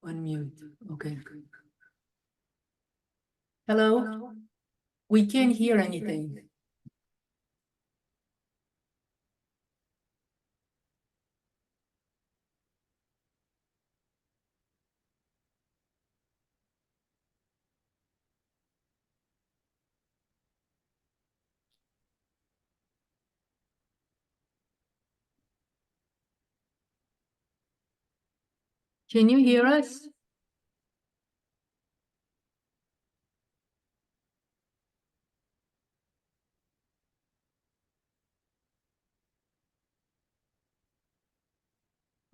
Unmute, okay. Hello? We can't hear anything. Can you hear us?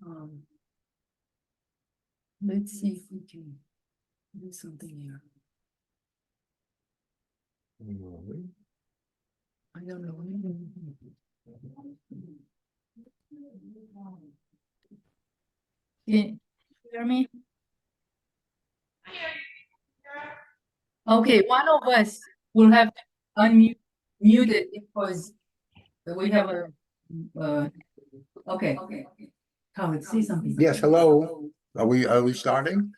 Um, let's see if we can do something here. I don't know. Can you hear me? Okay, one of us will have to unmute it because we have a, okay. Howard, say something. Yes, hello. Are we starting?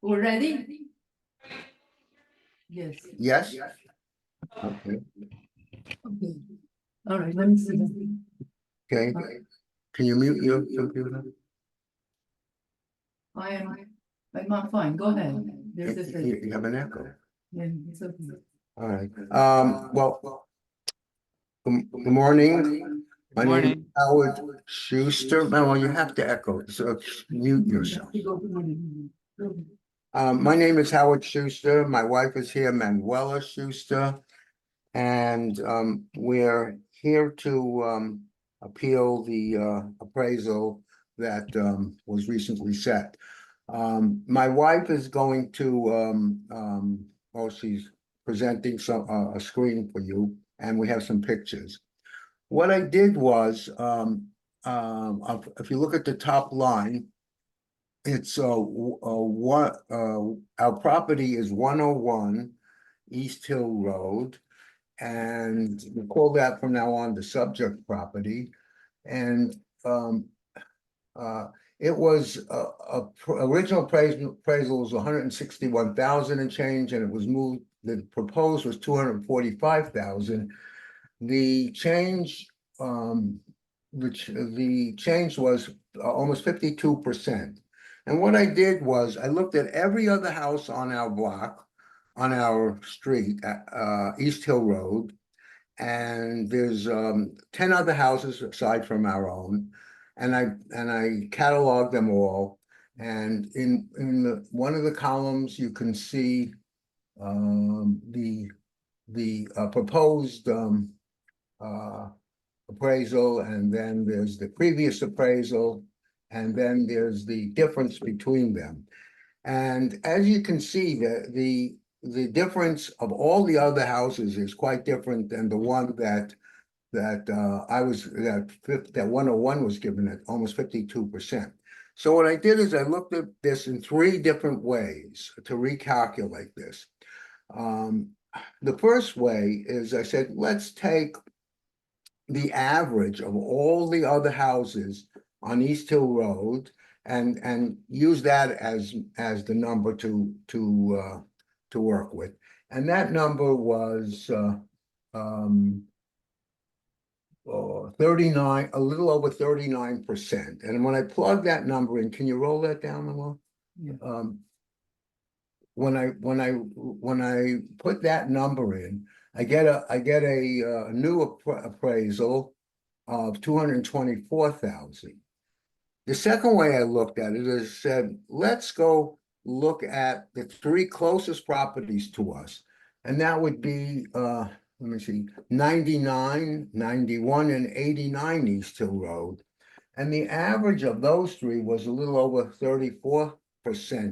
We're ready? Yes. Yes? Okay, Okay. All right, let me see. okay. Can you mute your computer? I'm not fine, go ahead. There's a thing. You have an echo. Yeah, it's okay. All right. Well, good morning. My name is Howard Schuster. Well, you have to echo, so mute yourself. My name is Howard Schuster. My wife is here, Manuela Schuster. And we're here to appeal the appraisal that was recently set. My wife is going to, she's presenting a screen for you, and we have some pictures. What I did was, if you look at the top line, it's what our property is 101 East Hill Road, and we call that from now on the subject property. And it was original appraisal was 161,000 and change, and it was moved. The proposed was 245,000. The change, the change was almost 52%. And what I did was I looked at every other house on our block, on our street, East Hill Road, and there's 10 other houses aside from our own, and I cataloged them all. And in one of the columns you can see the proposed appraisal, and then there's the previous appraisal, and then there's the difference between them. And as you can see, the difference of all the other houses is quite different than the one that 101 was given at almost 52%. So what I did is I looked at this in three different ways to recalculate this. The first way is I said, let's take the average of all the other houses on East Hill Road and use that as the number to work with. And that number was 39, a little over 39%. And when I plug that number in, can you roll that down, Milo? Yeah. When I put that number in, I get a new appraisal of 224,000. The second way I looked at it is said, let's go look at the three closest properties to us. And that would be, let me see, 99, 91, and 89 East Hill Road. And the average of those three was a little over 34%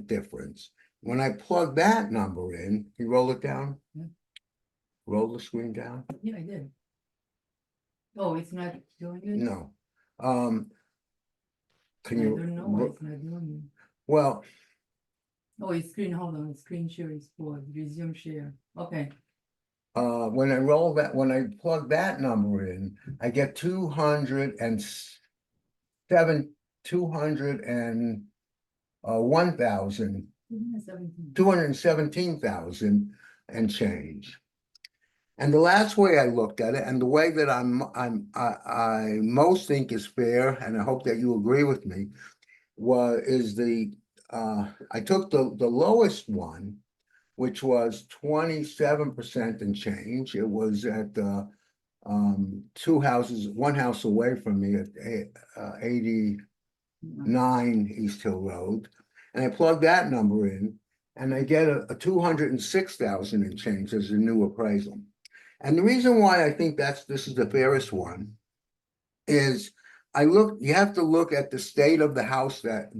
difference. When I plug that number in, you roll it down? Yeah. Roll the screen down? Yeah, I did. Oh, it's not doing it? No. Can I you? don't know why it's not doing it. Well, Oh, it's screen, hold on, screen share is for resume share. Okay. when I plug that number in, I get 217,000 and change. And the last way I looked at it, and the way that I most think is fair, and I hope that you agree with me, is I took the lowest one, which was 27% and change. It was at one house away from me at 89 East Hill Road. And I plug that number in, and I get a 206,000 and change as a new appraisal. And the reason why I think this is the fairest one is you have to look at the state of the house that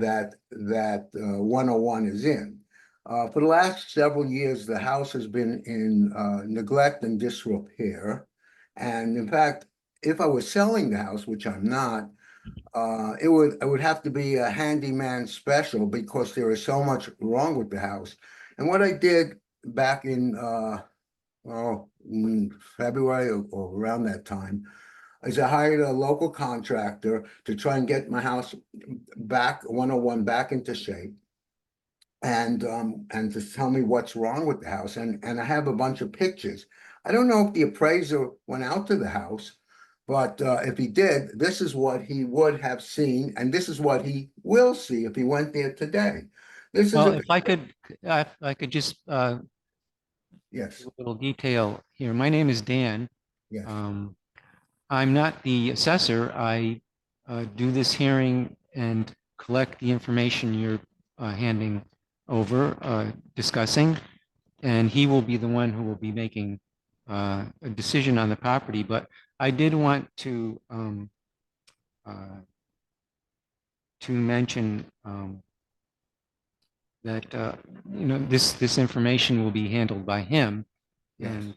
101 is in. For the last several years, the house has been in neglect and disrepair. And in fact, if I was selling the house, which I'm not, it would have to be a handyman special because there is so much wrong with the house. And what I did back in February or around that time is I hired a local contractor to try and get my house back, 101 back into shape. And to tell me what's wrong with the house. And I have a bunch of pictures. I don't know if the appraiser went out to the house, but if he did, this is what he would have seen, and this is what he will see if he went there today. This is Well, if I could just yes, a little detail here. My name is Dan. yes. I'm not the assessor. I do this hearing and collect the information you're handing over, discussing, and he will be the one who will be making a decision on the property. But I did want to mention that this information will be handled by him, Yes. and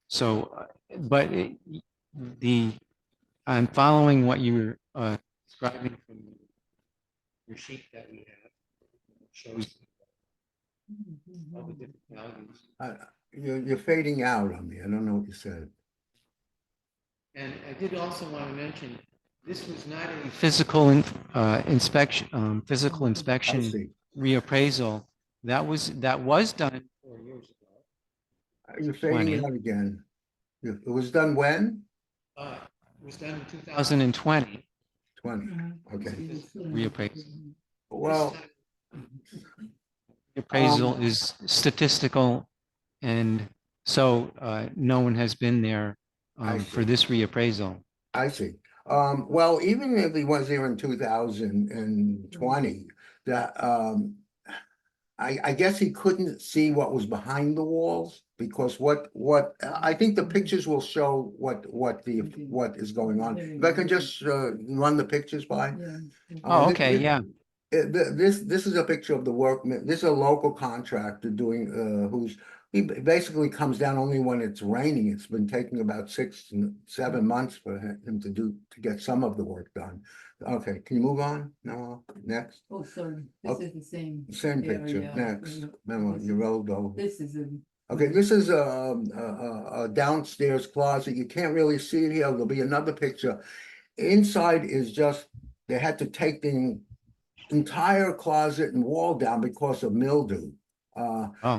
so, but I'm following what you were describing from your sheet that we have. It shows all the different values. You're fading out on me. I don't know what you said. And I did also want to mention, this was not a physical inspection, reappraisal. That was done 4 years ago. You're fading out again. It was done when? It was done in 2020. 20. Okay. Reappraisal. Well, Appraisal is statistical, and so no one has been there for this reappraisal. I see. Well, even if he was there in 2020, that I guess he couldn't see what was behind the walls because what I think the pictures will show what is going on. If I can just run the pictures by. Oh, okay, yeah. This is a picture of the workman. This is a local contractor doing he basically comes down only when it's raining. It's been taking about 6 to 7 months for him to get some of the work done. Okay, can you move on? No, next. Oh, sorry, this is the Same picture. Next, no, you rolled over. This is Okay, this is a downstairs closet. You can't really see it here. There'll be another picture. Inside is just they had to take the entire closet and wall down because of mildew.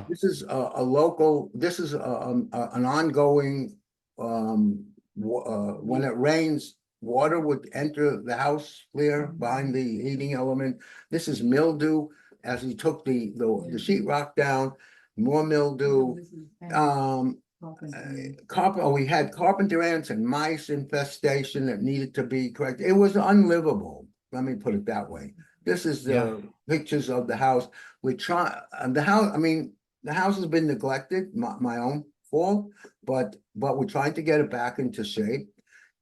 This is this is an ongoing, when it rains, water would enter the house clear behind the heating element. This is mildew as he took the sheetrock down, more mildew. We had carpenter ants and mice infestation that needed to be corrected. It was unlivable. Let me put it that way. This is the pictures of the house. We try the house. I mean, the house has been neglected, my own fault, but we're trying to get it back into shape.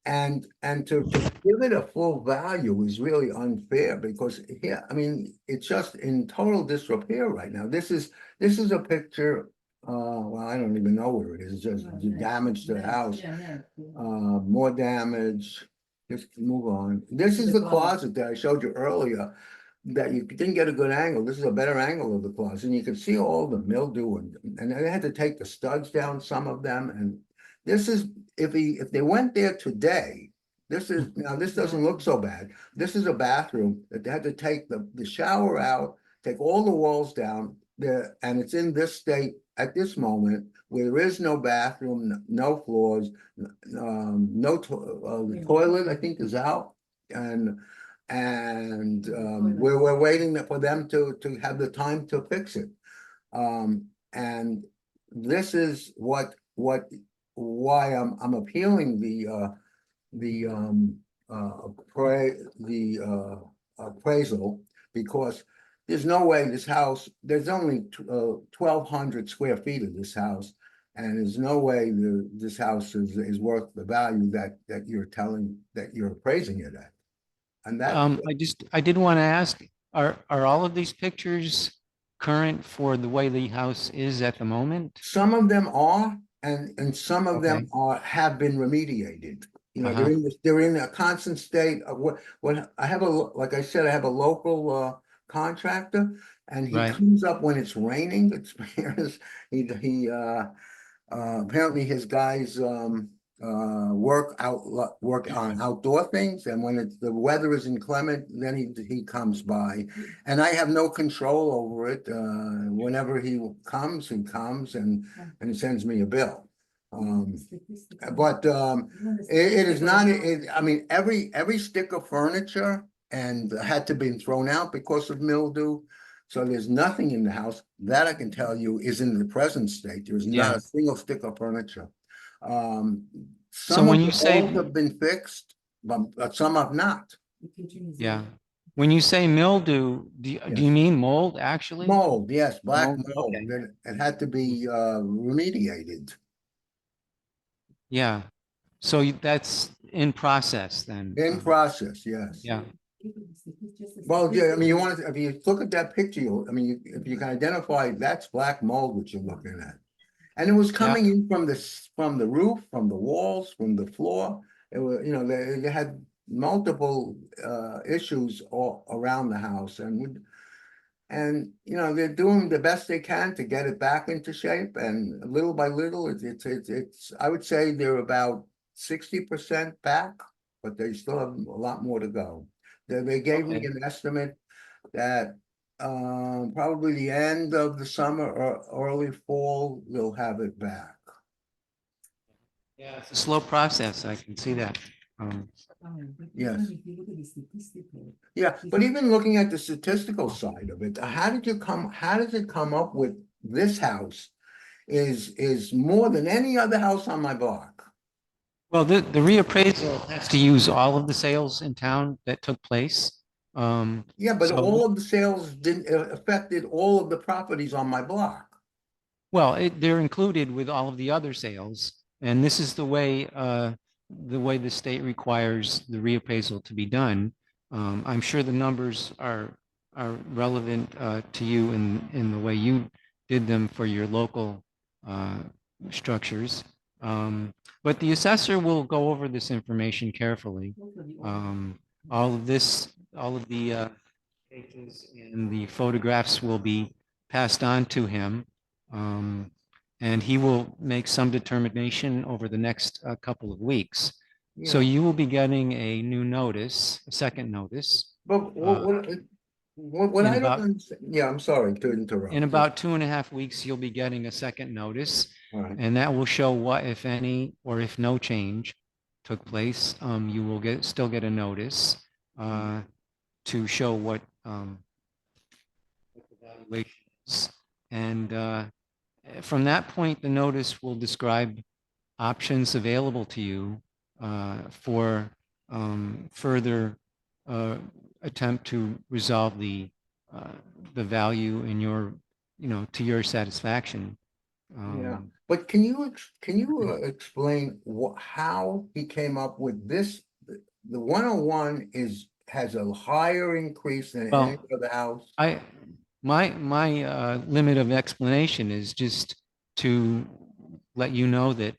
And to give it a full value is really unfair because I mean, it's just in total disrepair right now. This is a picture. Well, I don't even know where it is. It's just damage to the house. More damage. Just move on. This is the closet that I showed you earlier. that you didn't get a good angle. This is a better angle of the closet, and you can see all the mildew and they had to take the studs down, some of them, and this is, if they went there today, now this doesn't look so bad. This is a bathroom that they had to take the shower out, take all the walls down there, and it's in this state at this moment where there is no bathroom, no floors, the toilet, I think, is out, and we're waiting for them to have the time to fix it. And this is why I'm appealing the appraisal, because there's no way this house, there's only 1,200 square feet of this house, and there's no way this house is worth the value that you're appraising it at. And that, I did want to ask, are all of these pictures current for the way the house is at the moment? some of them are, and some of them Okay. have been remediated. You know, Uh-huh. they're in a constant state of what I have like I said, I have a local contractor, and he Right. comes up when it's raining. He apparently his guys work on outdoor things, and when the weather is inclement, then he comes by, and I have no control over it. Whenever he comes and he sends me a bill. But it is not. I mean, every stick of furniture and had to be thrown out because of mildew. So there's nothing in the house that I can tell you is in the present state. There's not Yeah. a single stick of furniture. So Some when of you the say, walls have been fixed, but some have not. yeah, when you say mildew, do Yes. you mean mold actually? Mold, yes, black Mold, mold. okay. It had to be remediated. Yeah. So that's in process then. In process, yes. Yeah. Well, yeah, I mean, if you look at that picture, if you can identify, that's black mold that you're looking at. And it was Yeah. coming in from the roof, from the walls, from the floor. It was, they had multiple issues all around the house, and they're doing the best they can to get it back into shape, and little by little, it's I would say they're about 60% back, but they still have a lot more to go. They gave me Okay. an estimate that probably the end of the summer or early fall, they'll have it back. Yeah, it's a slow process. I can see that. Yes. Yeah, but even looking at the statistical side of it, how did it come up with this house is more than any other house on my block? Well, the reappraisal has to use all of the sales in town that took place. Yeah, but So, all of the sales didn't affected all of the properties on my block. well, they're included with all of the other sales, and this is the way the state requires the reappraisal to be done. I'm sure the numbers are relevant to you in the way you did them for your local structures. But the assessor will go over this information carefully. All of the pages and the photographs will be passed on to him. And he will make some determination over the next couple of weeks. So Yeah. you will be getting a new notice, a second notice. But what In I don't about understand, yeah, I'm sorry to interrupt. in about 2.5 weeks, you'll be getting a second notice, All right. and that will show what, if any, or if no change took place. You will still get a notice to show what the valuation is. And from that point, the notice will describe options available to you for further attempt to resolve the value in your, to your satisfaction. Yeah, but can you explain how he came up with this? The 101 has a higher increase than any Well, other house. my limit of explanation is just to let you know that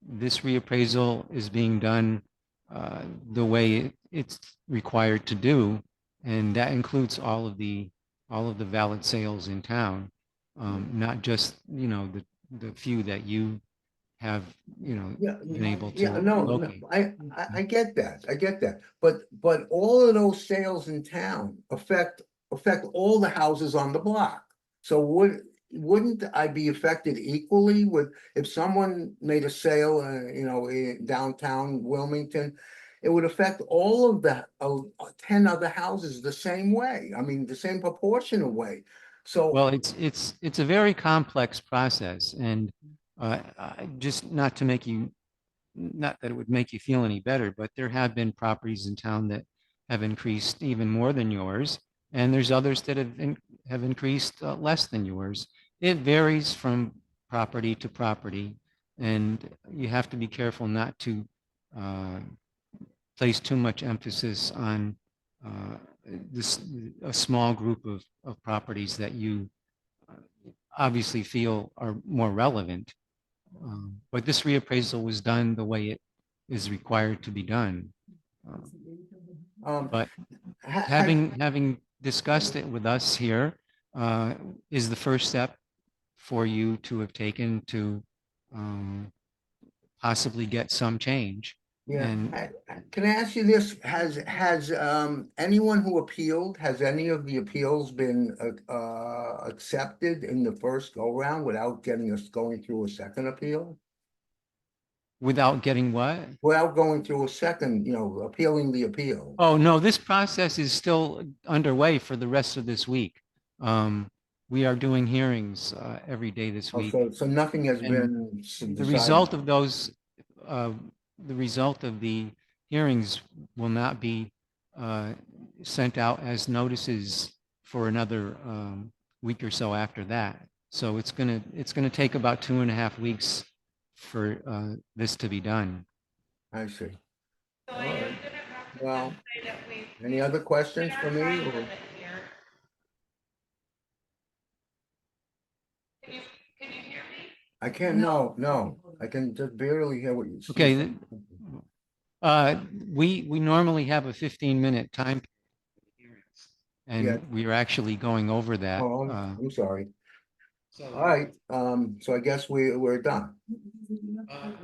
this reappraisal is being done the way it's required to do. And that includes all of the valid sales in town, not just, the few that you have, Yeah, been able to yeah, no, locate. I get that, but all of those sales in town affect all the houses on the block. So wouldn't I be affected equally with, if someone made a sale, in downtown Wilmington? It would affect all of the 10 other houses the same way, I mean, the same proportional way. So, Well, it's a very complex process, and just not to make you, not that it would make you feel any better, but there have been properties in town that have increased even more than yours, and there's others that have increased less than yours. It varies from property to property, and you have to be careful not to uh, place too much emphasis on uh, this a small group of properties that you obviously feel are more relevant. But this reappraisal was done the way it is required to be done. But have, having discussed it with us here is the first step for you to have taken to possibly get some change. yeah, And can I ask you this, has anyone who appealed, has any of the appeals been accepted in the first go round without going through a second appeal? without getting what? Without going through a second, appealing the appeal? Oh, no, this process is still underway for the rest of this week. We are doing hearings every day this Oh, week. so nothing has And been The decided? result of those, the result of the hearings will not be sent out as notices for another week or so after that. So it's gonna take about 2.5 weeks for this to be done. I see. All right. Well, any other questions for me, or? I can't, no, I can just barely hear what you say. Okay, we normally have a 15-minute time, Yeah. and we are actually going over that. Oh, I'm sorry. All right, so I guess we're done.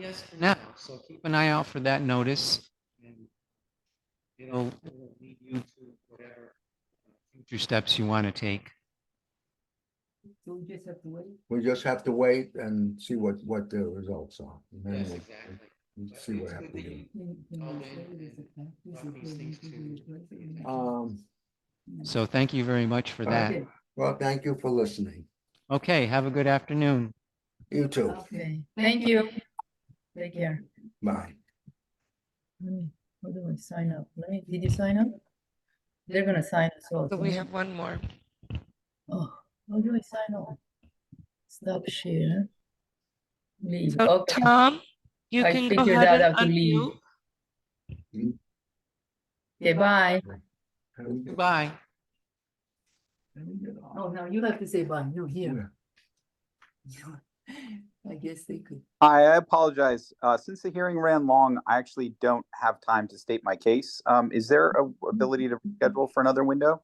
Yes, for now. So keep an eye out for that notice. And it'll lead you to whatever future steps you want to take. So we just have to wait. We just have to wait and see what the results are. And then Yes, we'll exactly. see what happens. Exactly. So thank you very much for that. Okay, Well, thank you for listening. Okay, have a good afternoon. You too. okay, thank you. Take care. Bye. How do I sign up? Did you sign up? They're gonna sign us off. So we right? have one more. Oh, how do I sign off? Stop share. Leave, So okay. Tom, you I can go figured ahead that and out to leave. unmute. Okay, bye. Goodbye. Oh, now you have to say bye. No, here. I guess they could. Hi, I apologize. Since the hearing ran long, I actually don't have time to state my case. Is there a ability to schedule for another window?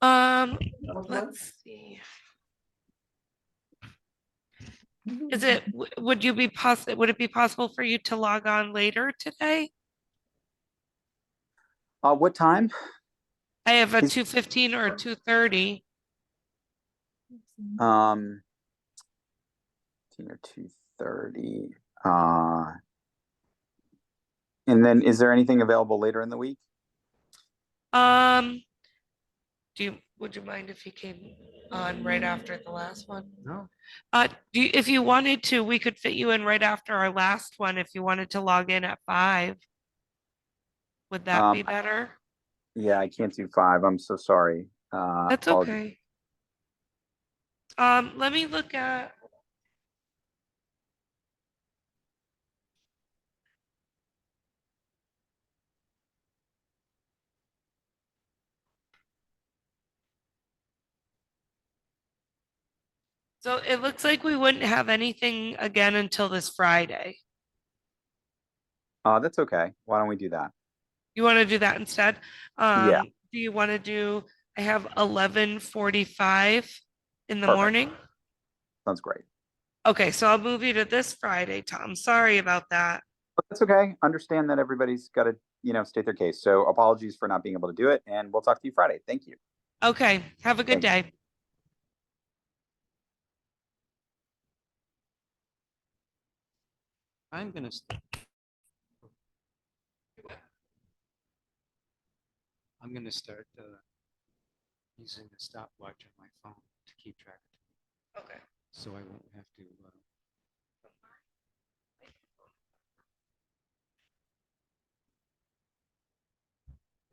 Let's see. Is it, would it be possible for you to log on later today? What time? I have a Is- 2:15 or a 2:30. 15 or 2:30. And then is there anything available later in the week? Would you mind if he came on right after the last one? No. If you wanted to, we could fit you in right after our last one if you wanted to log in at 5. Would that be better? Yeah, I can't do 5. I'm so sorry. That's Apologies. okay. Let me look at. So it looks like we wouldn't have anything again until this Friday. That's okay. Why don't we do that? You want to do that instead? Yeah. do you want to do, I have 11:45 in the Perfect. morning. Sounds great. Okay, so I'll move you to this Friday, Tom. Sorry about that. But that's okay. Understand that everybody's got to, state their case. So apologies for not being able to do it, and we'll talk to you Friday. Thank you. Okay, have a good Thanks. day. I'm gonna. I'm going to start using a stopwatch on my phone to keep track of time, Okay. so I won't have to.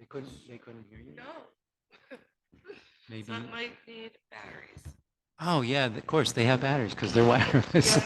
They couldn't hear you. No. Maybe. So it might need batteries. Oh yeah, of course they have batteries because they're wireless. Yeah.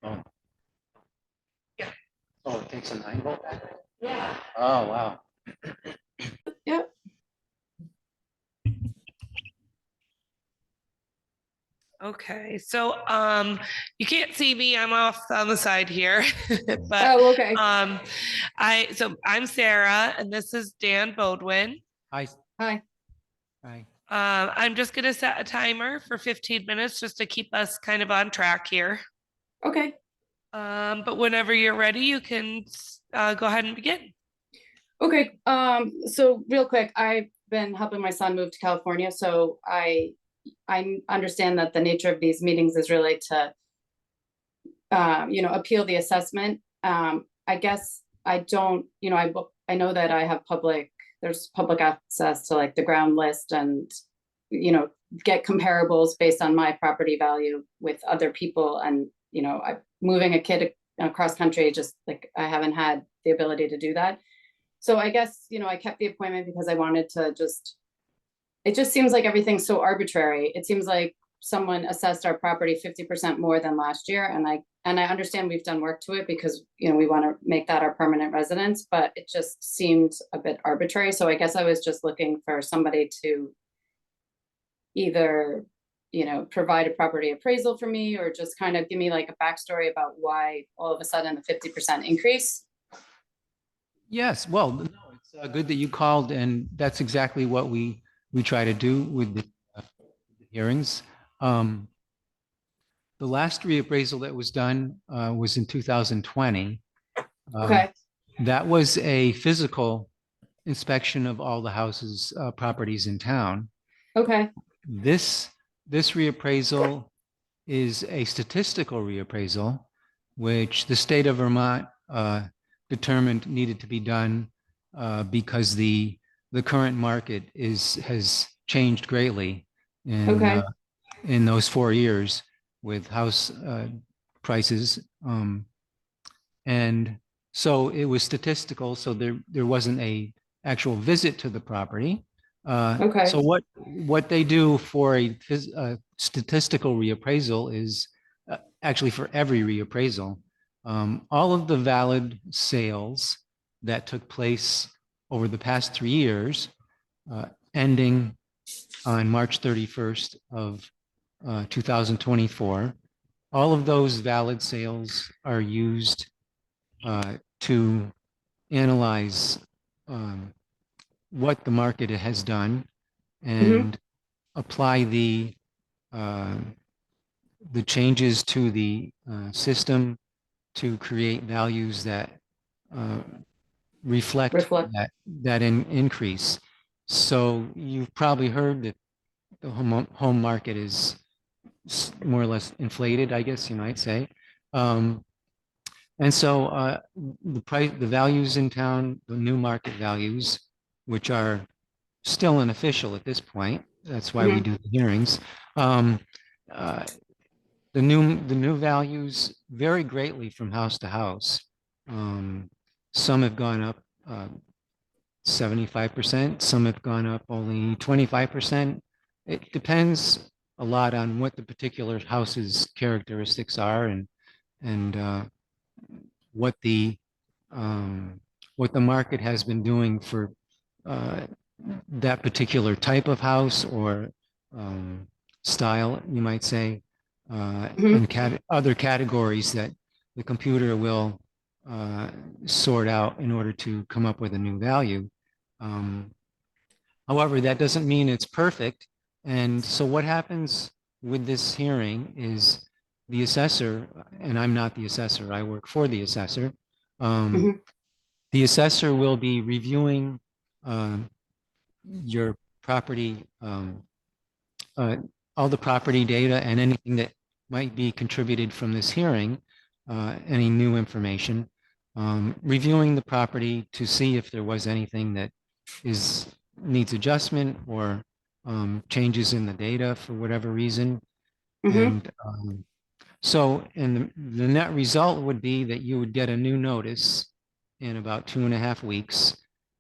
Oh. Yeah. Oh, it takes a 9-volt battery? Yeah. Oh, wow. Yep. Okay, so you can't see me, I'm off on the side here. But Oh, okay. I'm Sarah and this is Dan Bodwin. Hi. Hi. Hi. I'm just gonna set a timer for 15 minutes just to keep us kind of on track here. Okay. But whenever you're ready, you can go ahead and begin. Okay. So real quick, I've been helping my son move to California, so I understand that the nature of these meetings is really to appeal the assessment. I guess I don't, I know that I have there's public access to like the ground list and, get comparables based on my property value with other people. And, moving a kid across country, just like I haven't had the ability to do that. So I guess, I kept the appointment because I wanted to it just seems like everything's so arbitrary. It seems like someone assessed our property 50% more than last year. And I understand we've done work to it because, we want to make that our permanent residence, but it just seemed a bit arbitrary. So I guess I was just looking for somebody to either, provide a property appraisal for me or just kind of give me like a backstory about why all of a sudden the 50% increase. Yes, well, no, it's good that you called, and that's exactly what we try to do with the hearings. The last reappraisal that was done was in 2020. Okay. That was a physical inspection of all the houses, properties in town. Okay. This reappraisal is a statistical reappraisal, which the state of Vermont determined needed to be done because the current market has changed greatly in Okay. in those 4 years with house prices. And so it was statistical, so there wasn't a actual visit to the property. Okay. So what they do for a statistical reappraisal is actually for every reappraisal, all of the valid sales that took place over the past 3 years, ending on March 31st of 2024, all of those valid sales are used to analyze what the market has done and apply the changes to the system to create values that reflect that increase. So you've probably heard that the home market is more or less inflated, I guess you might say. And so the values in town, the new market values, which are still unofficial at this point, that's why we do the hearings. The new values vary greatly from house to house. Some have gone up 75%, some have gone up only 25%. It depends a lot on what the particular house's characteristics are and what the market has been doing for that particular type of house or style, you might say, and other categories that the computer will sort out in order to come up with a new value. However, that doesn't mean it's perfect. And so what happens with this hearing is the assessor, and I'm not the assessor, I work for the assessor. The assessor will be reviewing your property, all the property data and anything that might be contributed from this hearing, any new information, reviewing the property to see if there was anything that needs adjustment or changes in the data for whatever reason. And so the net result would be that you would get a new notice in about 2.5 weeks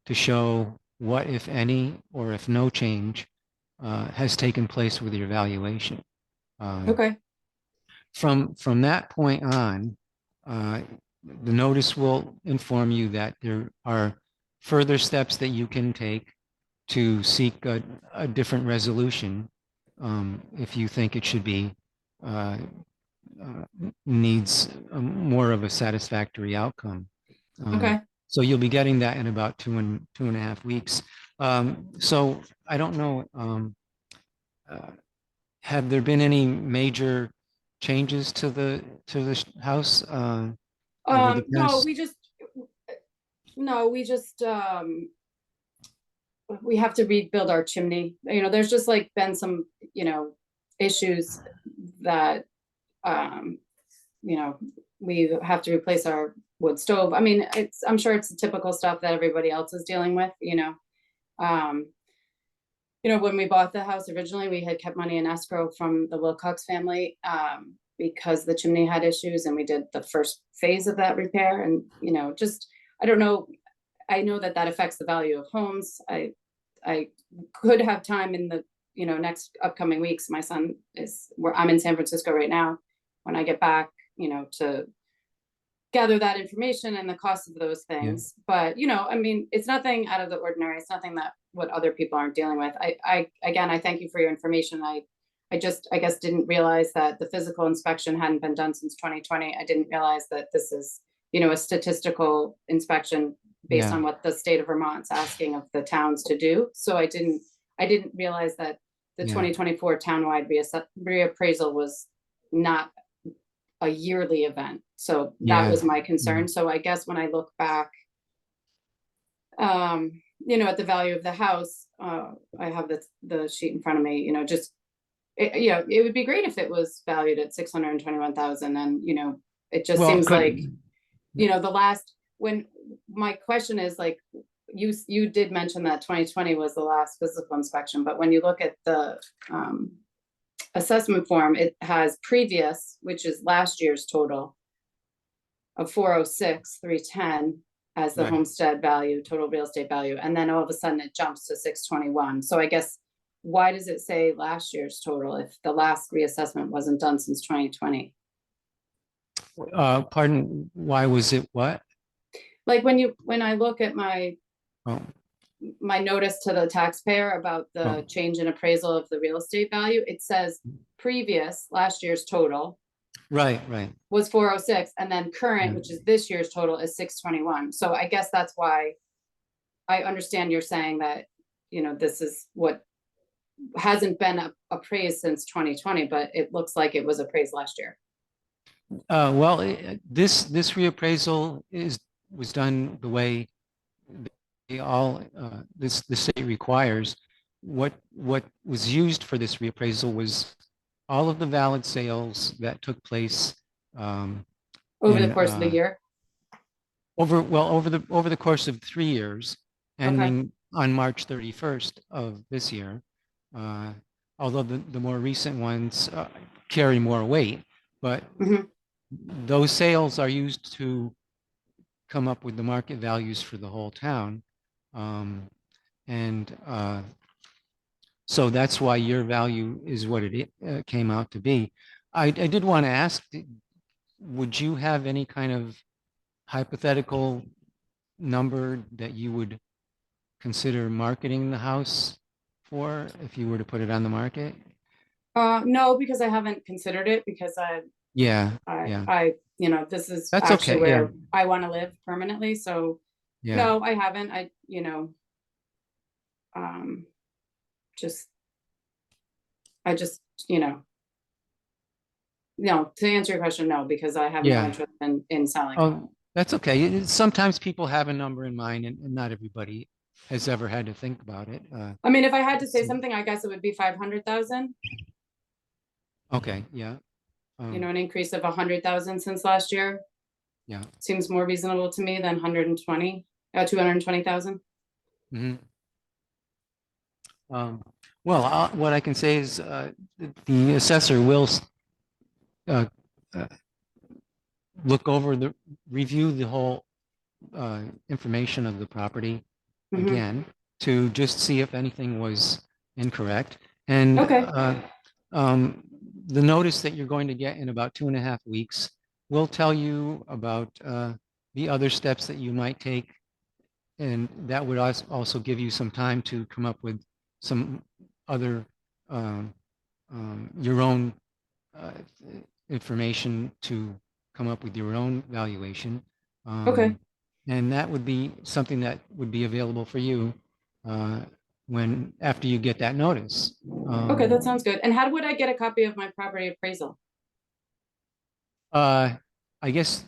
to show what, if any, or if no change has taken place with your valuation. Okay. From that point on, the notice will inform you that there are further steps that you can take to seek a different resolution if you think it should be needs more of a satisfactory outcome. Okay. So you'll be getting that in about 2.5 weeks. So I don't know, have there been any major changes to the house? No, we just we have to rebuild our chimney. You know, there's just like been some, issues that, we have to replace our wood stove. I mean, I'm sure it's the typical stuff that everybody else is dealing with, when we bought the house originally, we had kept money in escrow from the Wilcox family because the chimney had issues, and we did the first phase of that repair. And, I don't know. I know that affects the value of homes. I could have time in the, next upcoming weeks. My son I'm in San Francisco right now. When I get back, to gather that information and the cost of those things. But, I mean, it's nothing out of the ordinary. It's nothing that what other people aren't dealing with. I thank you for your information. I guess didn't realize that the physical inspection hadn't been done since 2020. I didn't realize that this is, a statistical inspection based on what the state of Vermont's asking of the towns to do. So I didn't realize that the 2024 townwide reappraisal was not a yearly event. So that was my concern. So I guess when I look back, at the value of the house, I have the sheet in front of me, it would be great if it was valued at 621,000. And, it just seems like, when my question is like, you did mention that 2020 was the last physical inspection, but when you look at the assessment form, it has previous, which is last year's total of 406,310 as the Right. homestead value, total real estate value, and then all of a sudden it jumps to 621. So I guess, why does it say last year's total if the last reassessment wasn't done since 2020? Pardon, why was it what? Like when I look at my Oh, notice to the taxpayer about the Oh. change in appraisal of the real estate value, it says previous, last year's total right, right. was 406, and then current, Yeah. which is this year's total, is 621. So I guess that's why I understand you're saying that, this is what hasn't been appraised since 2020, but it looks like it was appraised last year. Well, this reappraisal was done the way the state requires. What was used for this reappraisal was all of the valid sales that took place Over the in, course of the year? over the course of 3 years, ending on March 31st of this year. Although the more recent ones carry more weight, but Mhm. those sales are used to come up with the market values for the whole town. And so that's why your value is what it came out to be. I did want to ask, would you have any kind of hypothetical number that you would consider marketing the house for if you were to put it on the market? No, because I haven't considered it, because Yeah, this is That's actually okay, yeah. where I want to live permanently. So yeah. no, I haven't. I just, no, to answer your question, no, because I have no Yeah. interest in selling. Oh, that's okay. Sometimes people have a number in mind, and not everybody has ever had to think about it. I mean, if I had to say so- something, I guess it would be 500,000, Okay, yeah. an increase of 100,000 since last year. Yeah. Seems more reasonable to me than 220,000. Mhm. Well, what I can say is the assessor will uh, uh, review the whole information of the property Mhm. again to just see if anything was incorrect. And Okay. the notice that you're going to get in about 2.5 weeks will tell you about the other steps that you might take. And that would also give you some time to come up with some other your own information to come up with your own valuation. Okay. And that would be something that would be available for you after you get that notice. Okay, that sounds good. And how would I get a copy of my property appraisal? I guess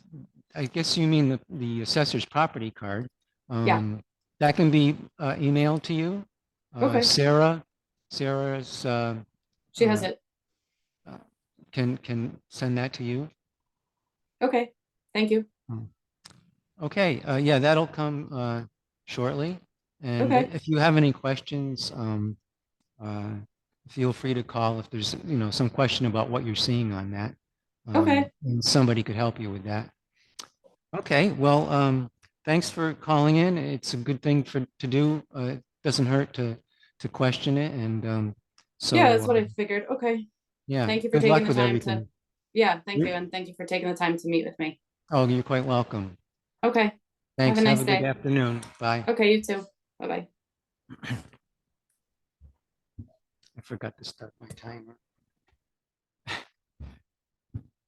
you mean the assessor's property card. Yeah. That can be emailed to you. Okay. Sarah's She has it. can send that to you. Okay, thank you. Okay, yeah, that'll come shortly. And Okay. if you have any questions, feel free to call if there's some question about what you're seeing on that. Okay. And somebody could help you with that. Okay, well, thanks for calling in. It's a good thing to do. It doesn't hurt to question it, and so Yeah, that's what I figured. Okay. yeah. Thank you for Good luck taking the with time everything. to, yeah, thank You're- you. And thank you for taking the time to meet with me. Oh, you're quite welcome. Okay. Thanks. Have a nice Have a good day. afternoon. Bye. Okay, you too. Bye-bye. I forgot to start my timer.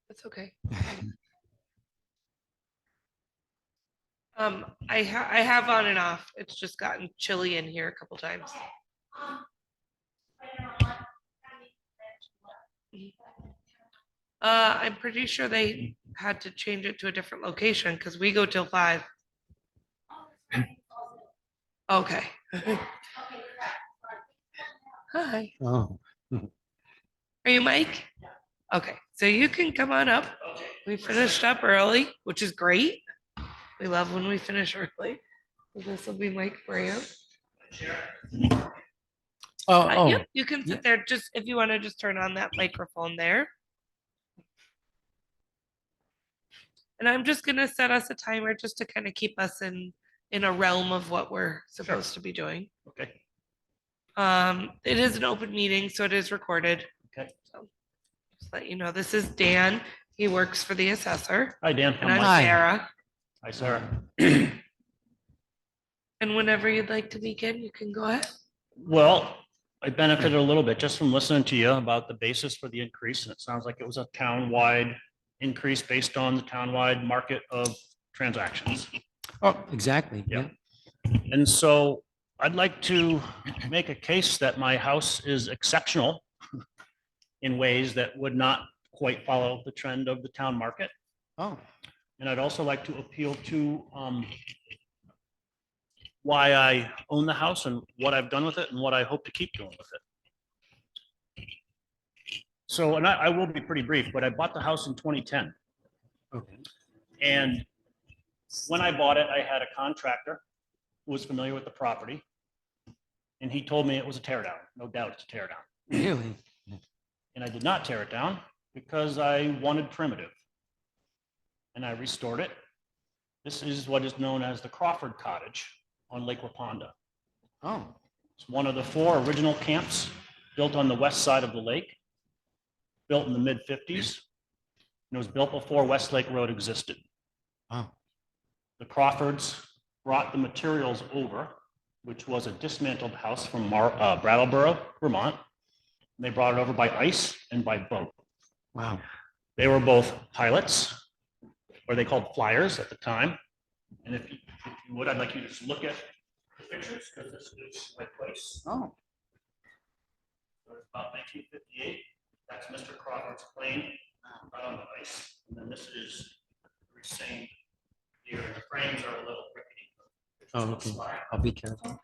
That's okay. I have on and off. It's just gotten chilly in here a couple times. I'm pretty sure they had to change it to a different location because we go till 5. Okay. Hi, Oh, are you Mike? Okay, so you can come on up. We finished up early, which is great. We love when we finish early. So this will be Mike for you. Oh, Yep, you can yeah. sit there just if you want to just turn on that microphone there. And I'm just gonna set us a timer just to kind of keep us in a realm of what we're supposed to be doing. Okay. It is an open meeting, so it is recorded. Okay. So just let you know, this is Dan. He works for the assessor. Hi, Dan. And I'm Mike. Hi. Sarah. Hi, Sarah. And whenever you'd like to begin, you can go ahead. Well, I benefited a little bit just from listening to you about the basis for the increase, and it sounds like it was a town-wide increase based on the town-wide market of transactions. Oh, exactly. Yeah. And so I'd like to make a case that my house is exceptional in ways that would not quite follow the trend of the town market. Oh, And I'd also like to appeal to why I own the house and what I've done with it and what I hope to keep doing with it. So, and I will be pretty brief, but I bought the house in 2010. okay. And when I bought it, I had a contractor who was familiar with the property. And he told me it was a tear down. No doubt it's a tear down. Really? And I did not tear it down because I wanted primitive. And I restored it. This is what is known as the Crawford Cottage on Lake Waponda. Oh, It's one of the 4 original camps built on the west side of the lake, built in the mid-50s. And it was built before Westlake Road existed. wow. The Crawfords brought the materials over, which was a dismantled house from Brattleboro, Vermont. And they brought it over by ice and by boat. Wow. They were both pilots, or they called flyers at the time. And if you would, I'd like you to just look at the pictures, because this is my place. Oh, So it's about 1958. That's Mr. Crawford's plane out on the ice. And then this is the same here. The frames are a little rickety. oh, okay. I'll be careful.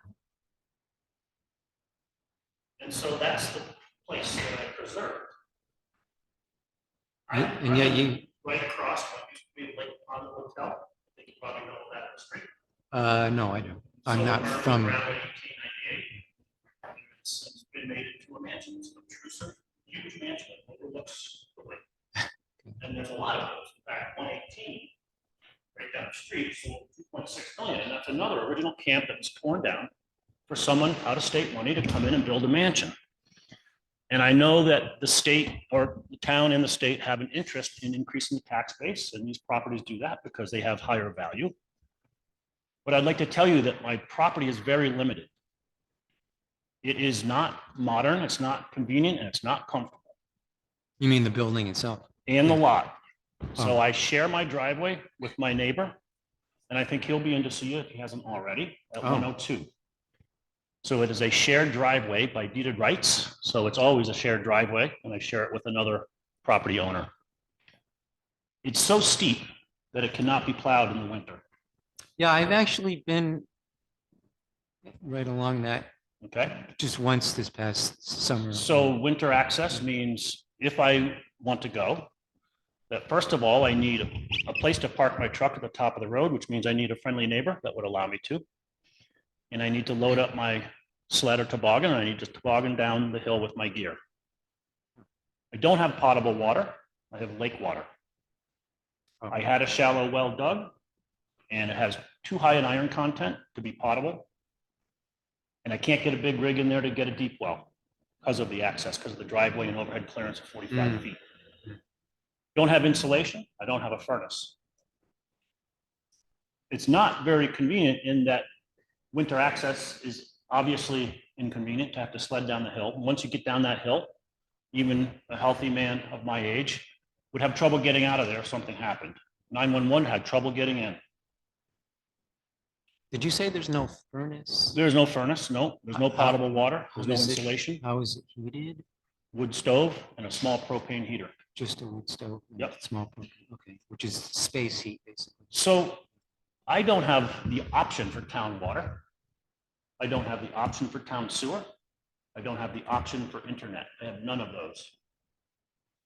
And so that's the place that I preserved. And yet you, Right across what used to be Lake Pond Hotel. I think you probably know that street. no, I don't. I'm So not it burned from, around in 1898. It's been made into a mansion. It's an obtrusive, huge mansion that overlooks the lake. And there's a lot of those. In fact, 118, right down the street, sold 2.6 million. And that's another original camp that was torn down for someone out of state money to come in and build a mansion. And I know that the state or the town and the state have an interest in increasing the tax base, and these properties do that because they have higher value. But I'd like to tell you that my property is very limited. It is not modern, it's not convenient, and it's not comfortable. you mean the building itself? And the lot. So Oh. I share my driveway with my neighbor, and I think he'll be in to see you if he hasn't already at Oh. 102. So it is a shared driveway by deeded rights. So it's always a shared driveway, and I share it with another property owner. It's so steep that it cannot be plowed in the winter. Yeah, I've actually been right along that Okay. just once this past summer. So winter access means if I want to go, that first of all, I need a place to park my truck at the top of the road, which means I need a friendly neighbor that would allow me to. And I need to load up my sled or toboggan, and I need to toboggan down the hill with my gear. I don't have potable water. I have lake water. I had a shallow well dug, and it has too high an iron content to be potable. And I can't get a big rig in there to get a deep well because of the access, because of the driveway and overhead clearance of 45 feet. Don't have insulation. I don't have a furnace. It's not very convenient in that winter access is obviously inconvenient to have to sled down the hill. Once you get down that hill, even a healthy man of my age would have trouble getting out of there if something happened. 911 had trouble getting in. Did you say there's no furnace? There's no furnace, no. There's no potable water. There's no Is it- insulation. How is it heated? Wood stove and a small propane heater. Just a wood stove? and Yep. Small, propane, okay, which is space heat, basically. So I don't have the option for town water. I don't have the option for town sewer. I don't have the option for internet. I have none of those.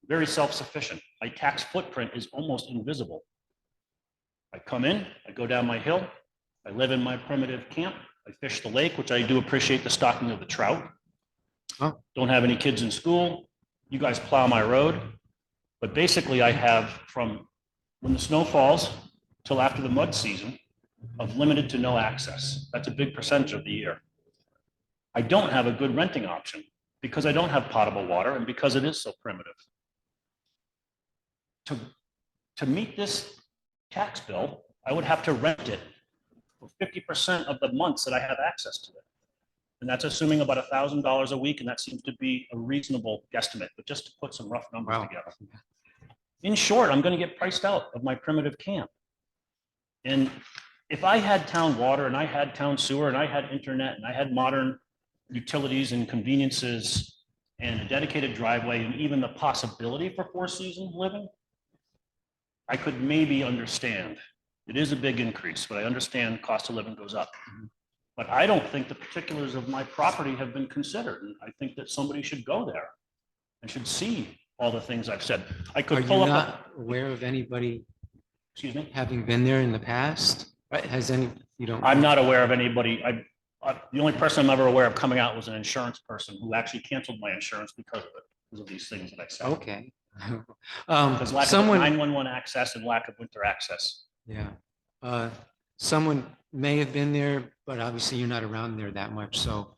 Very self-sufficient. My tax footprint is almost invisible. I come in, I go down my hill, I live in my primitive camp, I fish the lake, which I do appreciate the stocking of the trout. Oh. don't have any kids in school. You guys plow my road. But basically I have from when the snow falls till after the mud season of limited to no access. That's a big percentage of the year. I don't have a good renting option because I don't have potable water and because it is so primitive. To meet this tax bill, I would have to rent it for 50% of the months that I have access to it. And that's assuming about $1,000 a week, and that seems to be a reasonable guesstimate, but just to put some rough numbers Wow. together. In short, I'm going to get priced out of my primitive camp. And if I had town water and I had town sewer and I had internet and I had modern utilities and conveniences and a dedicated driveway and even the possibility for four-season living, I could maybe understand. It is a big increase, but I understand cost of living goes up. But I don't think the particulars of my property have been considered. And I think that somebody should go there and should see all the things I've said. I Are could you pull up, not aware of anybody excuse me? having been there in the past? Has any, you don't? I'm not aware of anybody. The only person I'm ever aware of coming out was an insurance person who actually canceled my insurance because of it, because of these things that I said. Okay. Because lack of Someone, 911 access and lack of winter access. yeah. Someone may have been there, but obviously you're not around there that much. So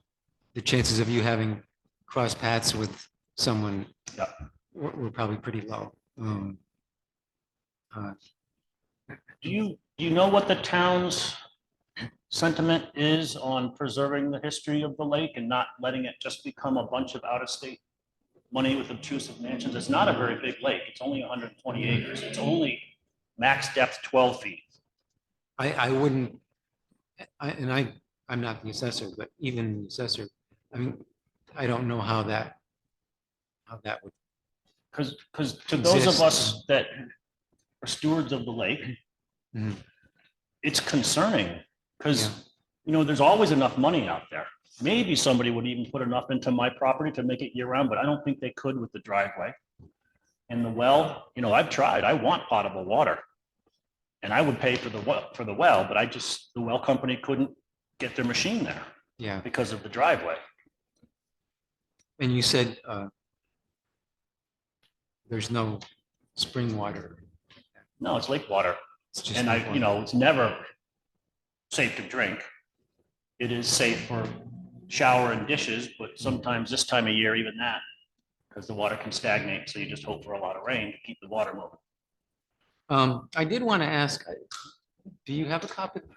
the chances of you having crossed paths with someone Yeah. were probably pretty low. Do you know what the town's sentiment is on preserving the history of the lake and not letting it just become a bunch of out-of-state money with obtrusive mansions? It's not a very big lake. It's only 120 acres. It's only max depth 12 feet. I wouldn't, I'm not the assessor, but even the assessor, I mean, I don't know how that would. Because to those of Exist. us that are stewards of the lake, Mhm. it's concerning because, Yeah. you know, there's always enough money out there. Maybe somebody would even put enough into my property to make it year round, but I don't think they could with the driveway. And the well, you know, I've tried. I want potable water. And I would pay for the well, but the well company couldn't get their machine there Yeah. because of the driveway. And you said there's no spring water. No, it's lake water. It's just And lake you water. know, it's never safe to drink. It is safe for shower and dishes, but sometimes this time of year, even that, because the water can stagnate. So you just hope for a lot of rain to keep the water moving. I did want to ask, do you have a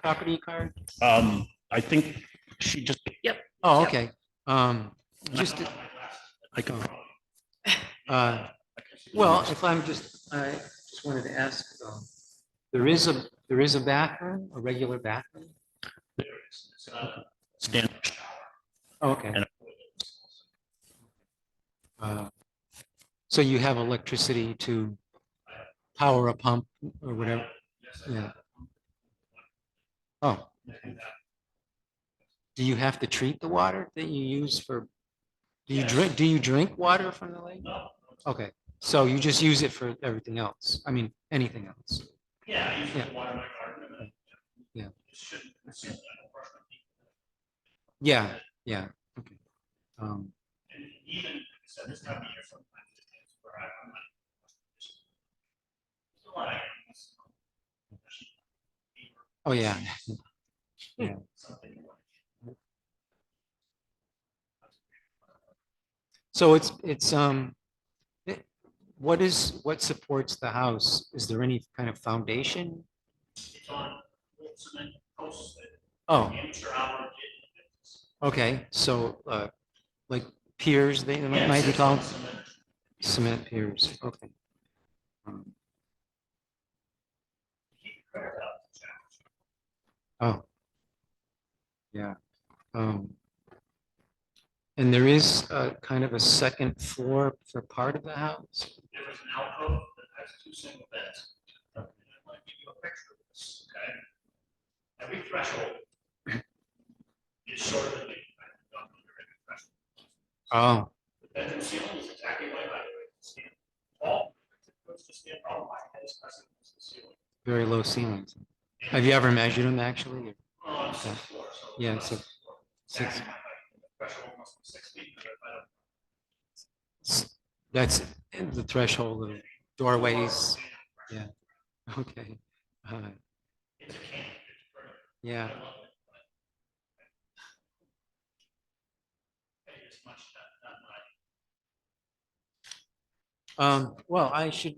property card? I think she just, yep. Oh, Yep. okay. Just, I can. well, if I just wanted to ask, there is a bathroom, a regular bathroom? There is. It's a standard shower. Oh, okay. And- So you have electricity to power a pump or whatever? Yeah. Oh. Do you have to treat the water that you use for, do you drink water from the lake? No. Okay, so you just use it for everything else? I mean, anything else? Yeah, I usually Yeah. water my garden and then. Yeah. It shouldn't- it's just, I don't brush my teeth. Yeah, yeah, okay. And even, like I said, this time of year, sometimes it's where I'm not. Still a lot of animals. Oh, yeah. Yeah. Something like- So it's, what supports the house? Is there any kind of foundation? It's on old cement posts that Oh, amateur hour did. okay, so, like piers, they Yeah, might be it's on called? cement. Cement piers, okay. Keep credit out the challenge. Oh. Yeah. And there is kind of a second floor for part of the house? There is an alcove that has two single beds. And I'm going to give you a picture of this, okay? Every threshold is shorter than the threshold. Oh, The bedroom ceiling is exactly like that. Stand tall. It's just stand tall. My head is pressing against the ceiling. very low ceilings. Have you ever measured them actually? Oh, I'm 6'4", so. Yeah, so Exactly 6. my height. The threshold must be 6 feet. But if I don't That's the threshold of doorways. Yeah. Okay. Uh, yeah. Well, I should,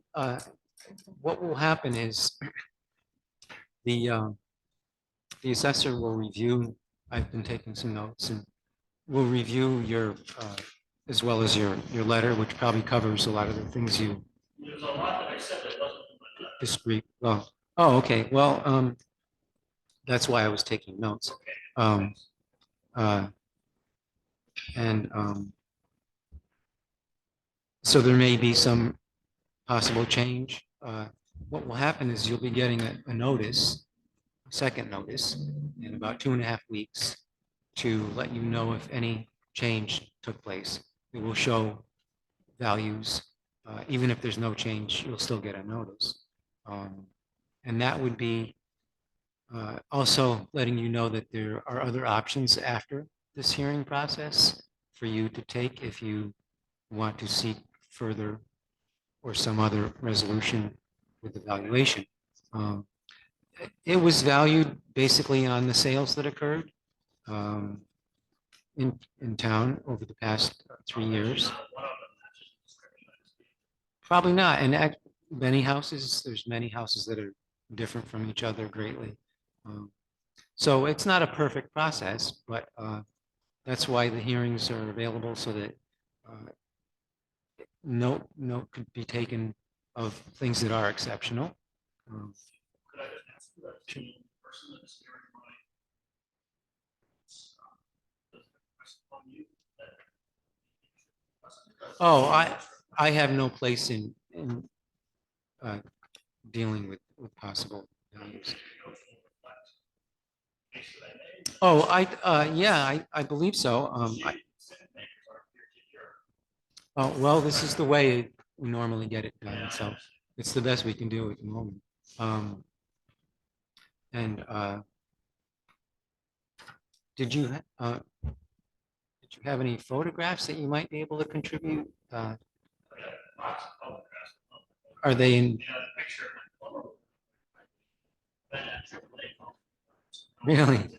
what will happen is the assessor will review, I've been taking some notes, and will review your, as well as your letter, which probably covers a lot of the things you There's a lot that I said that wasn't in my letter. disagree. Oh, okay. Well, that's why I was taking notes. Um, uh, and so there may be some possible change. What will happen is you'll be getting a notice, a second notice, in about 2.5 weeks to let you know if any change took place. It will show values. Even if there's no change, you'll still get a notice. And that would be also letting you know that there are other options after this hearing process for you to take if you want to seek further or some other resolution with the valuation. It was valued basically on the sales that occurred in town over the past 3 years. Probably not. And there's many houses that are different from each other greatly. So it's not a perfect process, but that's why the hearings are available so that note could be taken of things that are exceptional. Could I just ask you that the person that is hearing my request on you that Oh, I have no place in dealing with possible values. Oh, yeah, I believe so. Oh, well, this is the way we normally get it done, so it's the best we can do at the moment. And did you have any photographs that you might be able to contribute? Are they in? Really?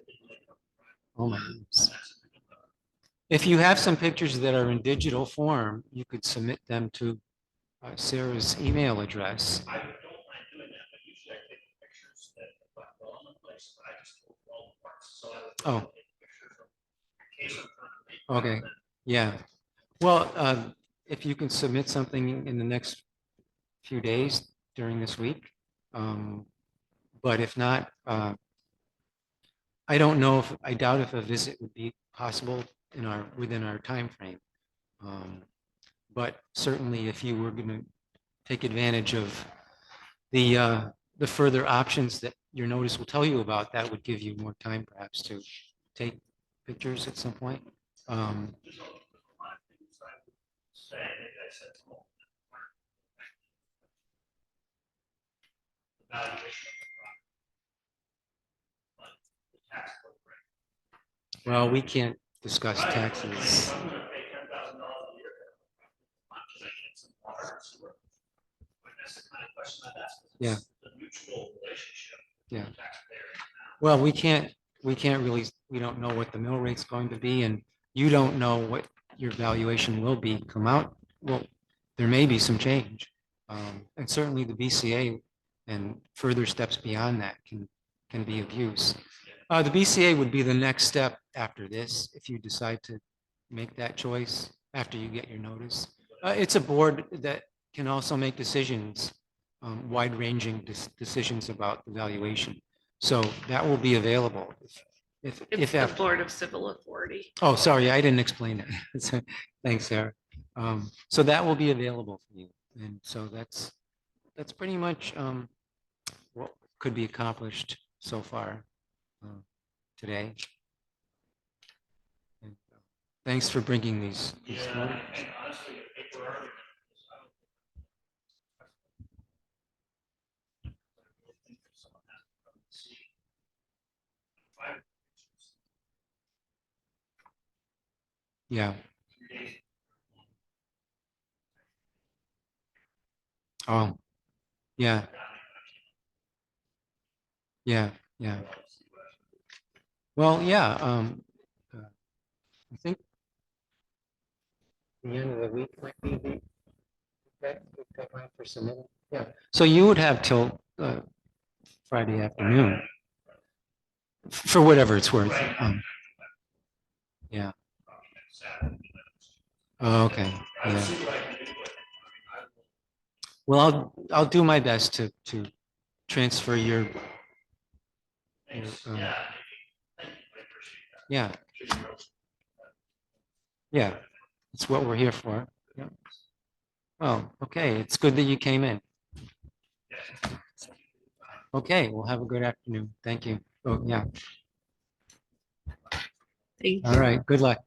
Oh my goodness. If you have some pictures that are in digital form, you could submit them to Sarah's email address. I don't mind doing that, but usually I take pictures that look well in the place, but I just go through all the parts. So I would Oh, take pictures of in case I'm trying to make. okay. Yeah. Well, if you can submit something in the next few days during this week. But if not, I don't know if, I doubt if a visit would be possible within our time frame. But certainly if you were going to take advantage of the further options that your notice will tell you about, that would give you more time perhaps to take pictures at some point. Well, we can't discuss taxes. Yeah. Yeah. Well, we can't really, we don't know what the mill rate's going to be, and you don't know what your valuation will be come out. Well, there may be some change. And certainly the BCA and further steps beyond that can be of use. The BCA would be the next step after this, if you decide to make that choice after you get your notice. It's a board that can also make decisions, wide-ranging decisions about the valuation. So that will be available if It's the after. Board of Civil Authority. Oh, sorry, I didn't explain that. Thanks, Sarah. So that will be available for you. And so that's pretty much what could be accomplished so far today. And, thanks for bringing these forward. Yeah. Oh, yeah, yeah, yeah. Well, yeah, I think the end of the week might be the deadline for submitting. Yeah. So you would have till Friday afternoon for whatever it's worth. Yeah. Oh, okay. Yeah. Well, I'll do my best to transfer your yeah. Yeah. It's what we're here for. Yeah. Well, okay. It's good that you came in. Okay. Well, have a good afternoon. Thank you. Oh, yeah. Thank All you. right. Good luck.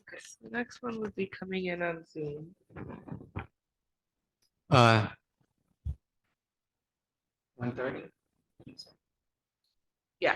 Okay, so the next one would be coming in on Zoom. Uh, 1:30. Yeah.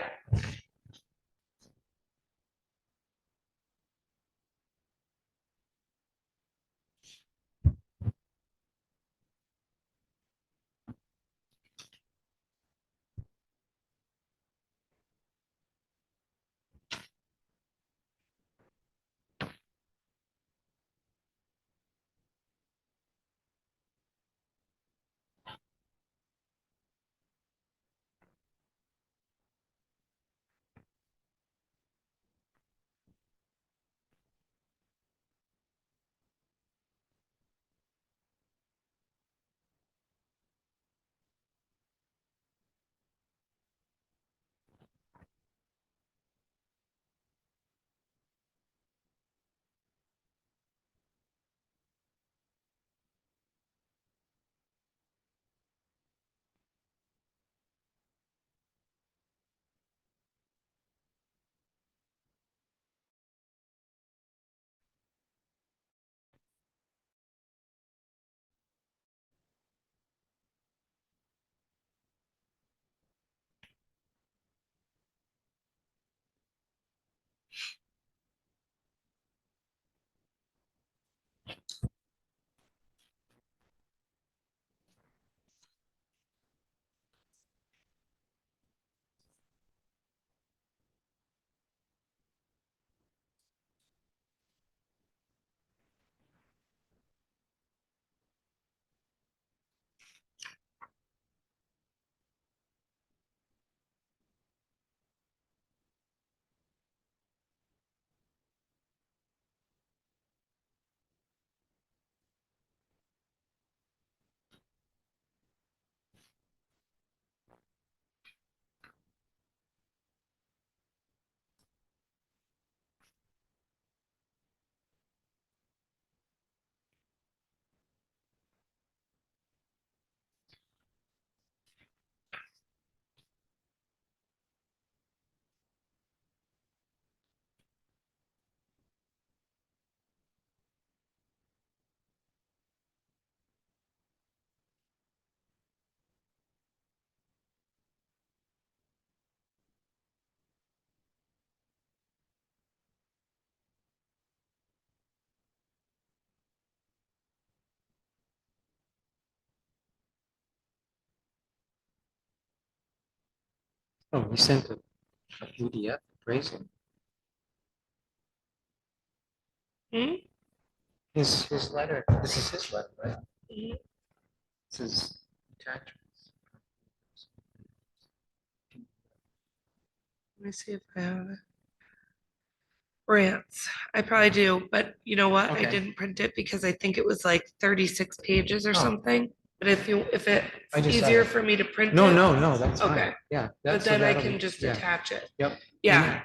Oh, you sent a PDF appraisal. Hmm? His letter. This is his letter, right? Mhm. This is attachments. Let me see if I have it. Grants. I probably do, but you know what? I Okay. didn't print it because I think it was like 36 pages or Oh. something. But if I it's just easier saw it. for me to print it. No, that's fine. Okay. Yeah. But so then I that'll can be- just yeah, attach it. Yep. Yeah.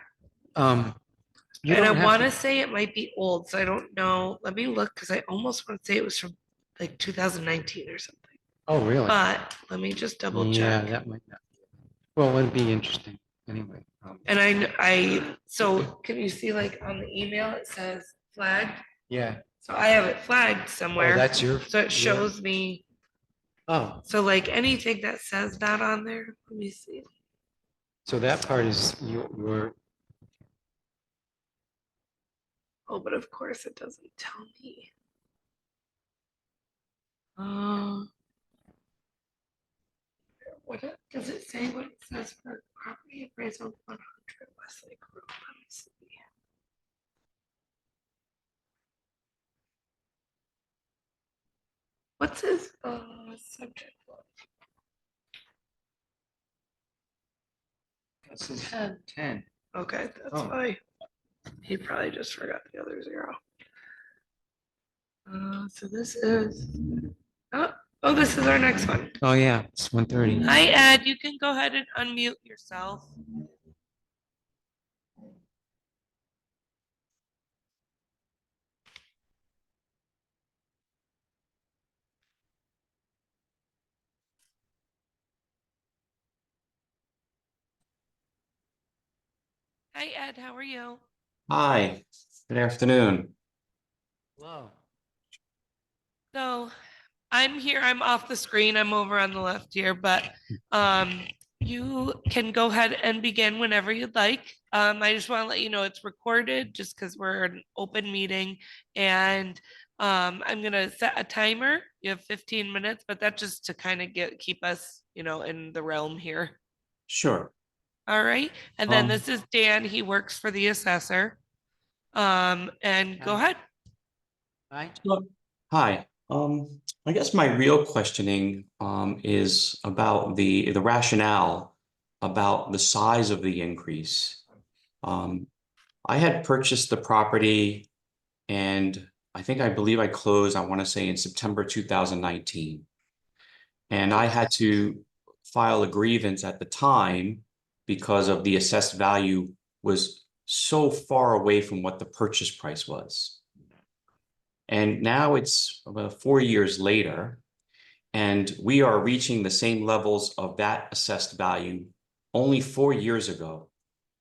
You And I don't have want to to, say it might be old, so I don't know. Let me look because I almost want to say it was from like 2019 or something. oh, really? But let me just double Yeah, check. that might not. Well, it'd be interesting anyway. And so can you see like on the email, it says flagged? Yeah. So I have it flagged Oh, somewhere. that's your. So it your- shows me, Oh, so like anything that says that on there, let me see. so that part is your, Oh, but of course it doesn't tell me. Uh, does it say what it says for property appraisal 100 Westlake Road? Let me see. What's his subject? this is 10. 10. Okay, that's Oh. why. He probably just forgot the other 0. So this is, oh, this is our next one. Oh, yeah, it's 1:30. Hi, Ed. You can go ahead and unmute yourself. Hi, Ed. How are you? Hi, good afternoon. Hello. So I'm here. I'm off the screen. I'm over on the left here, but you can go ahead and begin whenever you'd like. I just want to let you know it's recorded just because we're an open meeting, and I'm gonna set a timer. You have 15 minutes, but that's just to kind of keep us, in the realm here. Sure. All right. And then Um, this is Dan. He works for the assessor. And go ahead. Hi. Look, hi. I guess my real questioning is about the rationale about the size of the increase. I had purchased the property and I believe I closed, I want to say in September 2019. And I had to file a grievance at the time because of the assessed value was so far away from what the purchase price was. And now it's about 4 years later, and we are reaching the same levels of that assessed value only 4 years ago.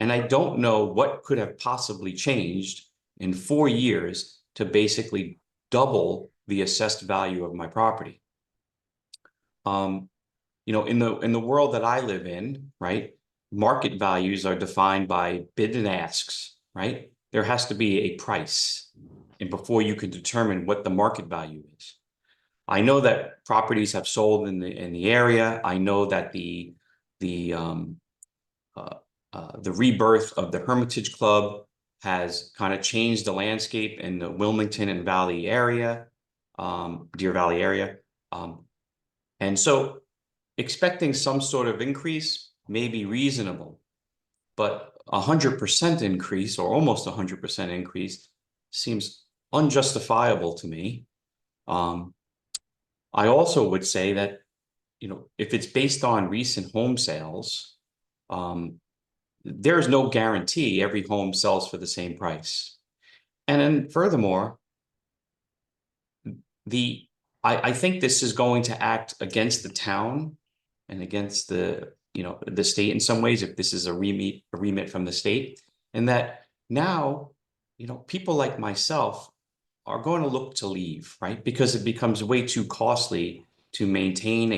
And I don't know what could have possibly changed in 4 years to basically double the assessed value of my property. In the world that I live in, right, market values are defined by bid and asks, right? There has to be a price, and before you can determine what the market value is. I know that properties have sold in the area. I know that the rebirth of the Hermitage Club has kind of changed the landscape in the Wilmington and Valley area, Deer Valley area, and so expecting some sort of increase may be reasonable, but 100% increase or almost 100% increase seems unjustifiable to me. I also would say that, if it's based on recent home sales, there's no guarantee every home sells for the same price. And then furthermore, I think this is going to act against the town and against the state in some ways, if this is a remit from the state, and that now, people like myself are going to look to leave, right? Because it becomes way too costly to maintain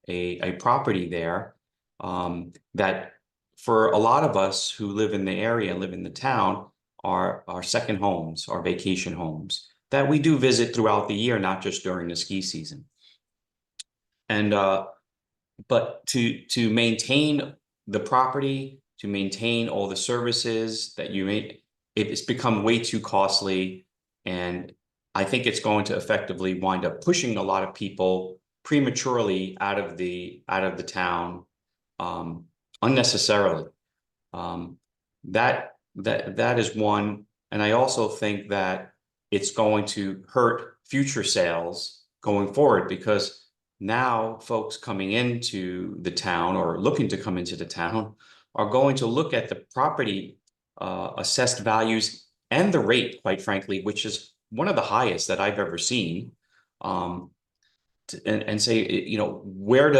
a property there, that for a lot of us who live in the area, live in the town, are second homes, our vacation homes that we do visit throughout the year, not just during the ski season. And but to maintain the property, to maintain all the services that you make, it's become way too costly. And I think it's going to effectively wind up pushing a lot of people prematurely out of the town, unnecessarily. That is one. And I also think that it's going to hurt future sales going forward, because now folks coming into the town or looking to come into the town are going to look at the property assessed values and the rate, quite frankly, which is one of the highest that I've ever seen. And say, where do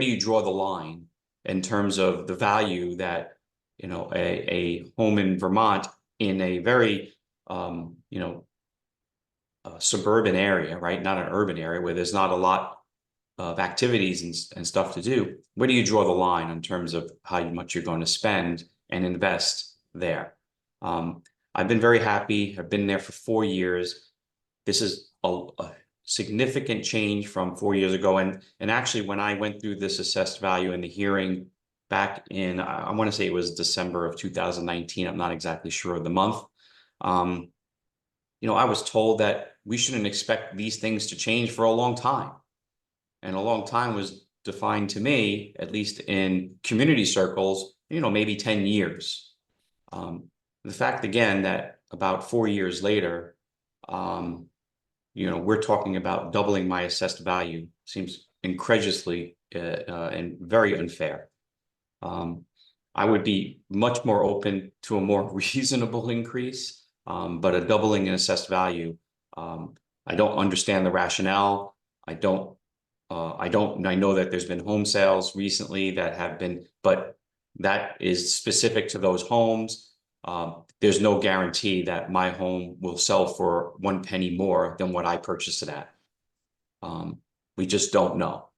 you draw the line in terms of the value that, a home in Vermont in a very, suburban area, right? Not an urban area where there's not a lot of activities and stuff to do. Where do you draw the line in terms of how much you're going to spend and invest there? I've been very happy. I've been there for 4 years. This is a significant change from 4 years ago. And actually, when I went through this assessed value in the hearing back in, I want to say it was December of 2019. I'm not exactly sure of the month. I was told that we shouldn't expect these things to change for a long time. And a long time was defined to me, at least in community circles, maybe 10 years. The fact, again, that about 4 years later, we're talking about doubling my assessed value seems incredulously and very unfair. I would be much more open to a more reasonable increase, but a doubling in assessed value, I don't understand the rationale. I know that there's been home sales recently that have been, but that is specific to those homes. There's no guarantee that my home will sell for 1 penny more than what I purchased it at. We just don't know.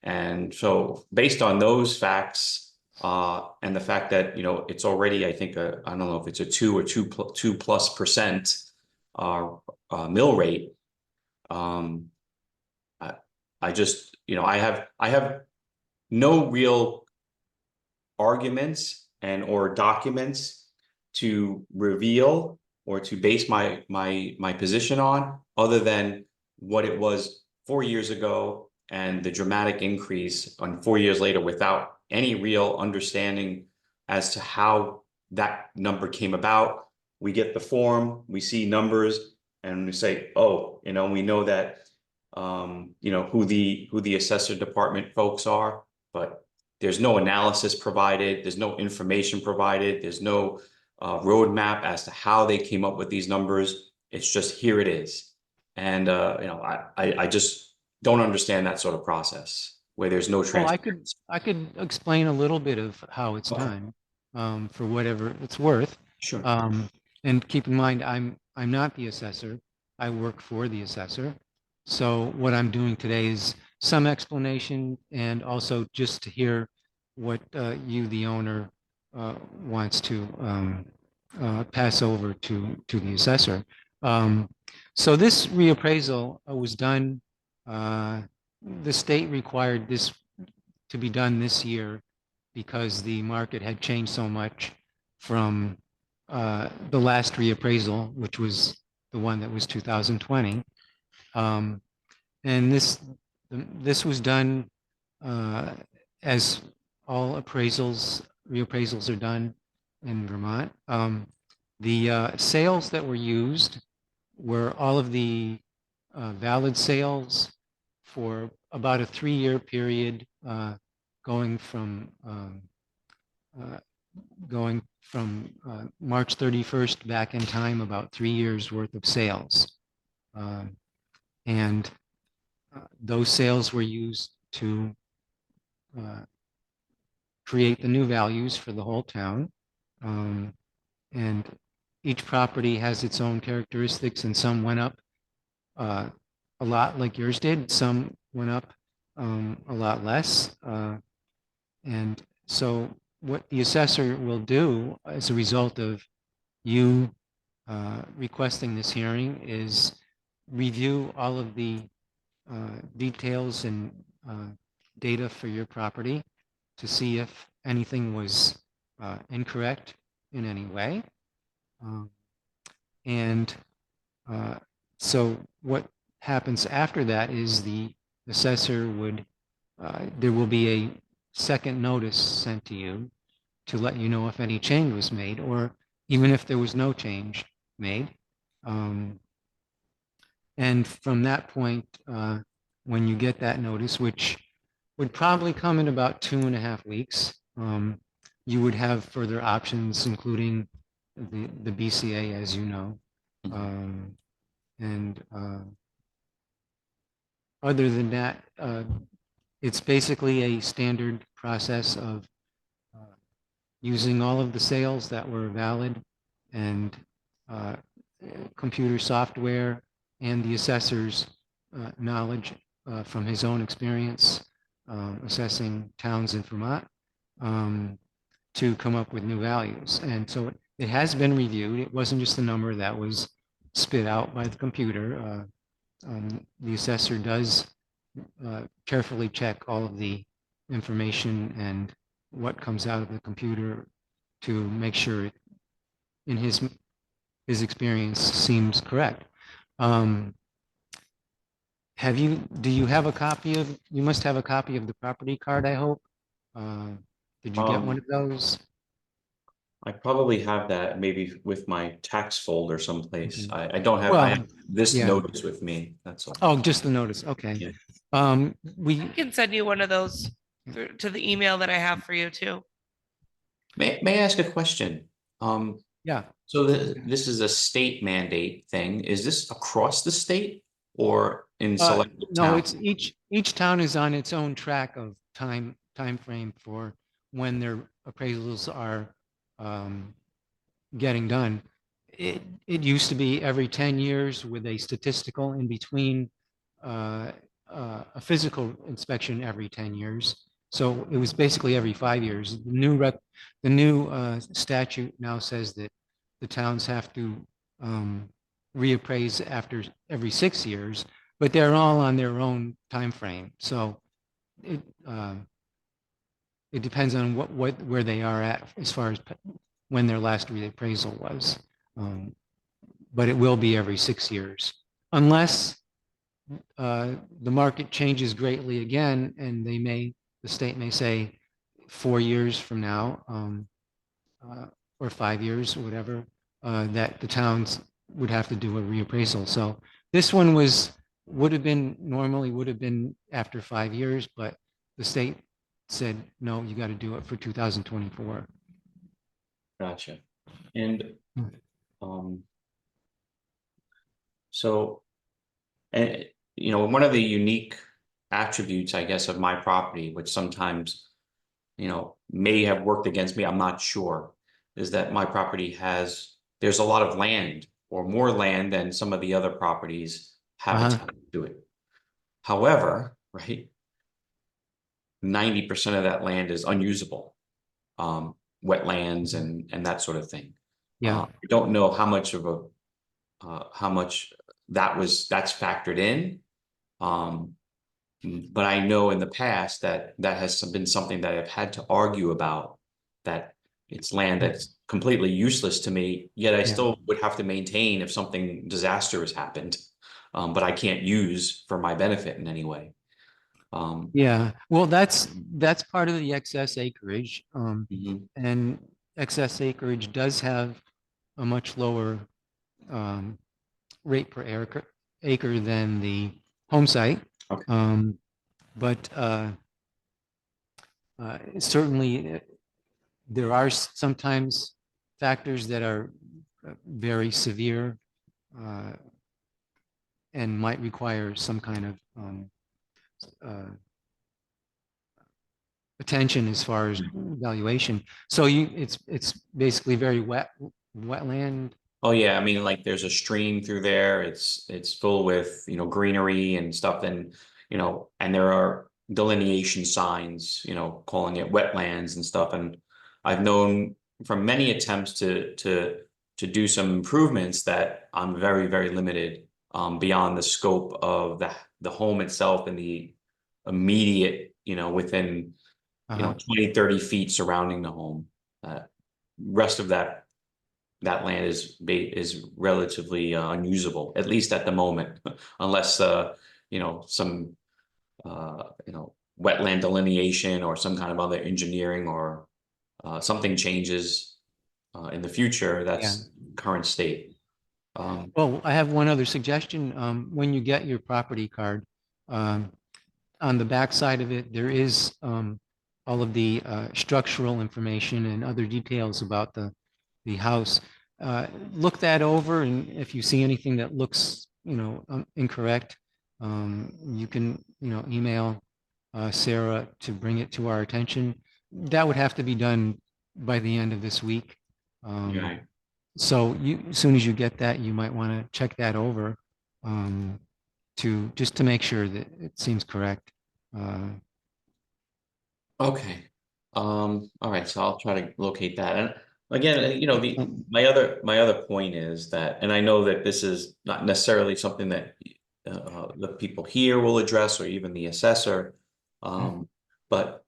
And so based on those facts, and the fact that, it's already, I think, I don't know if it's a 2 or 2+% mill rate. I just, I have no real arguments or documents to reveal or to base my position on, other than what it was 4 years ago and the dramatic increase on 4 years later without any real understanding as to how that number came about. We get the form, we see numbers, and we say, oh, we know that, who the assessor department folks are, but there's no analysis provided, there's no information provided, there's no roadmap as to how they came up with these numbers. It's just, here it is. And, I just don't understand that sort of process where there's no transparency. I could explain a little bit of how it's done, for whatever it's worth. Sure. And keep in mind, I'm not the assessor. I work for the assessor. So what I'm doing today is some explanation, and also just to hear what you, the owner, wants to pass over to the assessor. So this reappraisal was done. The state required this to be done this year because the market had changed so much from the last reappraisal, which was the one that was 2020. And this was done as all reappraisals are done in Vermont. The sales that were used were all of the valid sales for about a 3-year period, going from March 31st back in time, about 3 years worth of sales. And those sales were used to create the new values for the whole town. And each property has its own characteristics, and some went up a lot like yours did. Some went up a lot less. And so what the assessor will do as a result of you requesting this hearing is review all of the details and data for your property to see if anything was incorrect in any way. So what happens after that is the assessor would, there will be a second notice sent to you to let you know if any change was made, or even if there was no change made. And from that point, when you get that notice, which would probably come in about 2.5 weeks, you would have further options, including the BCA, as you know. And other than that, it's basically a standard process of using all of the sales that were valid and computer software and the assessor's knowledge from his own experience assessing towns in Vermont to come up with new values. And so it has been reviewed. It wasn't just a number that was spit out by the computer. The assessor does carefully check all of the information and what comes out of the computer to make sure it, in his experience, seems correct. Do you have a copy of, you must have a copy of the property card, I hope? Did you get one of those? I probably have that maybe with my tax folder someplace. Mhm. I don't have, I have this yeah. notice with me, that's all. Oh, just the notice, okay. Yeah. I We, can send you one of those to the email that I have for you too. May I ask a question? yeah, So this is a state mandate thing. Is this across the state or in selected no, towns? it's each town is on its own track of time frame for when their appraisals are getting done. It used to be every 10 years with a statistical in between, a physical inspection every 10 years. So it was basically every 5 years. The new statute now says that the towns have to reappraise after every 6 years, but they're all on their own time frame. So it depends on where they are at as far as when their last reappraisal was. But it will be every 6 years, unless the market changes greatly again, and the state may say 4 years from now, or 5 years, or whatever, that the towns would have to do a reappraisal. So this one normally would have been after 5 years, but the state said, no, you got to do it for 2024. Gotcha. And so, and one of the unique attributes, I guess, of my property, which sometimes, may have worked against me, I'm not sure, is that my property there's a lot of land, or more land than some of the other properties have attached to it. However, right, 90% of that land is unusable, wetlands and that sort of thing. Yeah. I don't know how much that's factored in. But I know in the past that has been something that I've had to argue about, that it's land that's completely useless to me, yet I still would have to maintain if something disastrous happened, but I can't use for my benefit in any way. Yeah, well, that's part of the excess acreage. And excess acreage does have a much lower rate per acre than the home site. Okay. But certainly there are sometimes factors that are very severe and might require some kind of attention as far as valuation. So it's basically very wetland. Oh yeah, I mean, like there's a stream through there. It's full with greenery and stuff, and and there are delineation signs, calling it wetlands and stuff. And I've known from many attempts to do some improvements that I'm very, very limited beyond the scope of the home itself and the immediate, within 20, 30 feet surrounding the home. Rest of that land is relatively unusable, at least at the moment, unless some wetland delineation or some kind of other engineering or something changes in the future. That's current state. Well, I have one other suggestion. When you get your property card, On the back side of it, there is all of the structural information and other details about the house. Look that over, and if you see anything that looks, incorrect, you can, email Sarah to bring it to our attention. That would have to be done by the end of this week. Right. So as soon as you get that, you might want to check that over just to make sure that it seems correct. Okay. All right, so I'll try to locate that. And again, my other point is that, and I know that this is not necessarily something that the people here will address, or even the assessor. But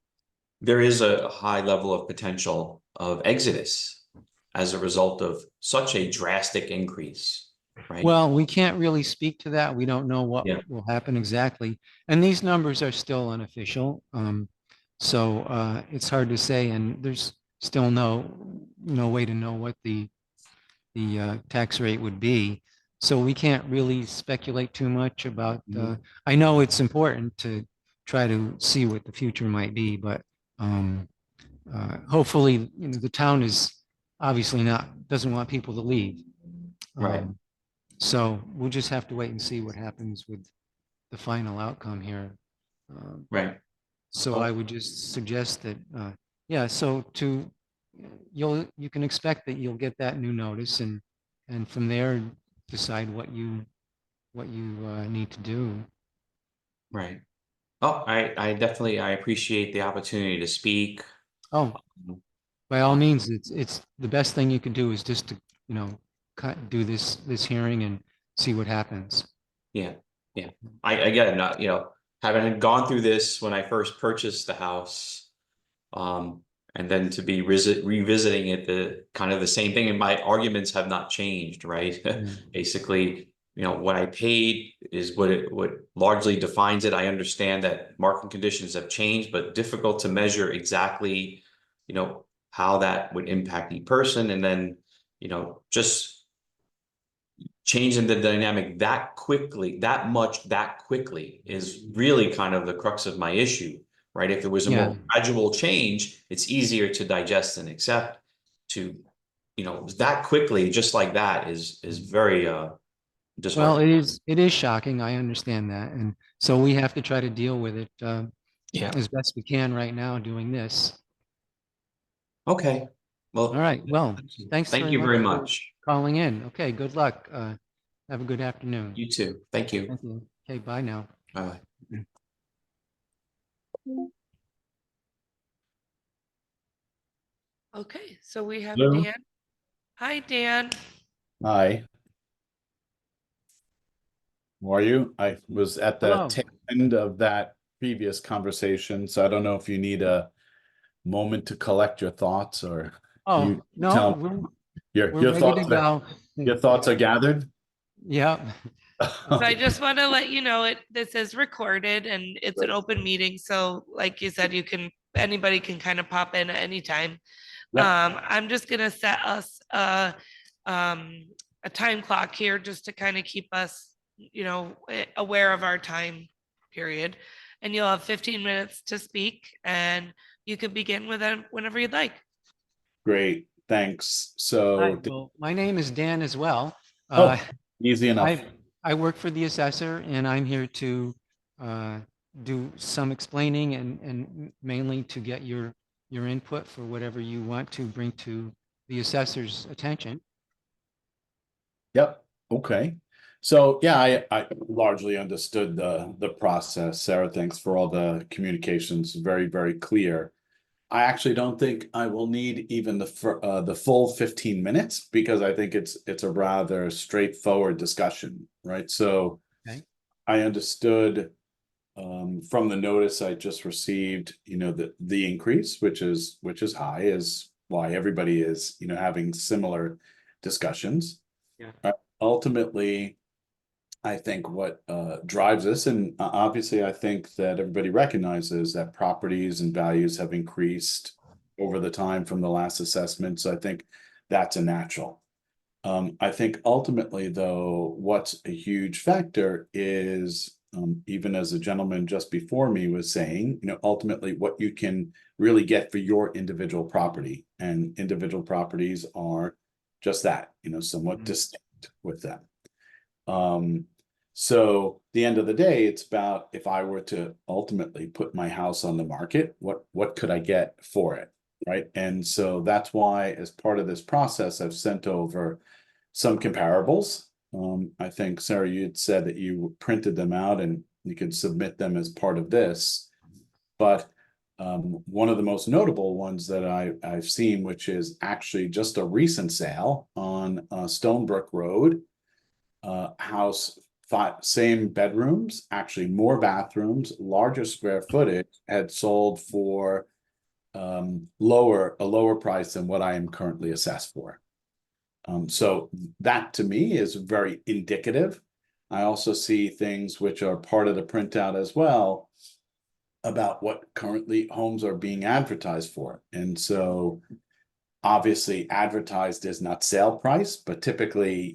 there is a high level of potential of exodus as a result of such a drastic increase, right? Well, we can't really speak to that. We don't know what Yeah. will happen exactly. And these numbers are still unofficial. So it's hard to say, and there's still no way to know what the tax rate would be. So we can't really speculate too much about, I know it's important to try to see what the future might be, but hopefully, the town is obviously doesn't want people to leave. Right. So we'll just have to wait and see what happens with the final outcome here. Right. So I would just suggest that, so you can expect that you'll get that new notice, and from there decide what you need to do. Right. Oh, I definitely, I appreciate the opportunity to speak. Oh, by all means, it's the best thing you can do is just to, do this hearing and see what happens. Yeah. I get it. Not, having gone through this when I first purchased the house, and then to be revisiting it, the kind of the same thing, and my arguments have not changed, right? Basically, what I paid is what largely defines it. I understand that market conditions have changed, but difficult to measure exactly, how that would impact each person, and then, just changing the dynamic that quickly, that quickly is really kind of the crux of my issue, right? If there was a more gradual change, it's easier to digest and accept. To, that quickly, just like that, is very Well, disheartening. it is shocking. I understand that. And so we have to try to deal with it as best we can right now doing this. Okay. Well, All right. Well, thanks thank you very much. for calling in. Okay. Good luck. Have a good afternoon. You too. Thank you. Thank you. Okay. Bye now. Bye. Okay, so we have Hello? Dan. Hi, Dan. Hi. How are you? I was at the Hello. tail end of that previous conversation, so I don't know if you need a moment to collect your thoughts, or Oh, you no, tell we're your ready thoughts. to go. Your thoughts are gathered. Yeah. So I just want to let you know this is recorded and it's an open meeting. So like you said, anybody can kind of pop in at any time. Yep. I'm just gonna set us a time clock here just to kind of keep us, aware of our time period. And you'll have 15 minutes to speak, and you can begin with them whenever you'd like. Great, thanks. Hi, So, well, my name is Dan as well. easy enough. I work for the assessor, and I'm here to do some explaining and mainly to get your input for whatever you want to bring to the assessor's attention. Yep. Okay. So yeah, I largely understood the process. Sarah, thanks for all the communications. Very, very clear. I actually don't think I will need even the full 15 minutes, because I think it's a rather straightforward discussion, right? So Okay. I understood from the notice I just received, the increase, which is high, is why everybody is, having similar discussions. Yeah. Ultimately, I think what drives this, and obviously I think that everybody recognizes that properties and values have increased over the time from the last assessment. So I think that's a natural. I think ultimately, though, what's a huge factor is even as the gentleman just before me was saying, ultimately what you can really get for your individual property, and individual properties are just that, somewhat distinct with them. So the end of the day, it's about, if I were to ultimately put my house on the market, what could I get for it, right? And so that's why, as part of this process, I've sent over some comparables. I think, Sarah, you had said that you printed them out and you could submit them as part of this. But one of the most notable ones that I've seen, which is actually just a recent sale on Stonebrook Road, house, same bedrooms, actually more bathrooms, larger square footage, had sold for a lower price than what I am currently assessed for. So that to me is very indicative. I also see things which are part of the printout as well about what currently homes are being advertised for. And so obviously advertised is not sale price, but typically,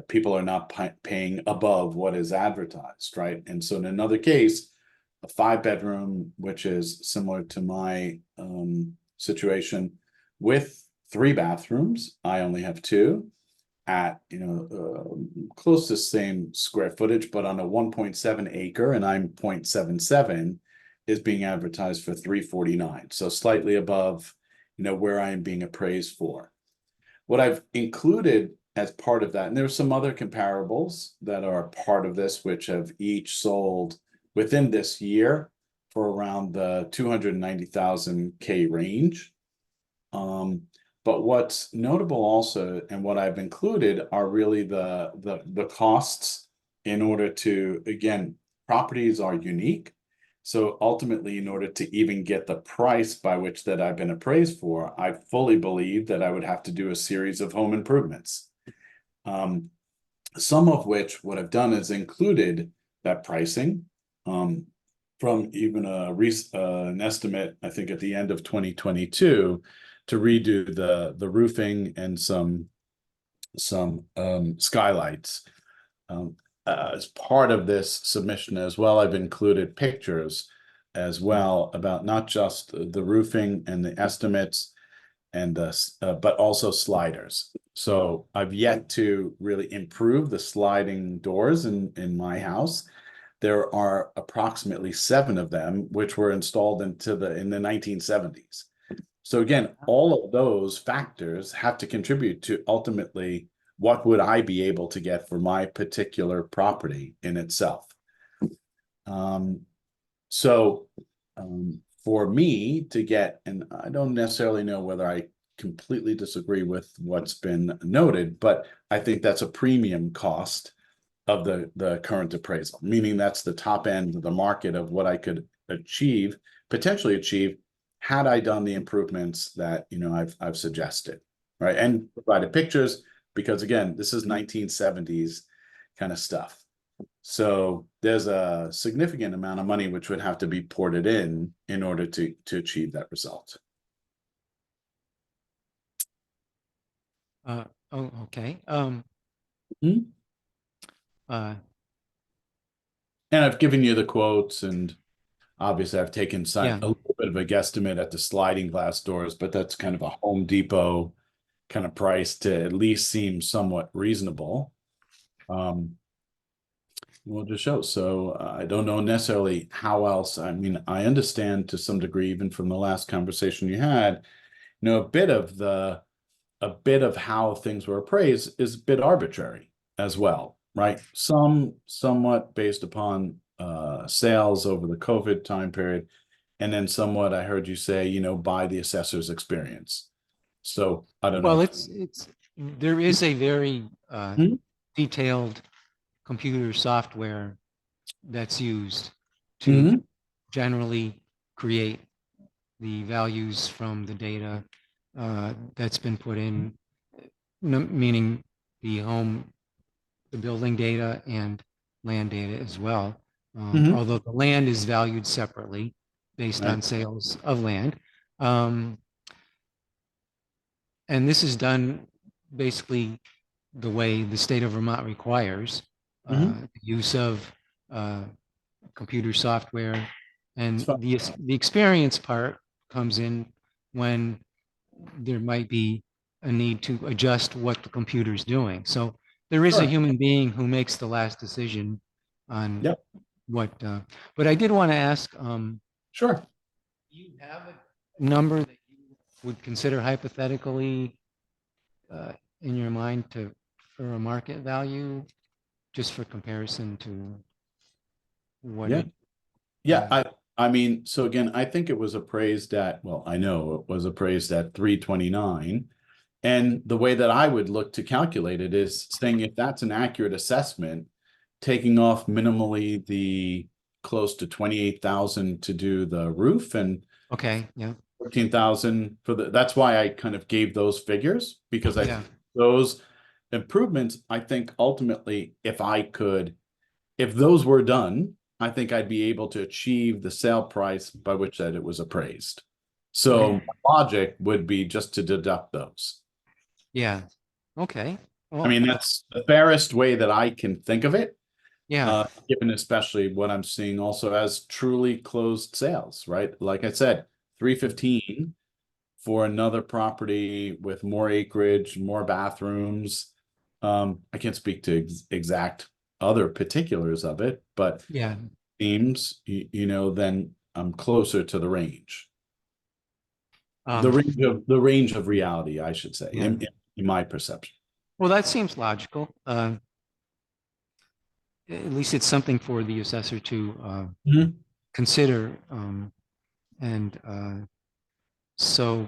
people are not paying above what is advertised, right? And so in another case, a 5-bedroom, which is similar to my situation, with 3 bathrooms, I only have 2, at close to the same square footage, but on a 1.7 acre, and I'm 0.77, is being advertised for $349. So slightly above where I am being appraised for. What I've included as part of that, and there's some other comparables that are part of this, which have each sold within this year for around the 290,000 K range. But what's notable also, and what I've included, are really the costs in order to, again, properties are unique. So ultimately, in order to even get the price by which that I've been appraised for, I fully believe that I would have to do a series of home improvements. Some of which, what I've done is included that pricing from even an estimate, I think at the end of 2022, to redo the roofing and some skylights. As part of this submission as well, I've included pictures as well about not just the roofing and the estimates and but also sliders. So I've yet to really improve the sliding doors in my house. There are approximately 7 of them which were installed in the 1970s. So again, all of those factors have to contribute to ultimately what would I be able to get for my particular property in itself. For me to get, and I don't necessarily know whether I completely disagree with what's been noted, but I think that's a premium cost of the current appraisal, meaning that's the top end of the market of what I could potentially achieve, had I done the improvements that I've suggested, right? And provided pictures, because again, this is 1970s kind of stuff. So there's a significant amount of money which would have to be ported in order to achieve that result. Okay. And I've given you the quotes, and obviously I've taken Yeah. a little bit of a guesstimate at the sliding glass doors, but that's kind of a Home Depot kind of price to at least seem somewhat reasonable. We'll just show. So I don't know necessarily how else. I mean, I understand to some degree, even from the last conversation you had, a bit of how things were appraised is a bit arbitrary as well, right? Somewhat based upon sales over the COVID time period, and then somewhat I heard you say, by the assessor's experience. So I don't know. Well, there is a very detailed computer software that's used to generally create the values from the data that's been put in, meaning the building data and land data as well. Although the land is valued separately based on sales of land. And this is done basically the way the state of Vermont requires, the use of uh, computer software. And It's fine. the experience part comes in when there might be a need to adjust what the computer's doing. So there is a Sure. human being who makes the last decision on Yep. what, but I did want to ask, Sure. do you have a number that you would consider hypothetically in your mind for a market value, just for comparison to what Yeah. it, Yeah, I mean, so again, I think it was appraised at, well, I know it was appraised at 329. And the way that I would look to calculate it is saying if that's an accurate assessment, taking off minimally the close to 28,000 to do the roof and okay, yeah, 14,000 for that's why I kind of gave those figures, because yeah, those improvements, I think ultimately, if those were done, I think I'd be able to achieve the sale price by which that it was appraised. So Right. my logic would be just to deduct those. yeah, okay. I Well, mean, that's the fairest way that I can think of it, yeah, given especially what I'm seeing also as truly closed sales, right? Like I said, 315 for another property with more acreage, more bathrooms. I can't speak to exact other particulars of it, but yeah. seems, then I'm closer to the range. Um, The range of reality, I should say, Yeah. in my perception. well, that seems logical. At least it's something for the assessor to Mhm. consider. And so,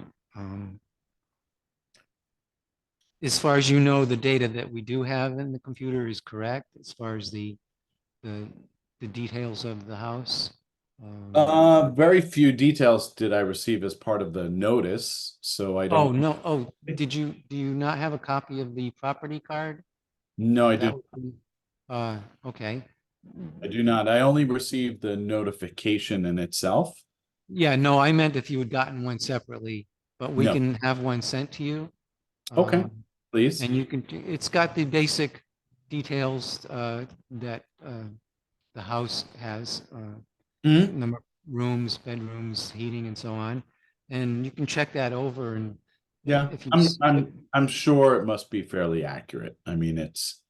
as far as you know, the data that we do have in the computer is correct as far as the, the details of the house. Very few details did I receive as part of the notice, so I Oh, don't. no. Oh, do you not have a copy of the property card? No, I That do. would be, okay. I do not. I only received the notification in itself. Yeah, no, I meant if you had gotten one separately, but we No. can have one sent to you. Okay, Um, please. And you can, it's got the basic details that the house has, Mhm. number of rooms, bedrooms, heating and so on. And you can check that over and Yeah, if you, I'm sure it must be fairly accurate. I mean, it's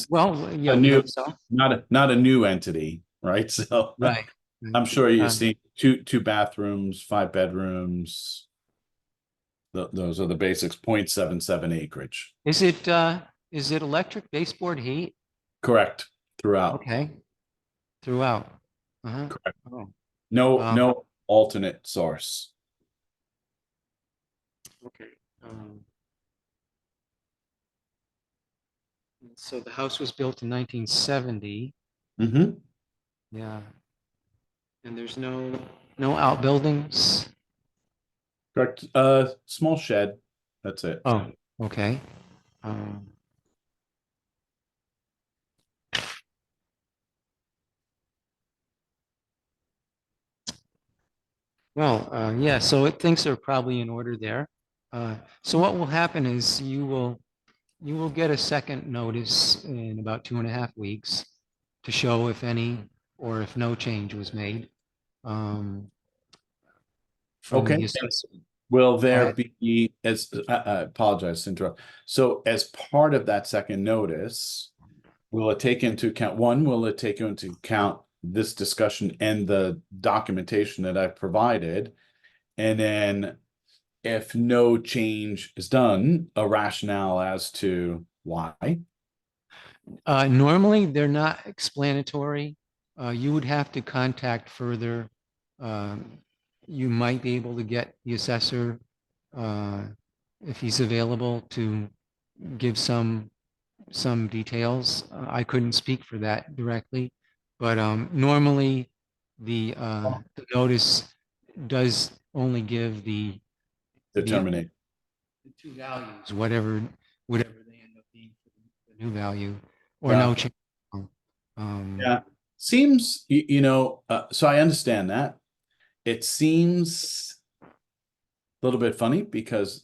well, yeah, a we new, hope so. not a new entity, right? So Right. I'm sure you Um, see two bathrooms, 5 bedrooms. Those are the basics, 0.77 acreage. Is it electric baseboard heat? Correct, throughout. Okay, throughout. Uh-huh. Correct. Oh, No alternate source. okay. So the house was built in 1970. Mm-hmm. Yeah. And there's no outbuildings? Correct. Small shed. That's it. Oh, okay. Um, Well, yeah, so things are probably in order there. So what will happen is you will get a second notice in about 2.5 weeks to show if any or if no change was made from Okay. the assessor. Will Go there ahead. be, as I apologize to interrupt. So as part of that second notice, will it take into account, will it take into account this discussion and the documentation that I've provided? And then if no change is done, a rationale as to why? Normally, they're not explanatory. You would have to contact further. Um, You might be able to get the assessor, uh, if he's available, to give some details. I couldn't speak for that directly, but normally the notice does only give Determinate. the two values, whatever they end up being for the new value, or Yeah. no change. Yeah. Seems, so I understand that. It seems a little bit funny because,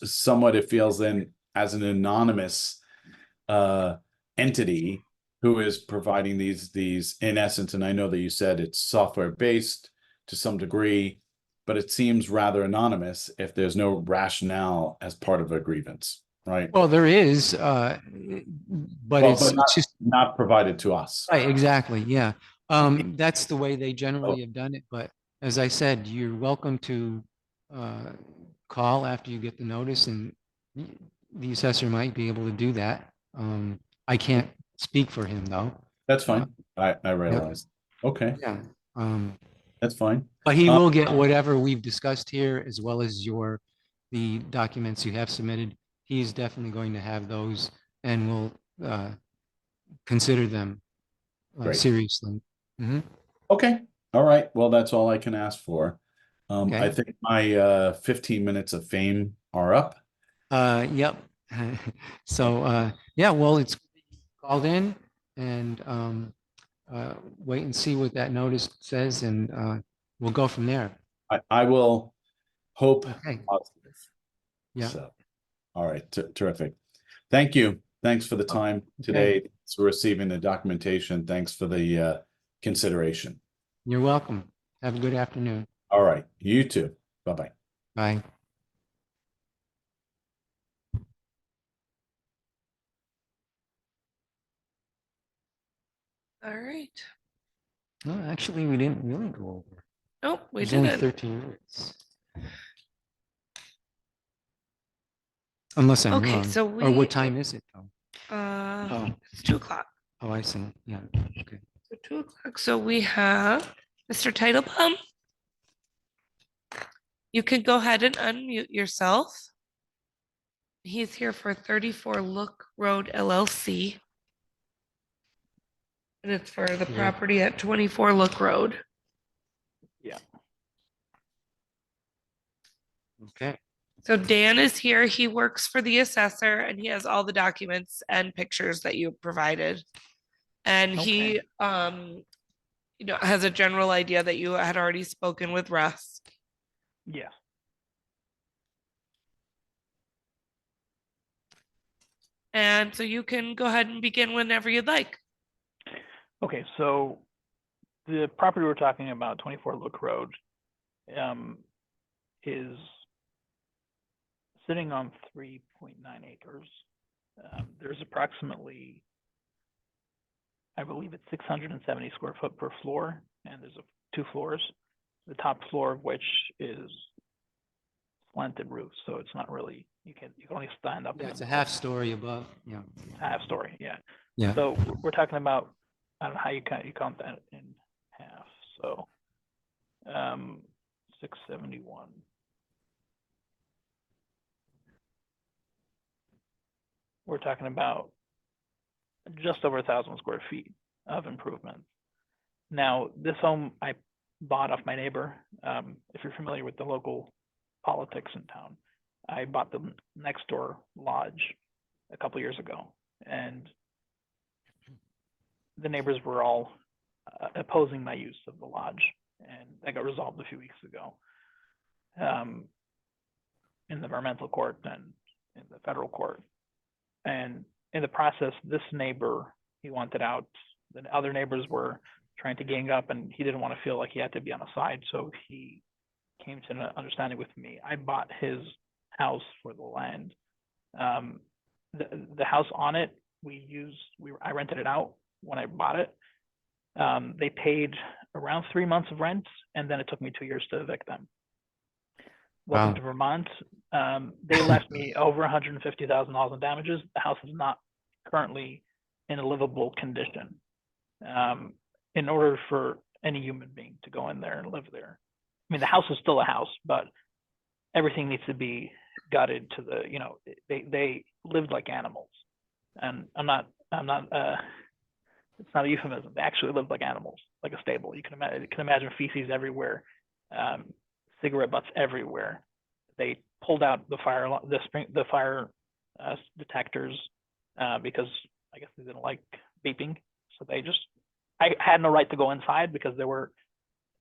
somewhat it feels then as an anonymous entity who is providing these in essence, and I know that you said it's software based to some degree, but it seems rather anonymous if there's no rationale as part of a grievance, right? Well, there is, but Well, it's just, not provided to us. right, exactly, yeah. That's the way they generally have done it, but as I said, you're welcome to call after you get the notice, and the assessor might be able to do that. I can't speak for him, though. That's fine. I realize. Okay, Yeah. that's fine. But he will get whatever we've discussed here, as well as the documents you have submitted. He's definitely going to have those, and will consider them Great. seriously. Mhm. Okay, all right. Well, that's all I can ask for. I Okay. think my 15 minutes of fame are up. Yep. So, yeah, well, it's called in, and wait and see what that notice says, and we'll go from there. I will hope Okay. positive. Yeah. So, all right, terrific. Thank you. Thanks for the time today. Thanks for receiving the documentation. Thanks for the consideration. You're welcome. Have a good afternoon. All right, you too. Bye-bye. Bye. All right. No, actually, we didn't really go over. Nope, we It's only didn't. 13 minutes. Unless I'm Okay, wrong. so Or what time is it, though? Oh. It's 2:00. Oh, I see. Yeah. Okay. So 2:00. So we have Mr. Titlebaum. You can go ahead and unmute yourself. He's here for 34 Look Road LLC. And it's for the Yeah. property at 24 Look Road. Okay. So Dan is here. He works for the assessor and he has all the documents and pictures that you provided. And he has a general idea that you had already spoken with Russ. Yeah. And so you can go ahead and begin whenever you'd like. Okay, so the property we're talking about, 24 Look Road, is sitting on 3.9 acres. There's approximately, I believe it's 670 square foot per floor, and there's two floors. The top floor of which is slanted roof, so it's not really, you can only stand up. Yeah, it's a half story above. Yeah. Half story, yeah. Yeah. So we're talking about, I don't know how you count that in half. So 671. We're talking about just over 1,000 square feet of improvement. Now, this home I bought off my neighbor. If you're familiar with the local politics in town, I bought the next door lodge a couple years ago, and the neighbors were all opposing my use of the lodge, and that got resolved a few weeks ago in the environmental court and in the federal court. And in the process, this neighbor, he wanted out. The other neighbors were trying to gang up, and he didn't want to feel like he had to be on a side, so he came to an understanding with me. I bought his house for the land. The house on it, I rented it out when I bought it. They paid around 3 months of rent, and then it took me 2 years to evict them. Welcome to Vermont. They left me over $150,000 in damages. The house is not currently in a livable condition. In order for any human being to go in there and live there, I mean, the house is still a house, but everything needs to be gutted to the, they lived like animals. And it's not a euphemism. They actually lived like animals, like a stable. You can imagine feces everywhere, cigarette butts everywhere. They pulled out the fire detectors because I guess they didn't like beeping. So I had no right to go inside because there were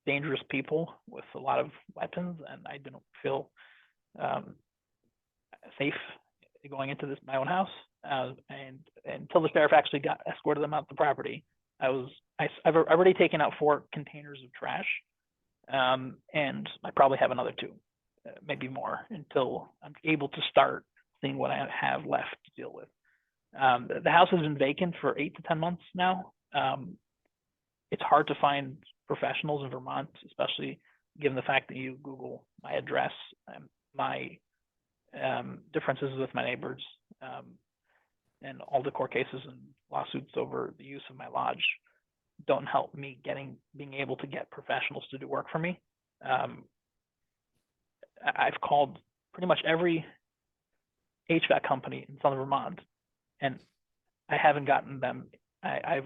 dangerous people with a lot of weapons, and I didn't feel safe going into my own house. And until the sheriff actually escorted them out the property, I've already taken out 4 containers of trash. And I probably have another 2, maybe more, until I'm able to start seeing what I have left to deal with. The house has been vacant for 8 to 10 months now. It's hard to find professionals in Vermont, especially given the fact that you Google my address, my differences with my neighbors, and all the court cases and lawsuits over the use of my lodge don't help me being able to get professionals to do work for me. I've called pretty much every HVAC company in Southern Vermont, and I haven't gotten them. I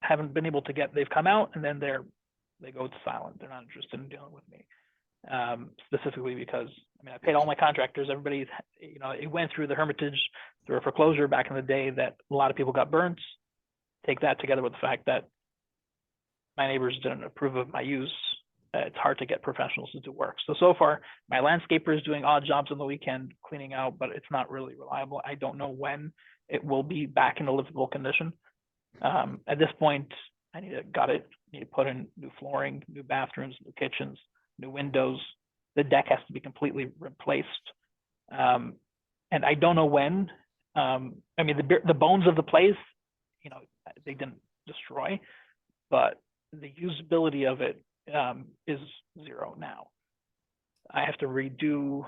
haven't been able to get. They've come out and then they go silent. They're not interested in dealing with me, specifically because I paid all my contractors. Everybody, it went through the Hermitage, through a foreclosure back in the day that a lot of people got burnt. Take that together with the fact that my neighbors didn't approve of my use. It's hard to get professionals to do work. So far, my landscaper is doing odd jobs on the weekend, cleaning out, but it's not really reliable. I don't know when it will be back in a livable condition. At this point, I need to put in new flooring, new bathrooms, new kitchens, new windows. The deck has to be completely replaced. And I don't know when. The bones of the place, they didn't destroy, but the usability of it is 0 now. I have to redo.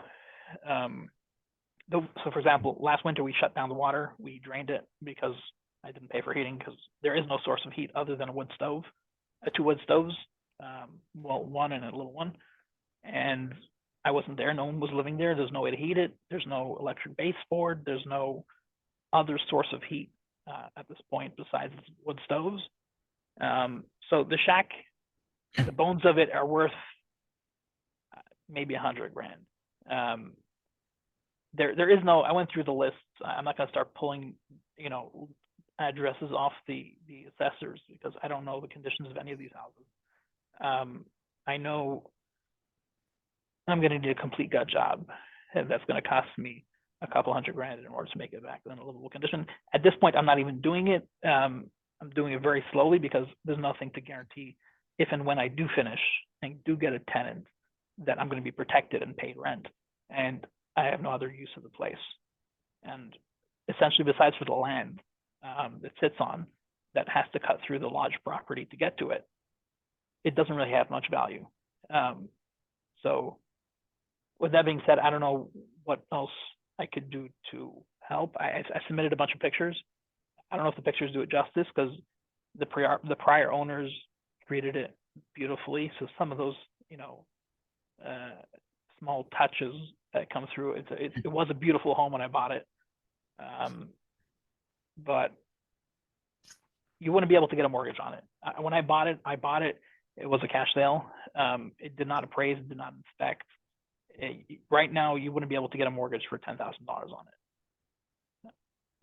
So for example, last winter we shut down the water. We drained it because I didn't pay for heating because there is no source of heat other than a wood stove, 2 wood stoves, one and a little one. And I wasn't there. No one was living there. There's no way to heat it. There's no electric baseboard. There's no other source of heat at this point besides wood stoves. So the shack, the bones of it are worth maybe $100,000. There is no. I went through the list. I'm not going to start pulling, addresses off the assessors because I don't know the conditions of any of these houses. I know I'm going to need a complete gut job, and that's going to cost me a couple $100,000 in order to make it back in a livable condition. At this point, I'm not even doing it. I'm doing it very slowly because there's nothing to guarantee if and when I do finish and do get a tenant that I'm going to be protected and paid rent. And I have no other use of the place. And essentially, besides for the land that sits on, that has to cut through the lodge property to get to it, it doesn't really have much value. So with that being said, I don't know what else I could do to help. I submitted a bunch of pictures. I don't know if the pictures do it justice because the prior owners treated it beautifully. So some of those, small touches that come through, it was a beautiful home when I bought it. But you wouldn't be able to get a mortgage on it. When I bought it, it was a cash sale. It did not appraise, it did not inspect. Right now, you wouldn't be able to get a mortgage for $10,000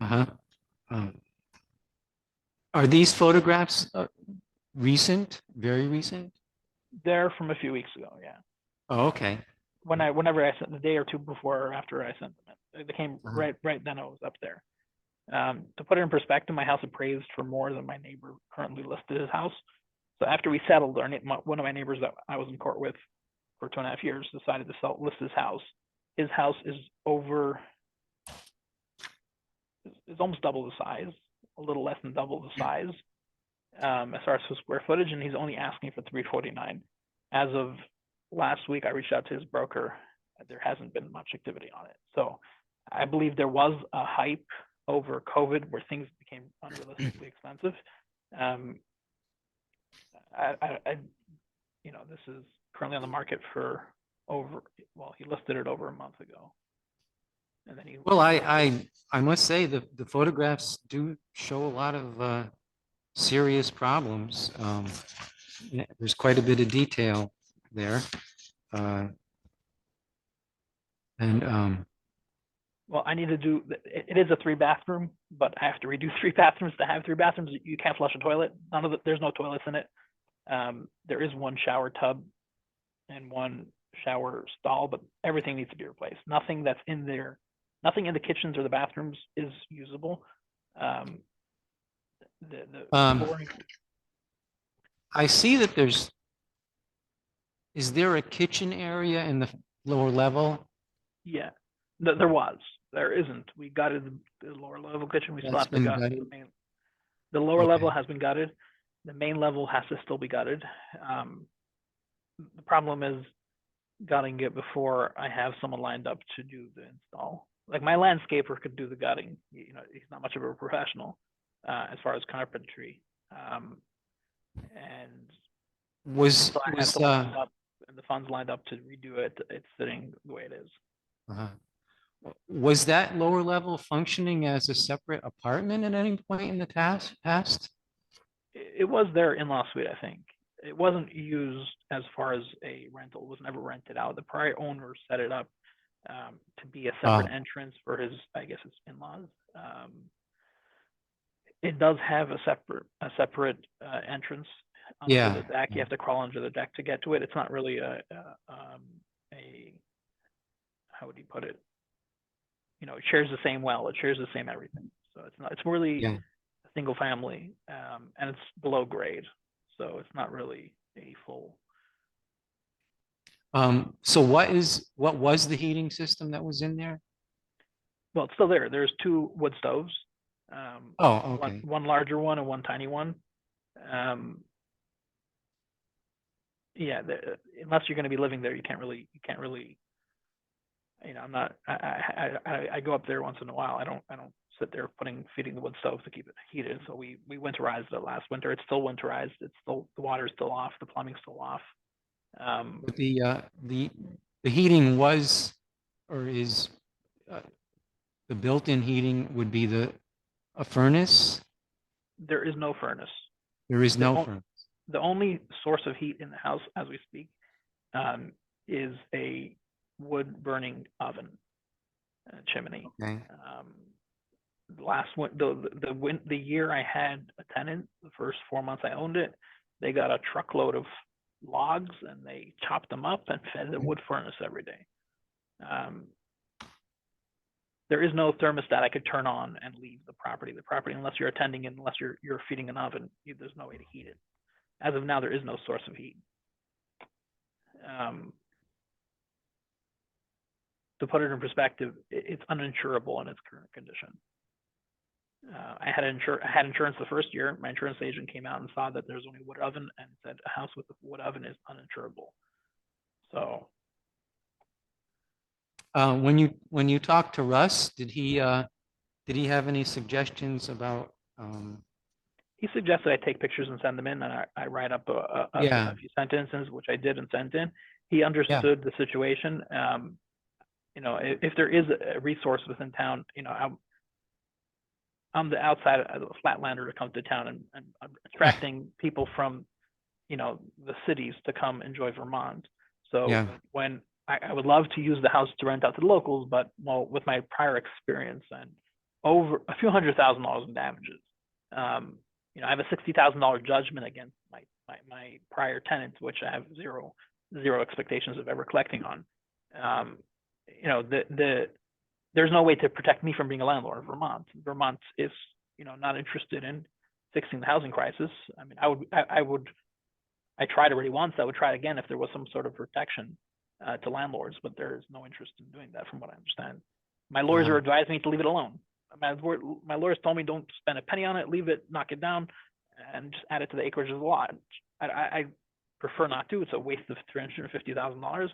on it. Are these photographs recent, very recent? They're from a few weeks ago, yeah. Oh, okay. Whenever I sent, the day or two before or after I sent them, they came right then I was up there. To put it in perspective, my house appraised for more than my neighbor currently listed his house. So after we settled, one of my neighbors that I was in court with for 2.5 years decided to list his house. His house is almost double the size, a little less than double the size as far as the square footage, and he's only asking for $349. As of last week, I reached out to his broker. There hasn't been much activity on it. So I believe there was a hype over COVID where things became unrealistically expensive. This is currently on the market for he listed it over a month ago. And then Well, I must say the photographs do show a lot of serious problems. There's quite a bit of detail there. Well, I need to do, it is a 3-bathroom, but I have to redo 3 bathrooms to have 3 bathrooms. You can't flush a toilet. There's no toilets in it. There is 1 shower tub and 1 shower stall, but everything needs to be replaced. Nothing that's in there Nothing in the kitchens or the bathrooms is usable. The flooring, I see that is there a kitchen area in the lower level? yeah, there isn't. We gutted the lower level kitchen. We still That's have to been gut gutted? the main. The lower level Okay. has been gutted. The main level has to still be gutted. The problem is gutting it before I have someone lined up to do the install. Like my landscaper could do the gutting. You know, he's not much of a professional as far as carpentry. And Was, until I have was, someone lined up and the funds lined up to redo it, it's sitting the way it is. uh-huh. Was that lower level functioning as a separate apartment at any point in the past? It was their in-law suite, I think. It wasn't used as far as a rental. It was never rented out. The prior owner set it up to be a separate entrance for his, I guess, his in-laws. It does have a separate entrance under Yeah. the deck. You have to crawl under the deck to get to it. It's not really a how would you put it? You know, it shares the same well. It shares the same everything. So it's not. It's really Yeah. a single family, and it's below grade. So it's not really a full. So what was the heating system that was in there? Well, it's still there. There's two wood stoves. Oh, okay. One larger one and one tiny one. Yeah, unless you're going to be living there, you can't really. You know, I'm not. I go up there once in a while. I don't sit there feeding the wood stove to keep it heated. So we winterized it last winter. It's still winterized. It's still, the water's still off. The plumbing's still off. But the heating was, or is, the built-in heating would be a furnace? There is no furnace. There is no furnace. The only source of heat in the house as we speak is a wood burning oven chimney. Okay. The year I had a tenant, the first 4 months I owned it, they got a truckload of logs and they chopped them up and fed the wood furnace every day. There is no thermostat I could turn on and leave the property. Unless you're attending and unless you're feeding an oven, there's no way to heat it. As of now, there is no source of heat. To put it in perspective, it's uninsurable in its current condition. I had insurance the first year. My insurance agent came out and saw that there's only a wood oven and said a house with a wood oven is uninsurable. So when you talked to Russ, did he have any suggestions about? He suggested I take pictures and send them in, and I write up a few sentences, which I did and sent in. He understood the situation. You know, if there is a resource within town, you know, I'm the outside of a flatlander to come to town, and I'm attracting people from, you know, the cities to come enjoy Vermont. So when I would love to use the house to rent out to the locals, but well, with my prior experience and over a few $100,000 in damages, you know, I have a $60,000 judgment against my prior tenants, which I have zero expectations of ever collecting on. You know, there's no way to protect me from being a landlord in Vermont. Vermont is, you know, not interested in fixing the housing crisis. I mean, I tried already once. I would try again if there was some sort of protection to landlords, but there's no interest in doing that from what I understand. My lawyers are advising me to leave it alone. My lawyers told me don't spend a penny on it, leave it, knock it down, and just add it to the acreage of the lot. I prefer not to. It's a waste of $350,000.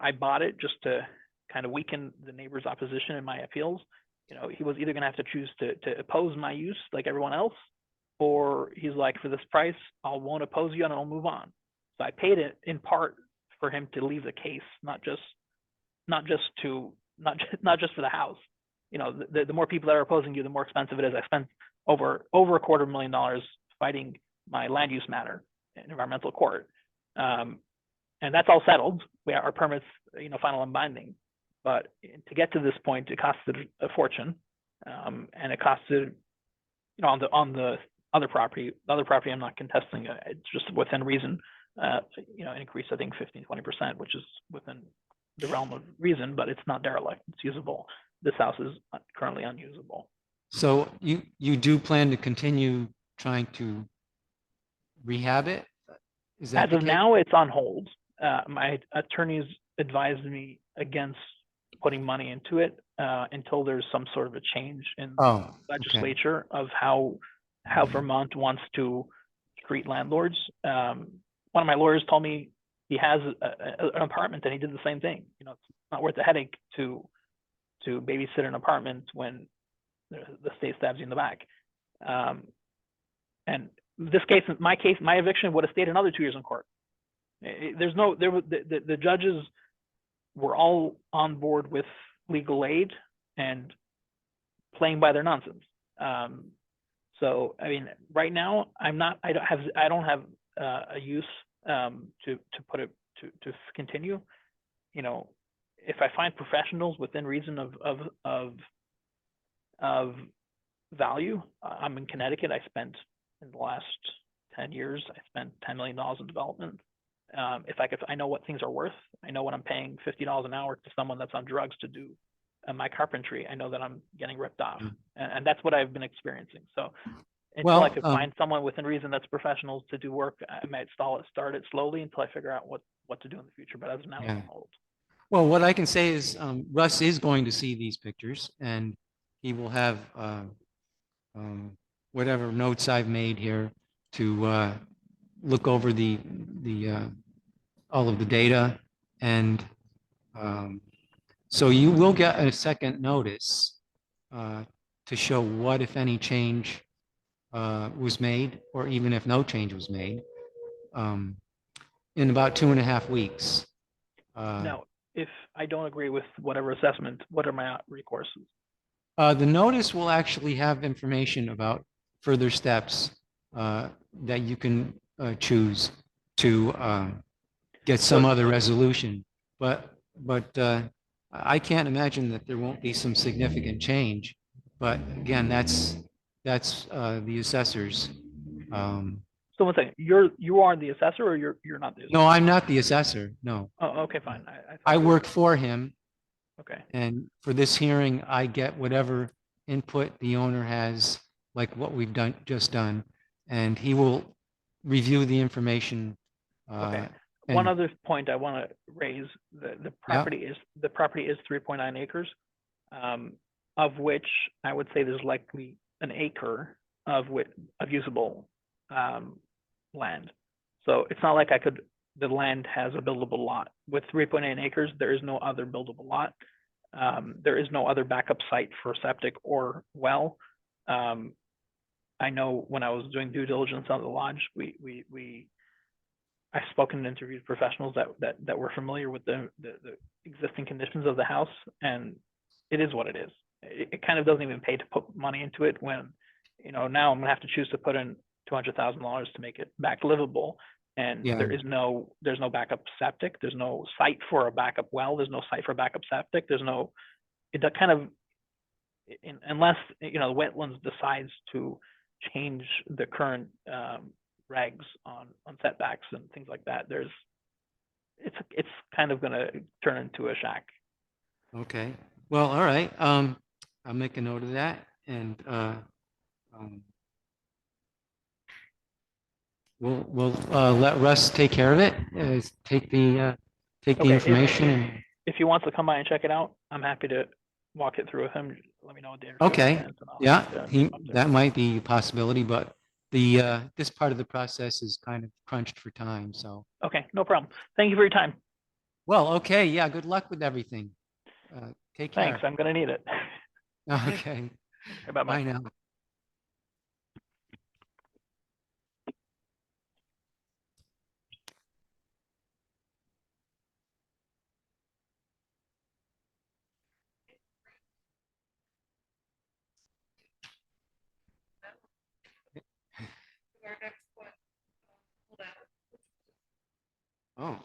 I bought it just to kind of weaken the neighbor's opposition in my appeals. You know, he was either going to have to choose to oppose my use like everyone else, or he's like, for this price, I won't oppose you and I'll move on. So I paid it in part for him to leave the case, not just for the house. You know, the more people that are opposing you, the more expensive it is. I spent over $250,000 fighting my land use matter in environmental court. And that's all settled. Our permits, you know, final and binding. But to get to this point, it costed a fortune, and it costed, you know, on the other property. The other property, I'm not contesting. It's just within reason. You know, an increase, I think 15-20%, which is within the realm of reason, but it's not derelict. It's usable. this house is currently unusable. So you do plan to continue trying to rehab it? Is that As the of case? now, it's on hold. My attorneys advised me against putting money into it until there's some sort of a change in Oh, okay. legislature of how Vermont wants to treat landlords. One of my lawyers told me he has an apartment and he did the same thing. You know, it's not worth the headache to babysit an apartment when the state stabs you in the back. And this case, my eviction would have stayed another 2 years in court. The judges were all on board with legal aid and playing by their nonsense. So I mean, right now I don't have a use to put it to continue. You know, if I find professionals within reason of value, I'm in Connecticut. I spent in the last 10 years, I spent $10 million in development. I know what things are worth. I know when I'm paying $50 an hour to someone that's on drugs to do my carpentry, I know that I'm getting ripped off, and that's what I've been experiencing. So until I could find someone within reason that's professionals to do work, I might start it slowly until I figure out what to do in the future. But as of now, it's on hold. Well, what I can say is Russ is going to see these pictures, and he will have whatever notes I've made here to look over the all of the data, and so you will get a second notice to show what, if any, change was made, or even if no change was made, in about 2.5 weeks. Now, if I don't agree with whatever assessment, what are my recourses? The notice will actually have information about further steps that you can choose to get some other resolution. But I can't imagine that there won't be some significant change. But again, that's the assessors. So one second, you are the assessor, or you're not the assessor? No, I'm not the assessor. No. Oh, okay, fine. I work for him. Okay. And for this hearing, I get whatever input the owner has, like what we've just done, and he will review the information. Okay. One other point I want to raise: the property is 3.9 acres, of which I would say there's likely an acre of usable land. So it's not like the land has a buildable lot. With 3.8 acres, there is no other buildable lot. There is no other backup site for septic or well. I know when I was doing due diligence on the lodge, I've spoken and interviewed professionals that were familiar with the existing conditions of the house, and it is what it is. It kind of doesn't even pay to put money into it when, you know, now I'm gonna have to choose to put in $200,000 to make it back livable. And there's no backup septic. There's no site for a backup well. There's no site for backup septic. Unless, you know, the wetlands decides to change the current regs on setbacks and things like that, it's kind of going to turn into a shack. Okay. Well, all right. I'll make a note of that, and we'll let Russ take care of it. Take the information. If he wants to come by and check it out, I'm happy to walk it through with him. Let me know what day. Okay. Yeah, that might be a possibility, but this part of the process is kind of crunched for time. So. Okay, no problem. Thank you for your time. Well, okay. Yeah. Good luck with everything. Take care. Thanks. I'm gonna need it. Okay. Bye now. Oh.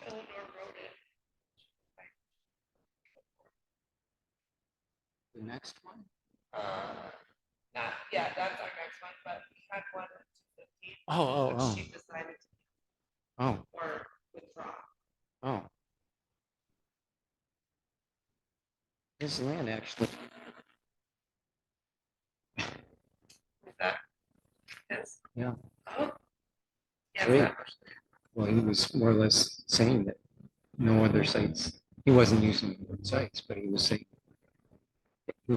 The next one? That's our next one, but we had one at 2:15. Oh. She decided to. Oh. Or withdraw. Oh. This land actually Great. Well, he was more or less saying that no other sites, he wasn't using the word sites, but he was saying he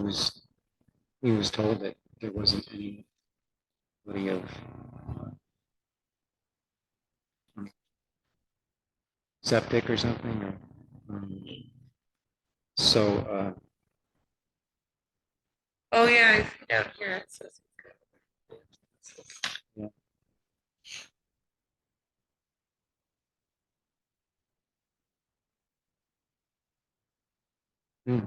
was told that there wasn't any way of septic or something, or so Oh, yeah, I see down here it says. hmm.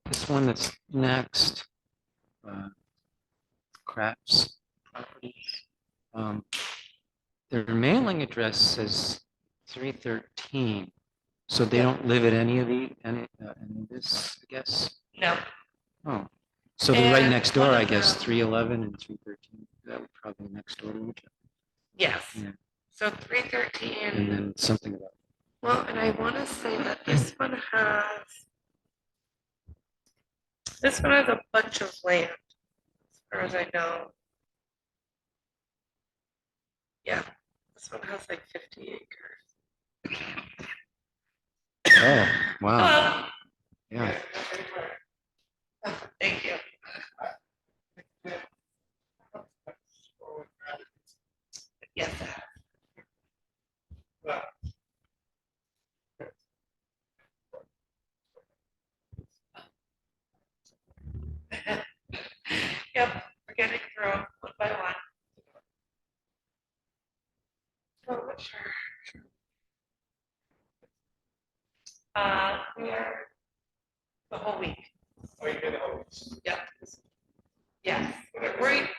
This one that's next, Crafts Properties. Their mailing address says 313, so they don't live at any of this, I guess. No. Oh, so they're right And next door, one I of guess, them- 311 and 313. That would probably next door to each other. Yes. Yeah. So And 313. then something about. Well, and I want to say that this one has a bunch of land, as far as I know. Yeah, this one has like 50 acres. Oh, wow. Hello. Yeah. Thank you. Yes. Yep, we're getting through 'em one by one. Oh, sure. We are the whole week. Oh, you're the whole week? Yep. Yes, we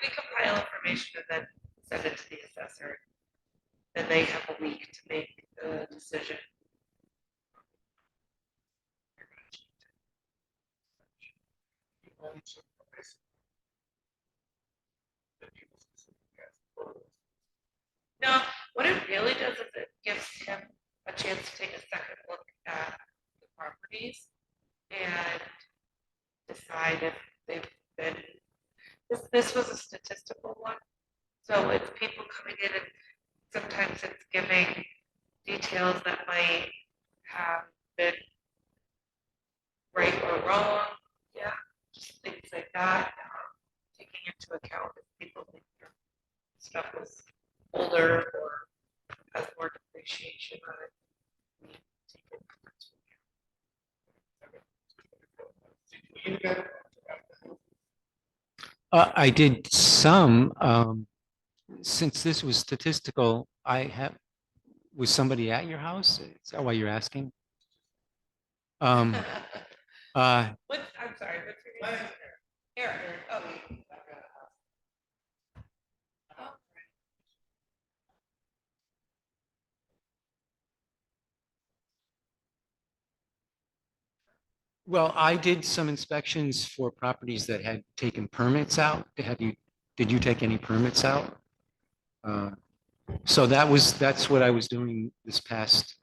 compile information and then send it to the assessor. Then they have a week to make the decision. No, what it really does is it gives him a chance to take a second look at the properties and decide if they've been, this was a statistical one. So it's people coming in and sometimes it's giving details that might have been right or wrong. Yeah, just things like that. Taking into account if people think their stuff is older or has more depreciation on it. We take it into account. I did some, since this was statistical, was somebody at your house? Is that why you're asking? I'm sorry, what's your name? Eric. Oh. Well, I did some inspections for properties that had taken permits out. Did you take any permits out? So that's what I was doing this past,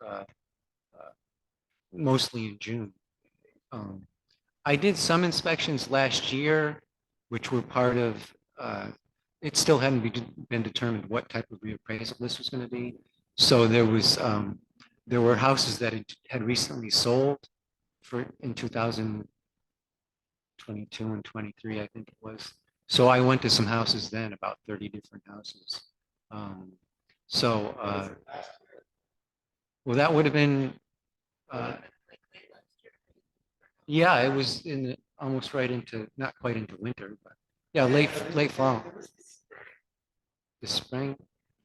mostly in June. I did some inspections last year, which were part of, it still hadn't been determined what type of reappraisal this was going to be. So there were houses that had recently sold in 2022 and 23, I think it was. So I went to some houses then, about 30 different houses. Well, that would have been, yeah, it was almost right into, not quite into winter, but yeah, late fall. The spring.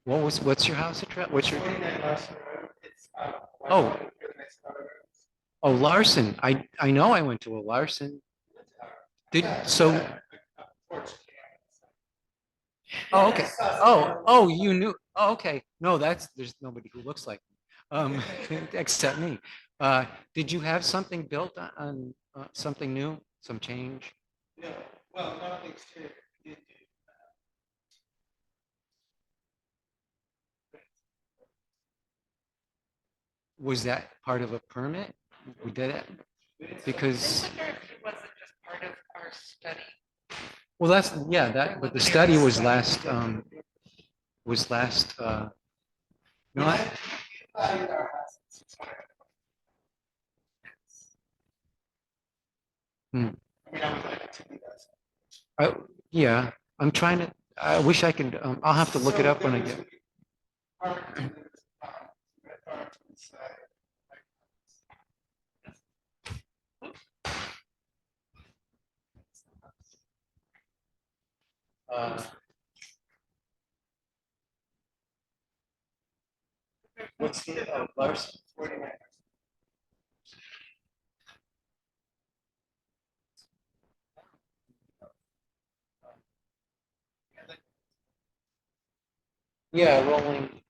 What's your house address? What's your? Oh. Oh, Larson. I know I went to a Larson. Oh, okay. Oh, you knew. Oh, okay. No, there's nobody who looks like me, except me. Did you have something built on something new, some change? No, well, nothing exterior. Was that part of a permit? We did it I because wonder if it wasn't just part of our study. Well, that's, yeah, that, but the study was last, no, yeah, I'm trying to, I wish I could, I'll have to look it up when I get. What's the, Larson? Yeah, rolling.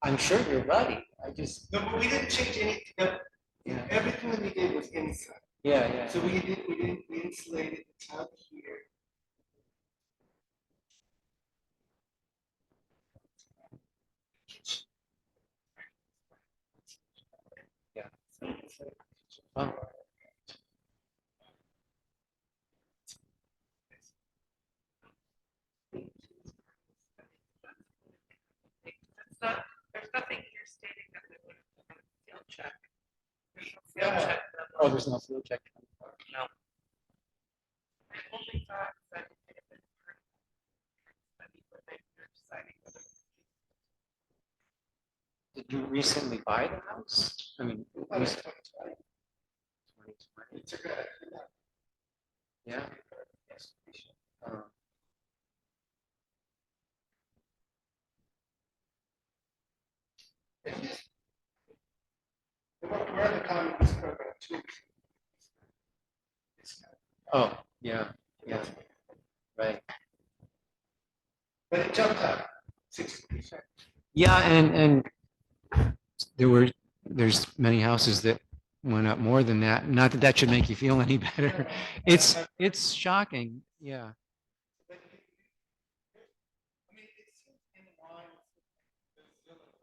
I'm sure you're right. I just. No, but we didn't change anything. Yeah. Everything that we did was inside. Yeah, yeah. So we insulated the top here. Oh. It's not, there's nothing here stating that they would have done a field check. There's no field check. Oh, there's no field check. No. I only thought that it had been part of the study, but they were deciding whether. Did you recently buy the house? I mean, That was 2020. We took a, Yeah. Uh, we're in the commons program too. Oh, yeah, yeah, right. But it jumped up 60%. Yeah, and there's many houses that went up more than that. Not that that should make you feel any better. It's shocking. Yeah. I mean, it seems in line with the zillow.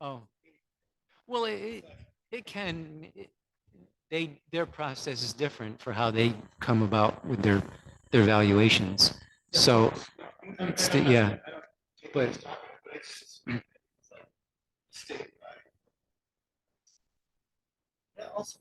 Oh, well, it can, their process is different for how they come about with their valuations. So it's, yeah, but Yeah, also.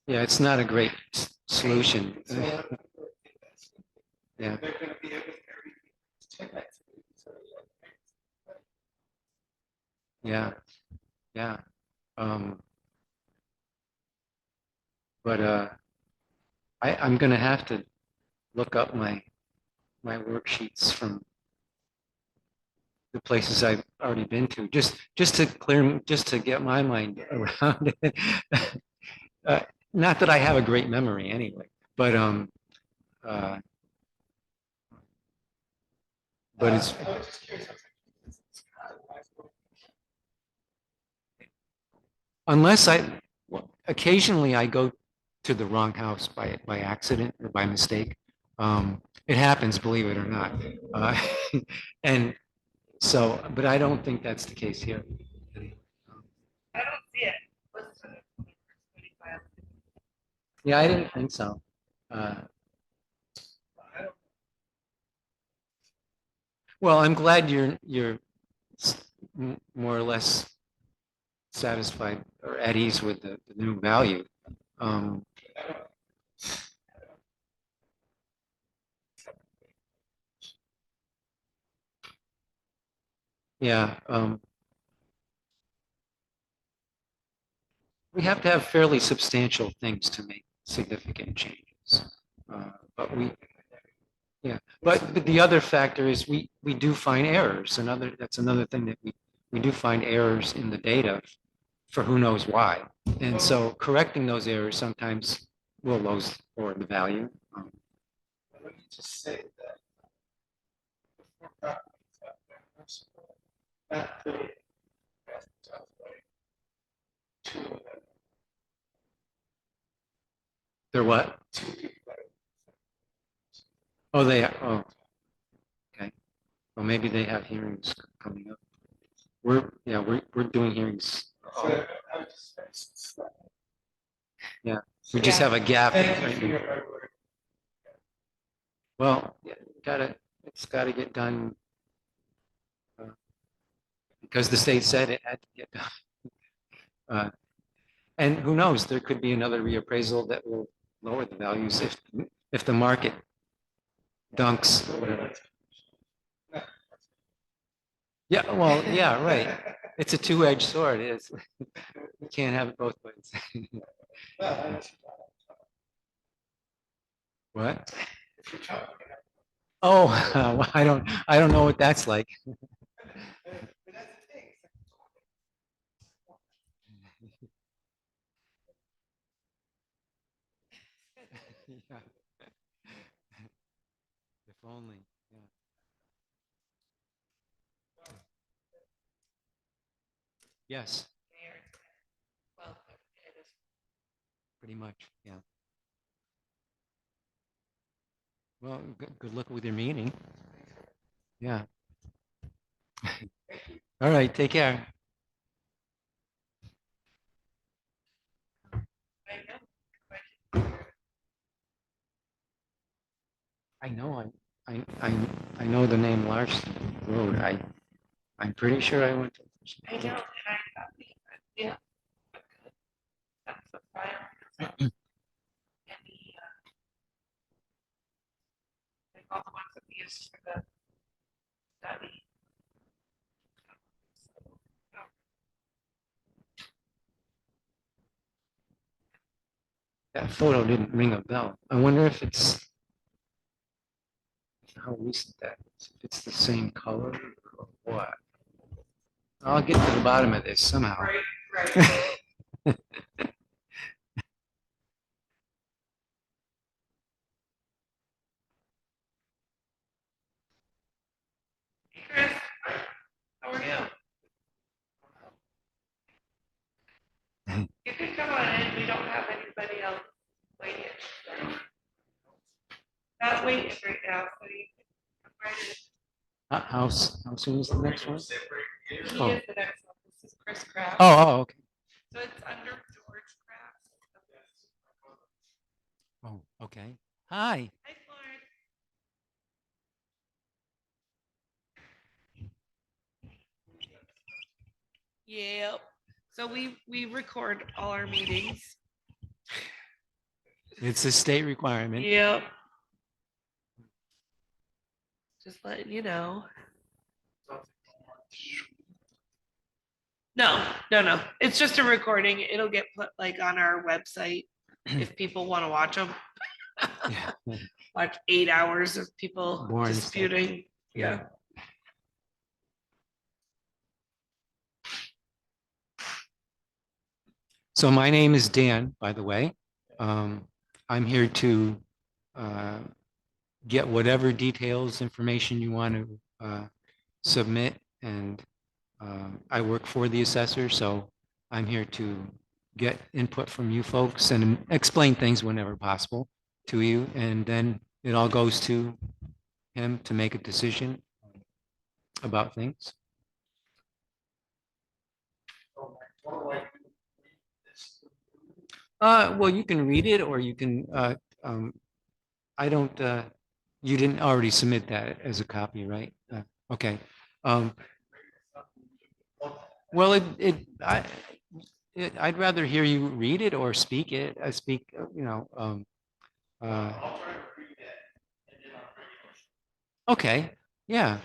yeah, it's not a great solution. Yeah. They're gonna be able to everything. Yeah, yeah. But I'm gonna have to look up my worksheets from the places I've already been to, just to get my mind around it. Not that I have a great memory anyway, but uh, it's. I was just curious. Unless occasionally I go to the wrong house by accident or by mistake. It happens, believe it or not. And so, but I don't think that's the case here. I don't see it listed as 25. Yeah, I didn't think so. Well, I'm glad you're more or less satisfied or at ease with the new value. Yeah, we have to have fairly substantial things to make significant changes. But but the other factor is we do find errors. That's another thing that we do find errors in the data for who knows why. And so correcting those errors sometimes will lower the value. Let me just say that. Before properties out there, first of all, not the best job, right? They're what? Oh, they are. Oh, okay. Well, maybe they have hearings coming up. We're doing hearings. Yeah, we just have a gap. Well, yeah, it's gotta get done. Because the state said it had to get done. And who knows, there could be another reappraisal that will lower the values if the market dunks or whatever. Yeah, well, yeah, right. It's a two-edged sword. It's you can't have it both ways. What? Oh, well, I don't know what that's like. Yeah. If only, yeah. Yes, Well, it is. pretty much, yeah. Well, good luck with your meeting. Yeah. All right, take care. I know, I know the name Larson Road. I'm pretty sure I went to. I know, and I thought, yeah. That's the fire. And like all the ones that we used for the study. That photo didn't ring a bell. I wonder if it's how recent that is. If it's the same color or what. I'll get to the bottom of this somehow. Right. Hey, Chris, how are you? You can come on in, we don't have anybody else waiting. Not waiting right now, so you can come right in. How soon is the next one? He Oh. is the next one, this is Chris Kraft. Oh, okay. So it's under George Kraft. Oh, okay. Hi. Hi, Lauren. Yep. So we record all our meetings. It's a state requirement. Yep. Just letting you know. No. It's just a recording. It'll get put like on our website if people want to watch them. Yeah. Watch 8 hours of people Boring stuff. disputing. Yeah. So my name is Dan, by the way. I'm here to get whatever details, information you want to submit, and I work for the assessor, so I'm here to get input from you folks and explain things whenever possible to you, and then it all goes to him to make a decision about things. Well, you can read it, or you can. I don't. You didn't already submit that as a copy, right? Okay. Well, I'd rather hear you read it or speak it. I speak. Okay. Yeah.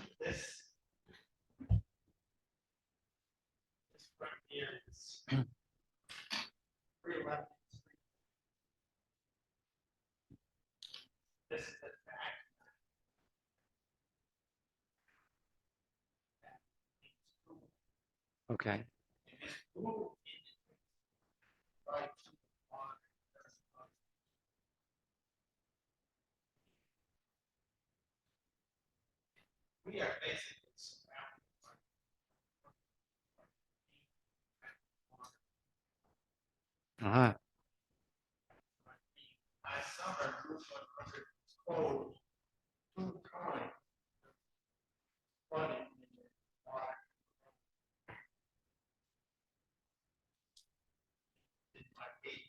Okay. We are basically surrounded. Uh-huh. Last summer, Route 100 was closed 2 times. Flooding in the water. In my gate.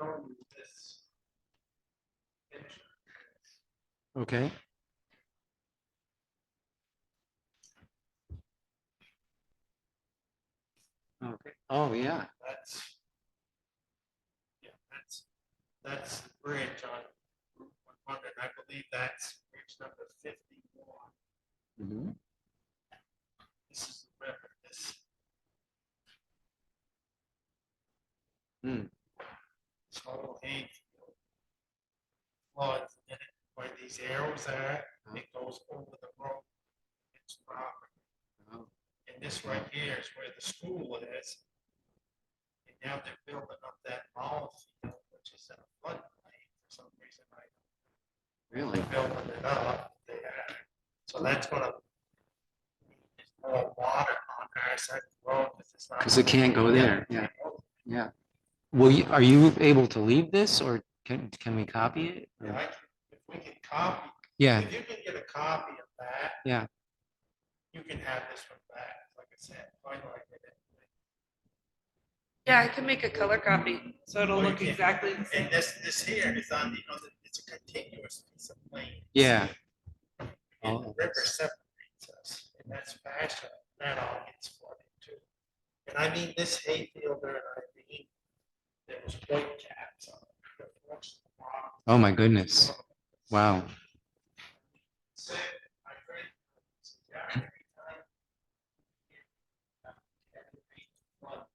I'll show you this picture. Okay. Okay. Oh, yeah. That's, yeah, that's the bridge on Route 100. I believe that's bridge number 51. Mhm. This is the river, this. Hmm. This whole hayfield floods, and where these arrows are, it goes over the road. It's property. Oh. And this right here is where the school is. And now they're building up that ball field, which is in a floodplain for some reason. Really? They're building it up there. So that's gonna. There's more water on our side of the road because it's not. Because it can't go there. Yeah. Yeah. Are you able to leave this, or can we copy it? Or- Yeah, if we can copy, Yeah. if you can get a copy of that. Yeah. You can have this one back, like I said, highlight it. Yeah, I can make a color copy, so it'll Or you look can- exactly the same. And this here is on, it's a continuous piece of land. Yeah. And Oh. the river separates us, and that's fashion, that all gets flooded too. And I mean, this hayfield there, there was white caps on it. Oh, my goodness. Wow. So, my friend, yeah, every time. Flood.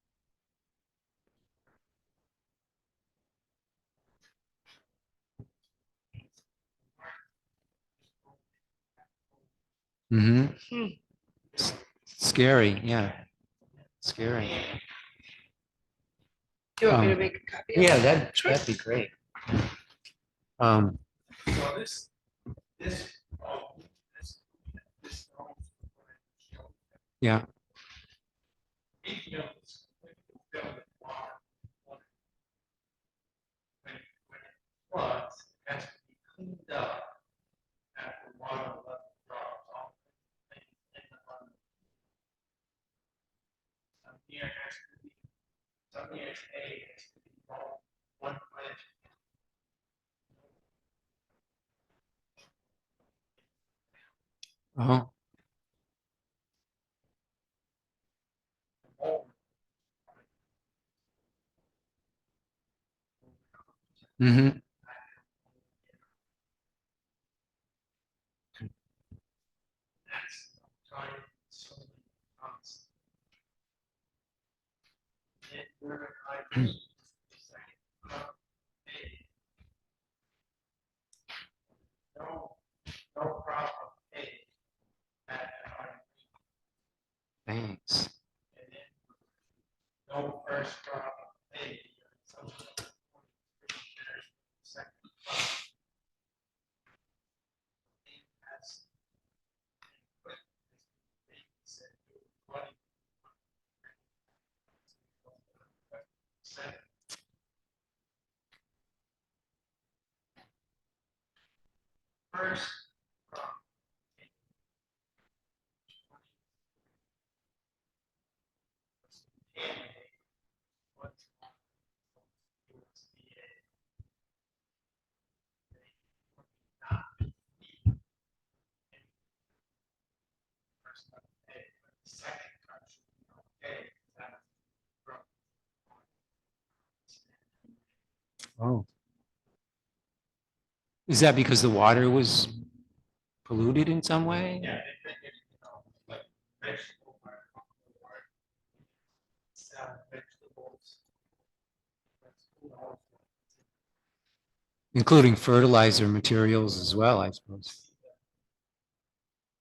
Mm-hmm. Scary. Yeah. Scary. Do you want me to Um, make a copy? of Yeah, it? that'd be great. So this, oh, this. Yeah. Hayfield is filled with water. When it floods, it has to be cleaned up after water level drops off. Some year has to be, some years hay has to be all one plant. Oh. Mm-hmm. That's time consuming constant. And where I was the second crop, hay. No crop of hay at time. Thanks. And then no first crop of hay. So, second crop. That's- First crop. Second country, okay, that's from. Oh. Is that because the water was polluted in some way? Yeah, they think it, like vegetable or sell vegetables. Including fertilizer materials as well, I suppose.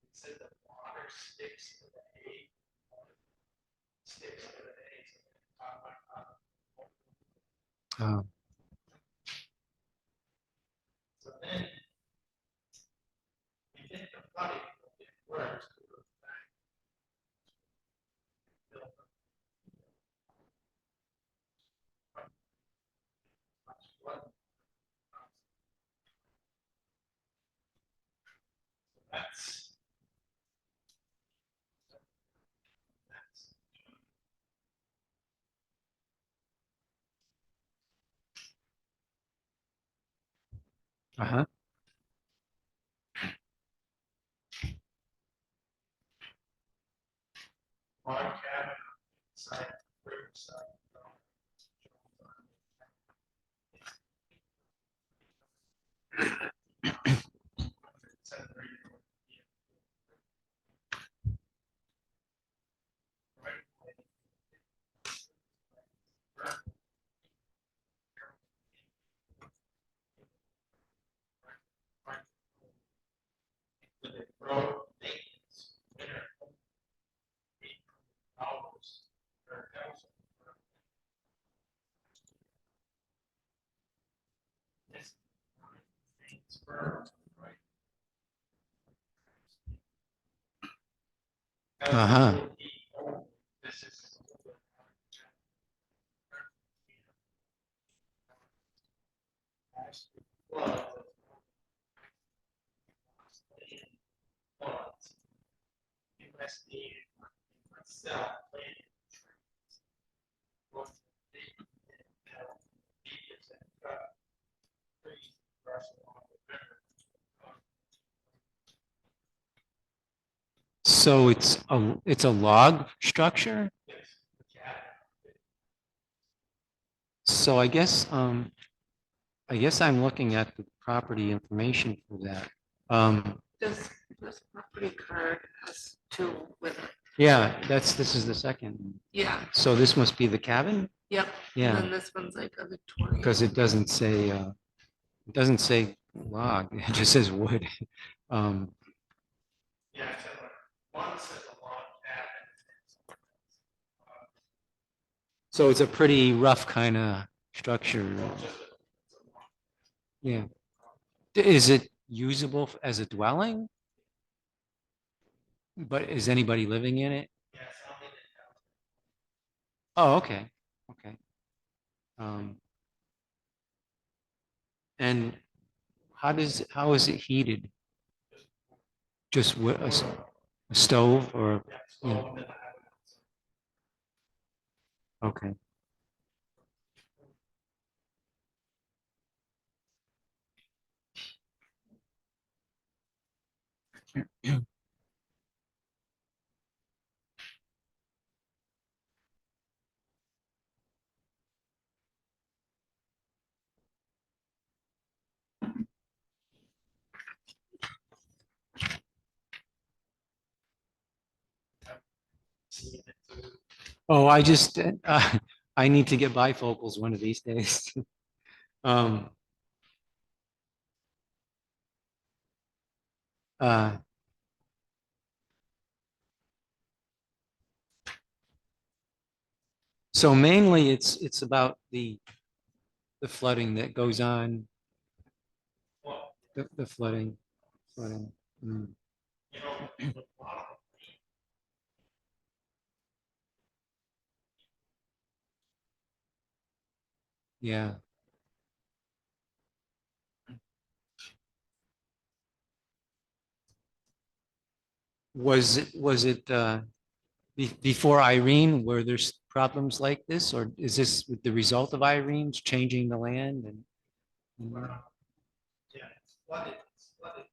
It said the water sticks to the hay. Sticks to the hay. Oh. So then. We think the flooding will get worse. Uh-huh. Log cabin inside Riverside. Road maintenance, winter. Hours per thousand. This. Right. Uh-huh. This is. USD. Sell. So it's a log structure? So I guess I'm looking at the property information for that. This property card has two with it. Yeah, this is the second. Yeah, So this must be the cabin? yep. Yeah. And then this one's like a Victorian. Because it doesn't say log, it just says wood. Um, Yeah, so one says a log cabin. so it's a pretty rough kind of structure. Yeah. Is it usable as a dwelling? But is anybody living in it? Yes, I'll leave it down. Oh, okay, okay. And how is it heated? Just with a stove or, you know? Okay. Oh, I need to get bifocals one of these days. Um, uh, so mainly it's about the flooding that goes on, the flooding. Mm. You know, the bottom. Yeah. Was it before Irene, were there problems like this, or is this the result of Irene's changing the land and? Yeah, it's flooded, it's flooded.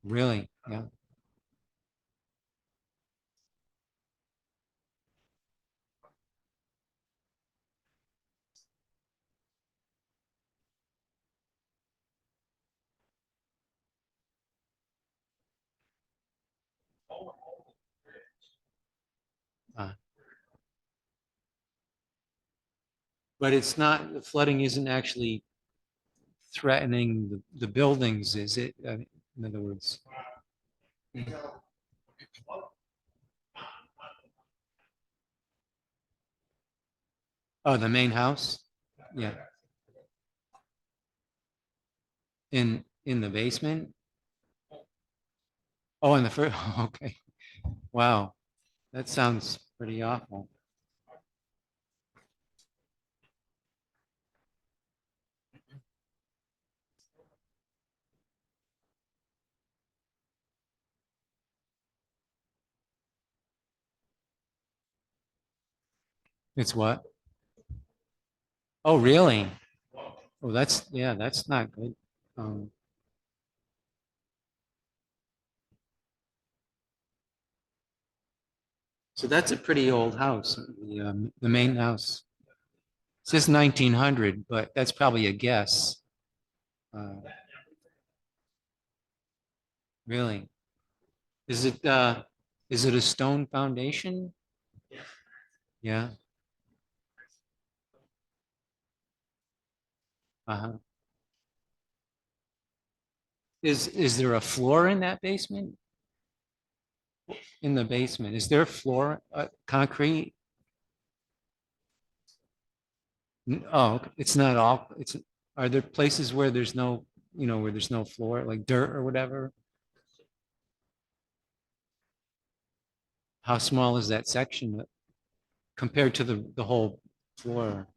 Really? Yeah. Uh, But it's not, the flooding isn't actually threatening the buildings, is it? In other words. Oh, the main house? Yeah. In the basement? Oh, in the first, okay. Wow. That sounds pretty awful. It's what? Oh, really? Oh, yeah, that's not good. So that's a pretty old house, the main house. It says 1900, but that's probably a guess. Really? Is it a stone foundation? Yeah. Uh-huh. Is there a floor in that basement? In the basement, is there a floor, concrete? Oh, okay. It's not all, are there places where there's no, where there's no floor, like dirt or whatever? How small is that section compared to the whole floor?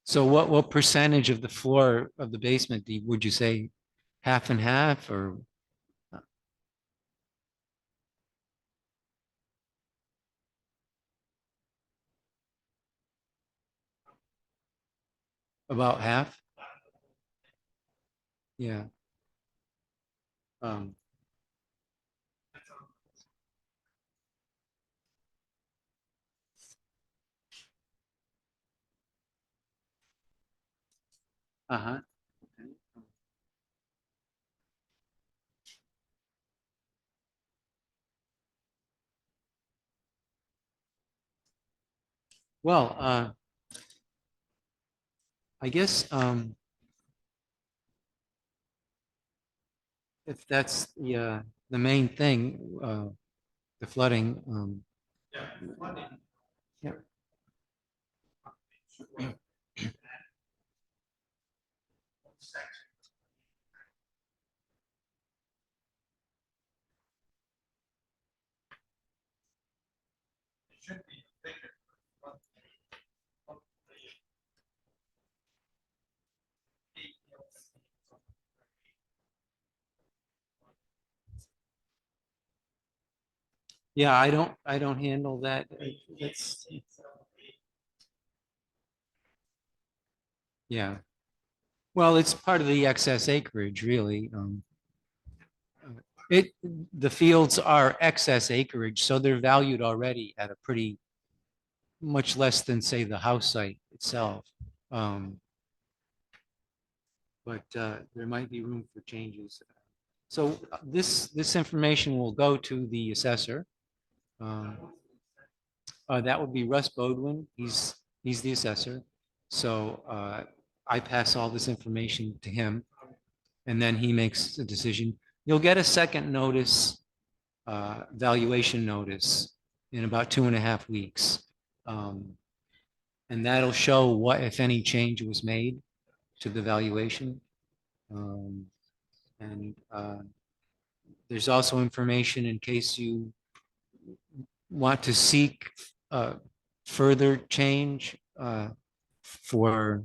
So what percentage of the floor of the basement would you say? Half and half, or about half? Yeah. Um, uh-huh. Well, I guess if that's the main thing, the flooding, yeah. Yeah, I don't handle that. It's, yeah. Well, it's part of the excess acreage, really. It, the fields are excess acreage, so they're valued already at a pretty much less than, say, the house site itself. But there might be room for changes. So this information will go to the assessor. That would be Russ Bodwin. He's the assessor. So I pass all this information to him, and then he makes a decision. You'll get a second notice, valuation notice, in about 2.5 weeks. And that'll show what, if any, change was made to the valuation. And there's also information in case you want to seek further change for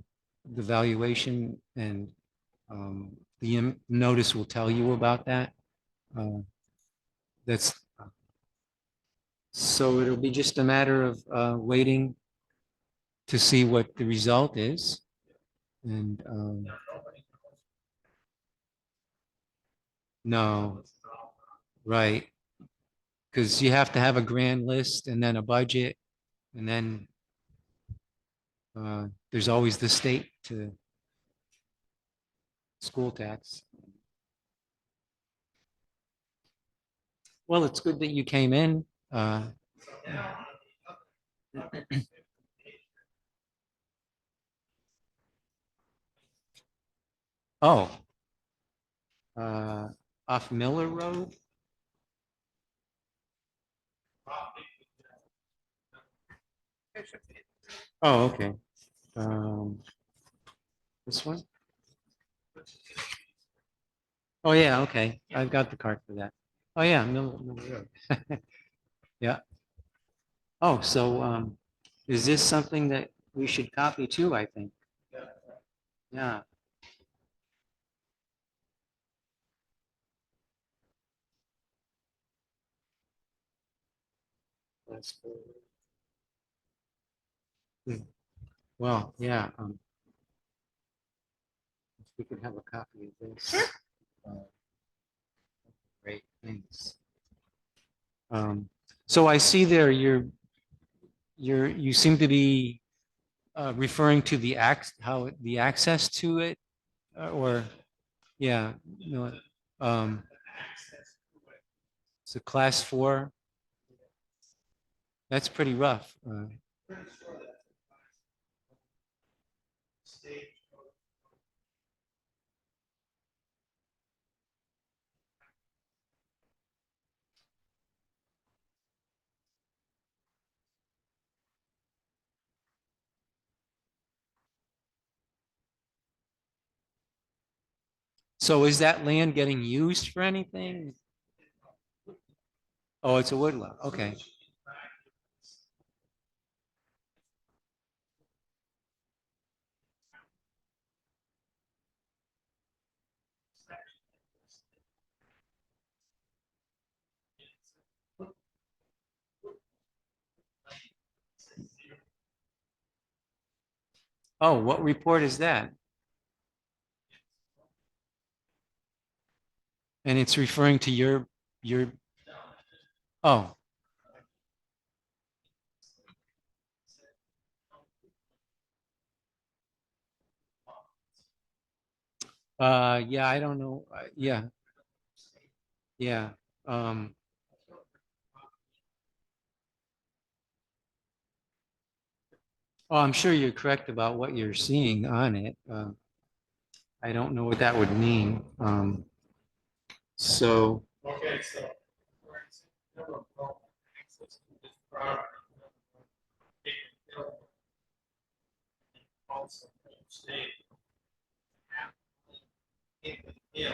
the valuation, and the notice will tell you about that. That's so it'll be just a matter of waiting to see what the result is. And no, right. Because you have to have a grand list and then a budget, and then there's always the state to school tax. Well, it's good that you came in. Oh, off Miller Road. Oh, okay. This one? Oh, yeah, okay. I've got the card for that. Oh, yeah, Miller Road. Yeah. Oh, so Is this something that we should copy too, I think? Yeah. Well, yeah. If we could have a copy of this. uh, Great, thanks. So I see there you seem to be referring to the how the access to it, or yeah, no, um, it's a class 4. That's pretty rough. So is that land getting used for anything? Oh, it's a woodlot. Okay. Oh, what report is that? And it's referring to your, oh, yeah, I don't know. Yeah, yeah. Um, oh, I'm sure you're correct about what you're seeing on it. I don't know what that would mean. So, Okay, so. for example, access to this property, they can build also stay in the hill.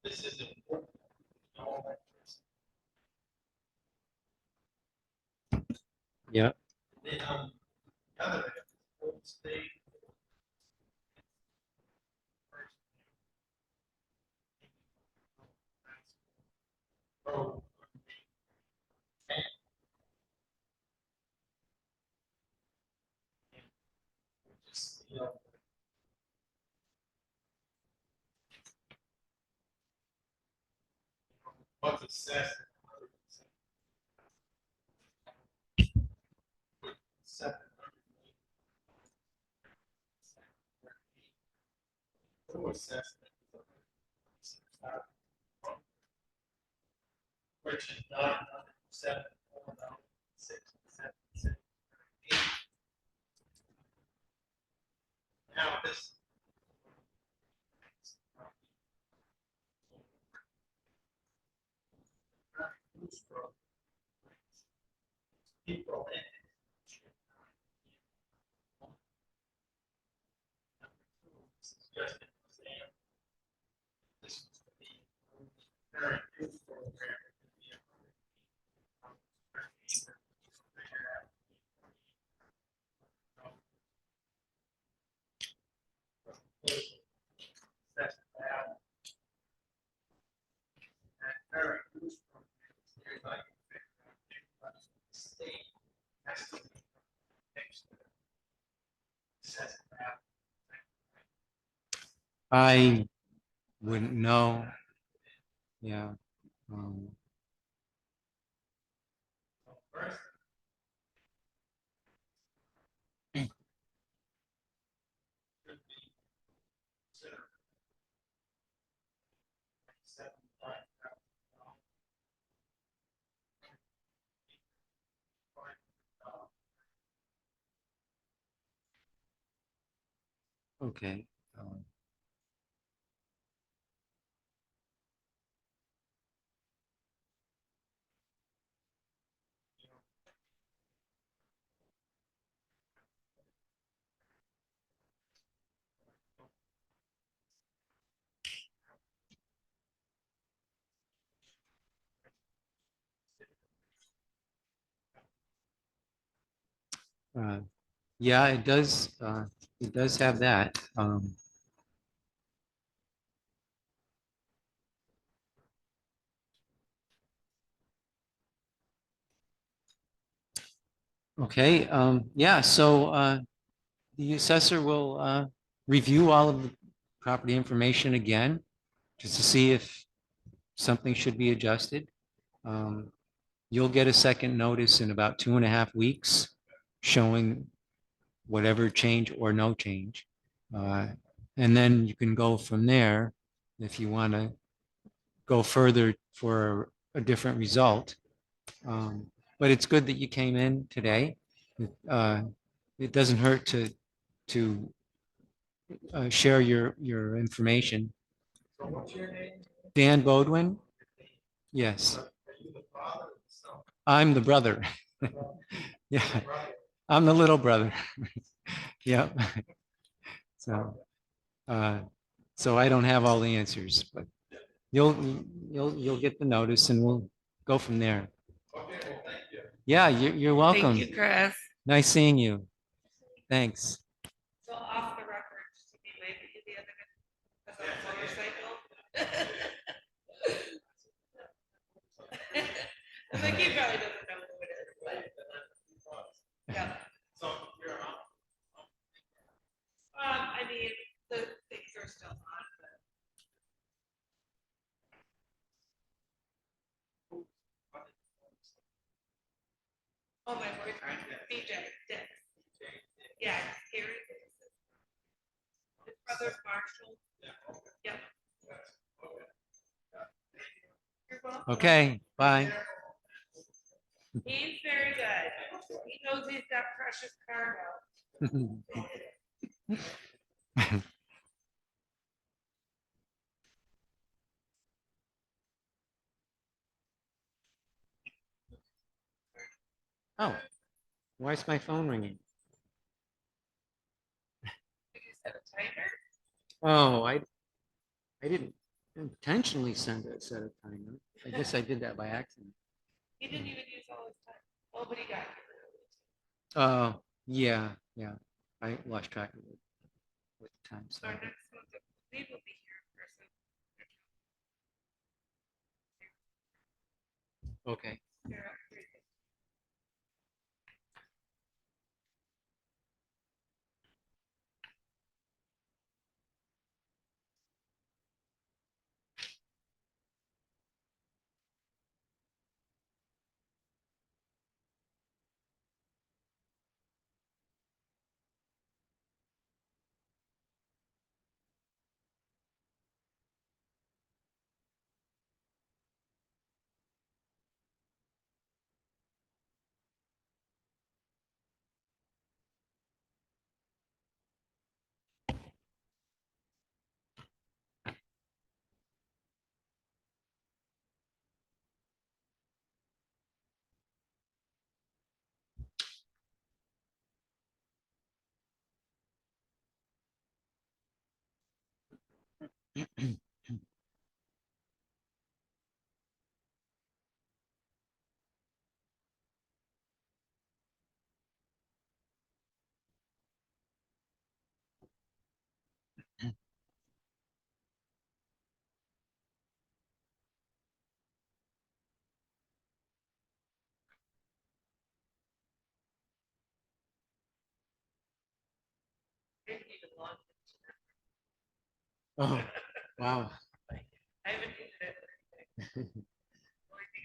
This is important. yeah. Then on the other end, old state. Oh. Just, you know. What's assessed? Which is 907, 496, now this. People in. This is just an example. This is to be very useful. That's bad. Very useful. Like, state has to be fixed. Says that. I wouldn't know. Yeah. First, should be considered. 75,000. Okay. Yeah, it does have that. Okay, yeah, so the assessor will review all of the property information again, just to see if something should be adjusted. You'll get a second notice in about 2.5 weeks showing whatever change or no change. And then you can go from there if you want to go further for a different result. But it's good that you came in today. It doesn't hurt to share your information. Dan Bodwin? Yes. I'm the brother. Yeah, I'm the little brother. Yep. So, so I don't have all the answers, but you'll get the notice and we'll go from there. Yeah, you're welcome. Thank you, Chris. Nice seeing you. Thanks. So off the record, just to be waving you the other day, as on a motorcycle. I think he probably doesn't know who it is, but. Yeah. I mean, the things are still on, but. Oh, my boyfriend, BJ, Dick. Yeah, Harry. His brother's Marshall. Yep. You're welcome. Okay, bye. He's very good. He knows he's got precious cargo. Oh, why is my phone ringing? Did you set a timer? Oh, I didn't intentionally set a timer. I guess I did that by accident. He didn't even use all his time. Oh, but he got here. Oh, yeah. I lost track of it with the time. So So our next one, we will be here in person. okay. They're up here. Oh, wow. I haven't used it. Only thing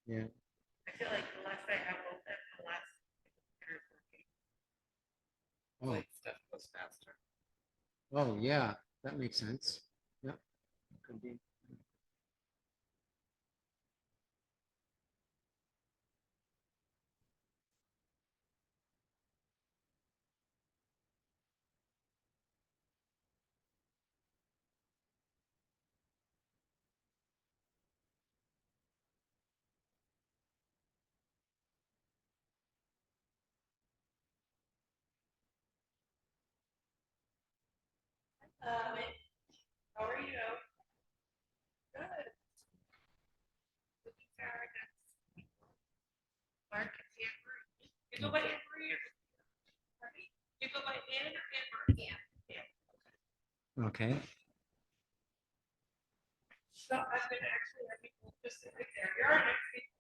Yeah. I feel like the less I have open, the less computer's working. Oh, Like stuff goes faster. oh, yeah. That makes sense. Yep. Could be. How are you? Good. Looking forward to Mark and Tamara. go by Anne Marie or? Pardon me? You go by Anne or Anne Marie? Anne. Okay. So I'm gonna actually have people just sit right there. You're our next speaker.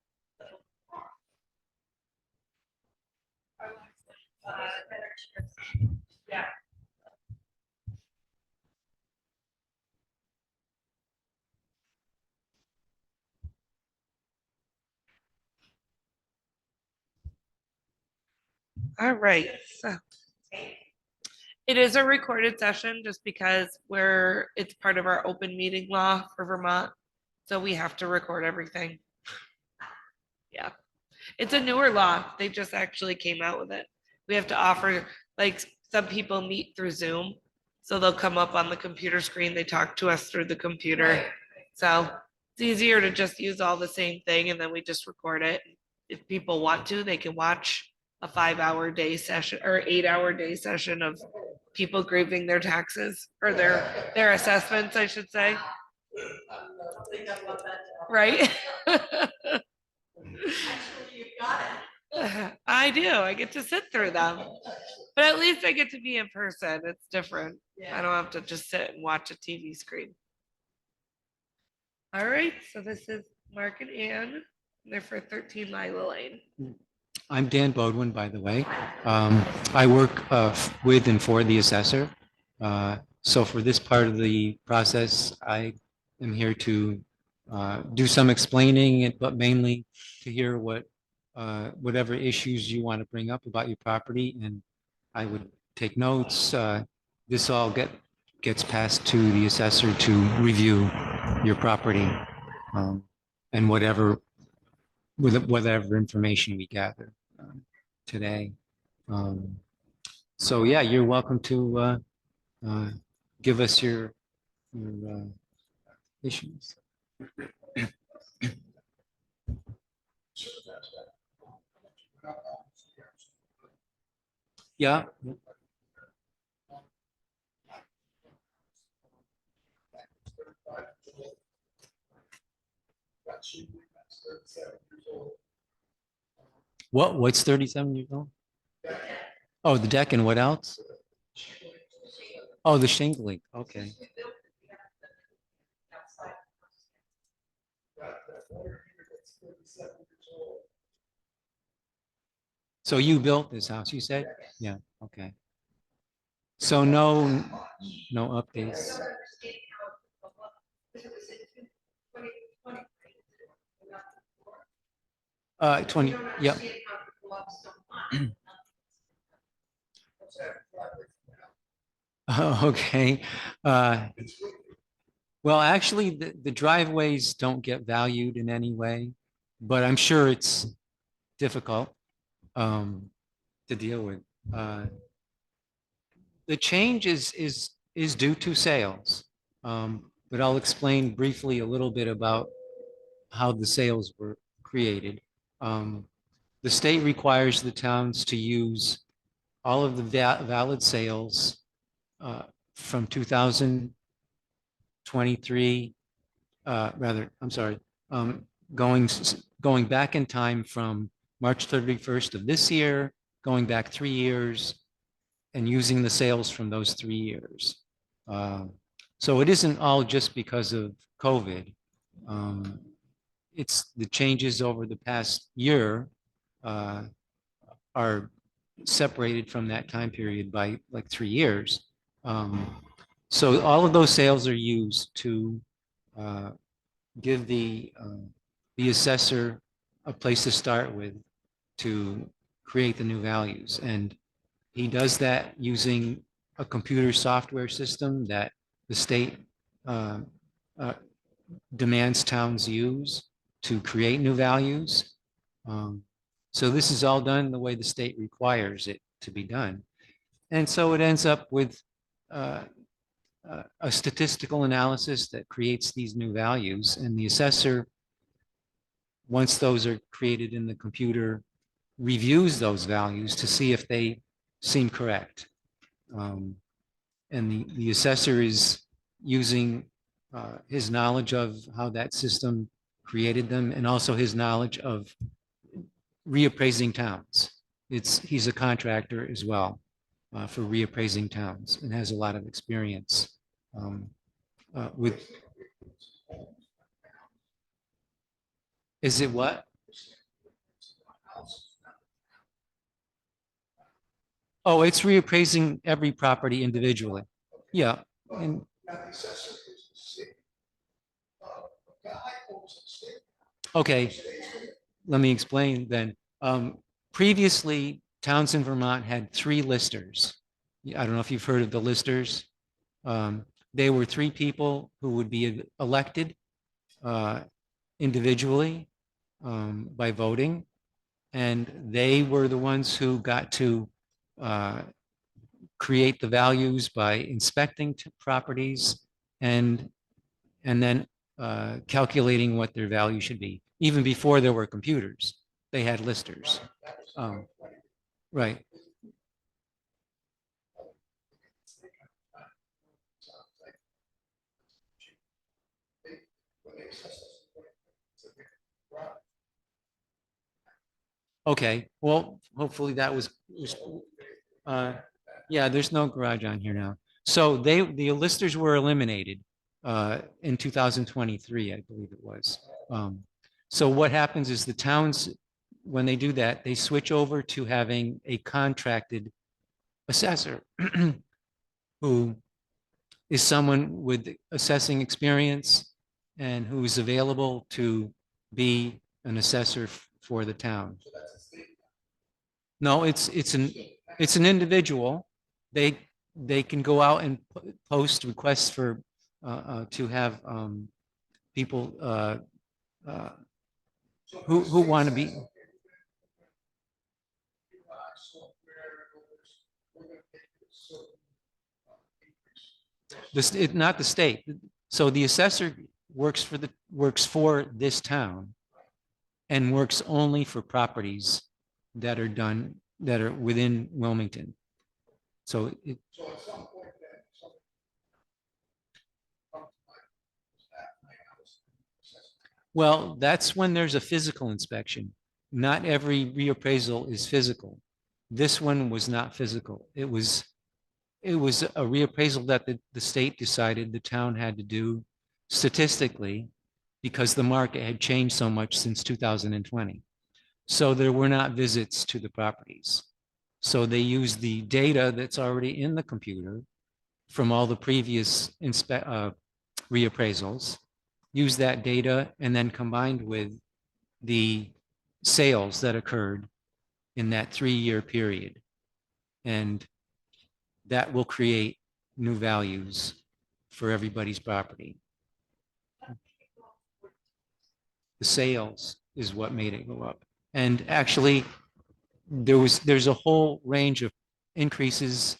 Yeah. All right, so it is a recorded session just because it's part of our open meeting law for Vermont. So we have to record everything. Yeah, it's a newer law. They just actually came out with it. We have to offer, like, some people meet through Zoom. So they'll come up on the computer screen. They talk to us through the computer. So it's easier to just use all the same thing and then we just record it. If people want to, they can watch a 5-hour day session or 8-hour day session of people grieving their taxes or their assessments, I should say. Right? I do. I get to sit through them. But at least I get to be in person. It's different. I don't have to just sit and watch a TV screen. All right. So this is Mark and Ann. They're for 13 Lila Lane. I'm Dan Bodwin, by the way. I work with and for the assessor. So for this part of the process, I am here to do some explaining, but mainly to hear whatever issues you want to bring up about your property, and I would take notes. This all gets passed to the assessor to review your property, and whatever information we gather today. So yeah, you're welcome to give us your issues. Yeah. What's 37 years old? Oh, the deck, and what else? Oh, the shingling. Okay. So you built this house, you said? Yeah, okay. So no updates. 20, yep. Okay. Well, actually, the driveways don't get valued in any way, but I'm sure it's difficult to deal with. The change is due to sales, but I'll explain briefly a little bit about how the sales were created. The state requires the towns to use all of the valid sales from 2023, going back in time from March 31st of this year, going back 3 years, and using the sales from those 3 years. So it isn't all just because of COVID. It's the changes over the past year are separated from that time period by like 3 years. So all of those sales are used to give the assessor a place to start with to create the new values. And he does that using a computer software system that the state demands towns use to create new values. So this is all done the way the state requires it to be done. And so it ends up with a statistical analysis that creates these new values, and the assessor, once those are created in the computer, reviews those values to see if they seem correct. And the assessor is using his knowledge of how that system created them, and also his knowledge of reappraising towns. he's a contractor as well for reappraising towns and has a lot of experience with. Is it what? Oh, it's reappraising every property individually. Yeah. And okay, let me explain then. Previously, towns in Vermont had 3 listers. I don't know if you've heard of the listers. They were 3 people who would be elected individually by voting, and they were the ones who got to create the values by inspecting properties and then calculating what their value should be. Even before there were computers, they had listers. Right. Okay, well, hopefully that was, yeah, there's no garage on here now. So the listers were eliminated in 2023, I believe it was. So what happens is the towns, when they do that, they switch over to having a contracted assessor who is someone with assessing experience and who is available to be an assessor for the town. No, it's an individual. They can go out and post requests for to have people who want to be. Not the state. So the assessor works for this town and works only for properties that are within Wilmington. So well, that's when there's a physical inspection. Not every reappraisal is physical. This one was not physical. It was a reappraisal that the state decided the town had to do statistically because the market had changed so much since 2020. So there were not visits to the properties. So they used the data that's already in the computer from all the previous reappraisals, use that data, and then combined with the sales that occurred in that 3-year period. And that will create new values for everybody's property. The sales is what made it go up. And actually, there's a whole range of increases.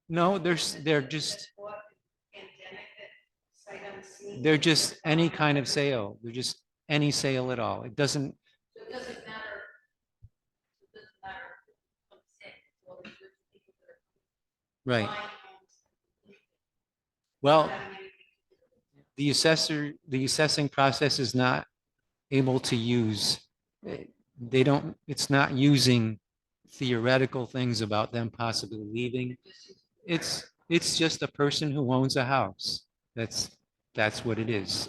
No, they're just any kind of sale. They're just any sale at all. It doesn't. Right. Well, the assessing process is not able to use, it's not using theoretical things about them possibly leaving. It's just a person who owns a house. That's what it is.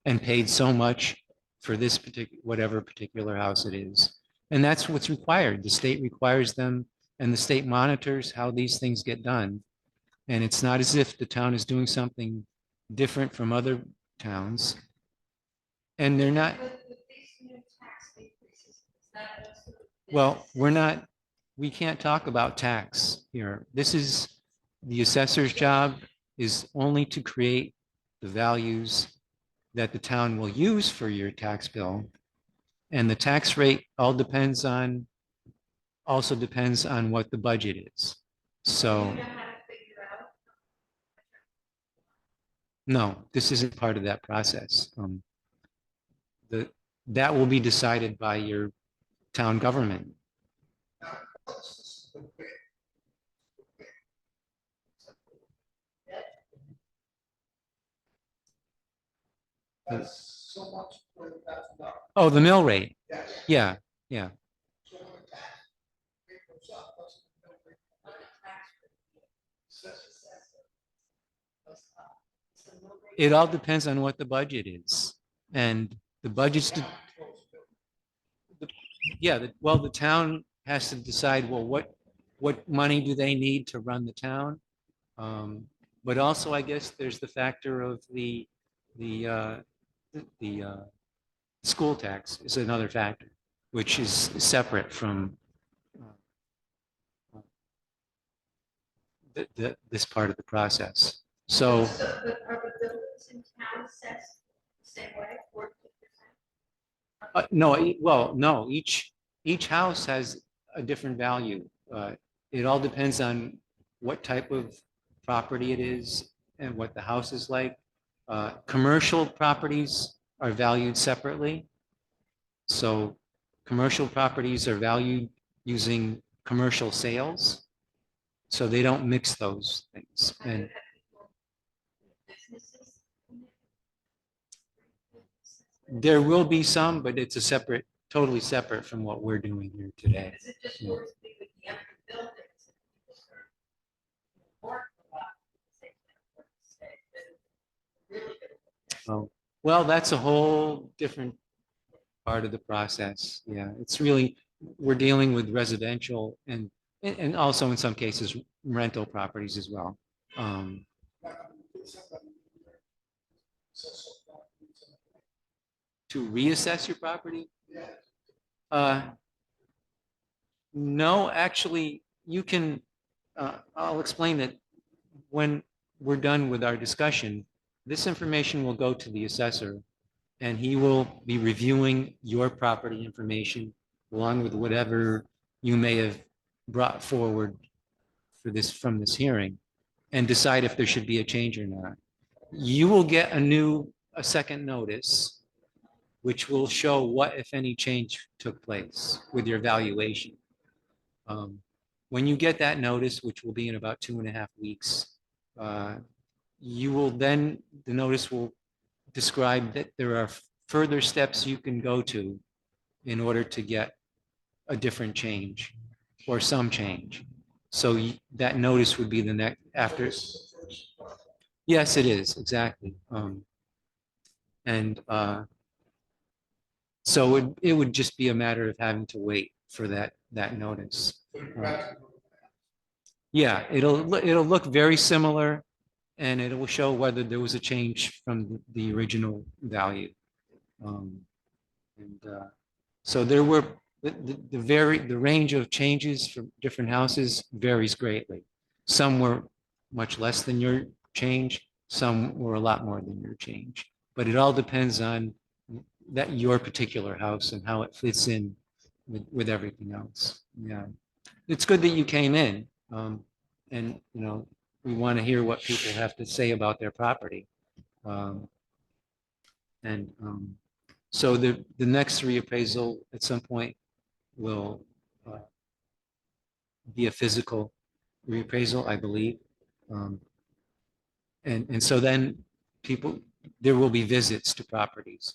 And paid so much for this whatever particular house it is. And that's what's required. The state requires them, and the state monitors how these things get done. And it's not as if the town is doing something different from other towns. And they're not. Well, we can't talk about tax here. This is the assessor's job is only to create the values that the town will use for your tax bill. And the tax rate also depends on what the budget is. So no, this isn't part of that process. That will be decided by your town government. so much for $1,000. Oh, the mill rate. Yes. Yeah, yeah. So when the tax rate goes up, doesn't the mill rate go up? It all depends on what the budget is. And the budget's, yeah, well, the town has to decide, well, what money do they need to run the town? But also, I guess there's the factor of the school tax is another factor, which is separate from this part of the process. So, Are the buildings in town assessed the same way, 14%? no, well, no, each house has a different value. It all depends on what type of property it is and what the house is like. Commercial properties are valued separately. So commercial properties are valued using commercial sales. So they don't mix those things. And Businesses? there will be some, but it's a separate, totally separate from what we're doing here today. Is it just Yeah. worth being with the empty buildings? And people are more a lot, say, really good. Oh, well, that's a whole different part of the process. Yeah, it's really, we're dealing with residential and also in some cases rental properties as well. To reassess your property? No, actually, you can, I'll explain that when we're done with our discussion, this information will go to the assessor and he will be reviewing your property information along with whatever you may have brought forward for this, from this hearing, and decide if there should be a change or not. You will get a second notice, which will show what, if any, change took place with your valuation. When you get that notice, which will be in about 2.5 weeks, you will then, the notice will describe that there are further steps you can go to in order to get a different change or some change. So that notice would be the next after. Yes, it is, exactly. So it would just be a matter of having to wait for that notice. Yeah, it'll look very similar, and it will show whether there was a change from the original value. So there were the range of changes for different houses varies greatly. Some were much less than your change, some were a lot more than your change. But it all depends on that your particular house and how it fits in with everything else. Yeah, it's good that you came in, and you know, we want to hear what people have to say about their property. So the next reappraisal at some point will be a physical reappraisal, I believe. And so then there will be visits to properties.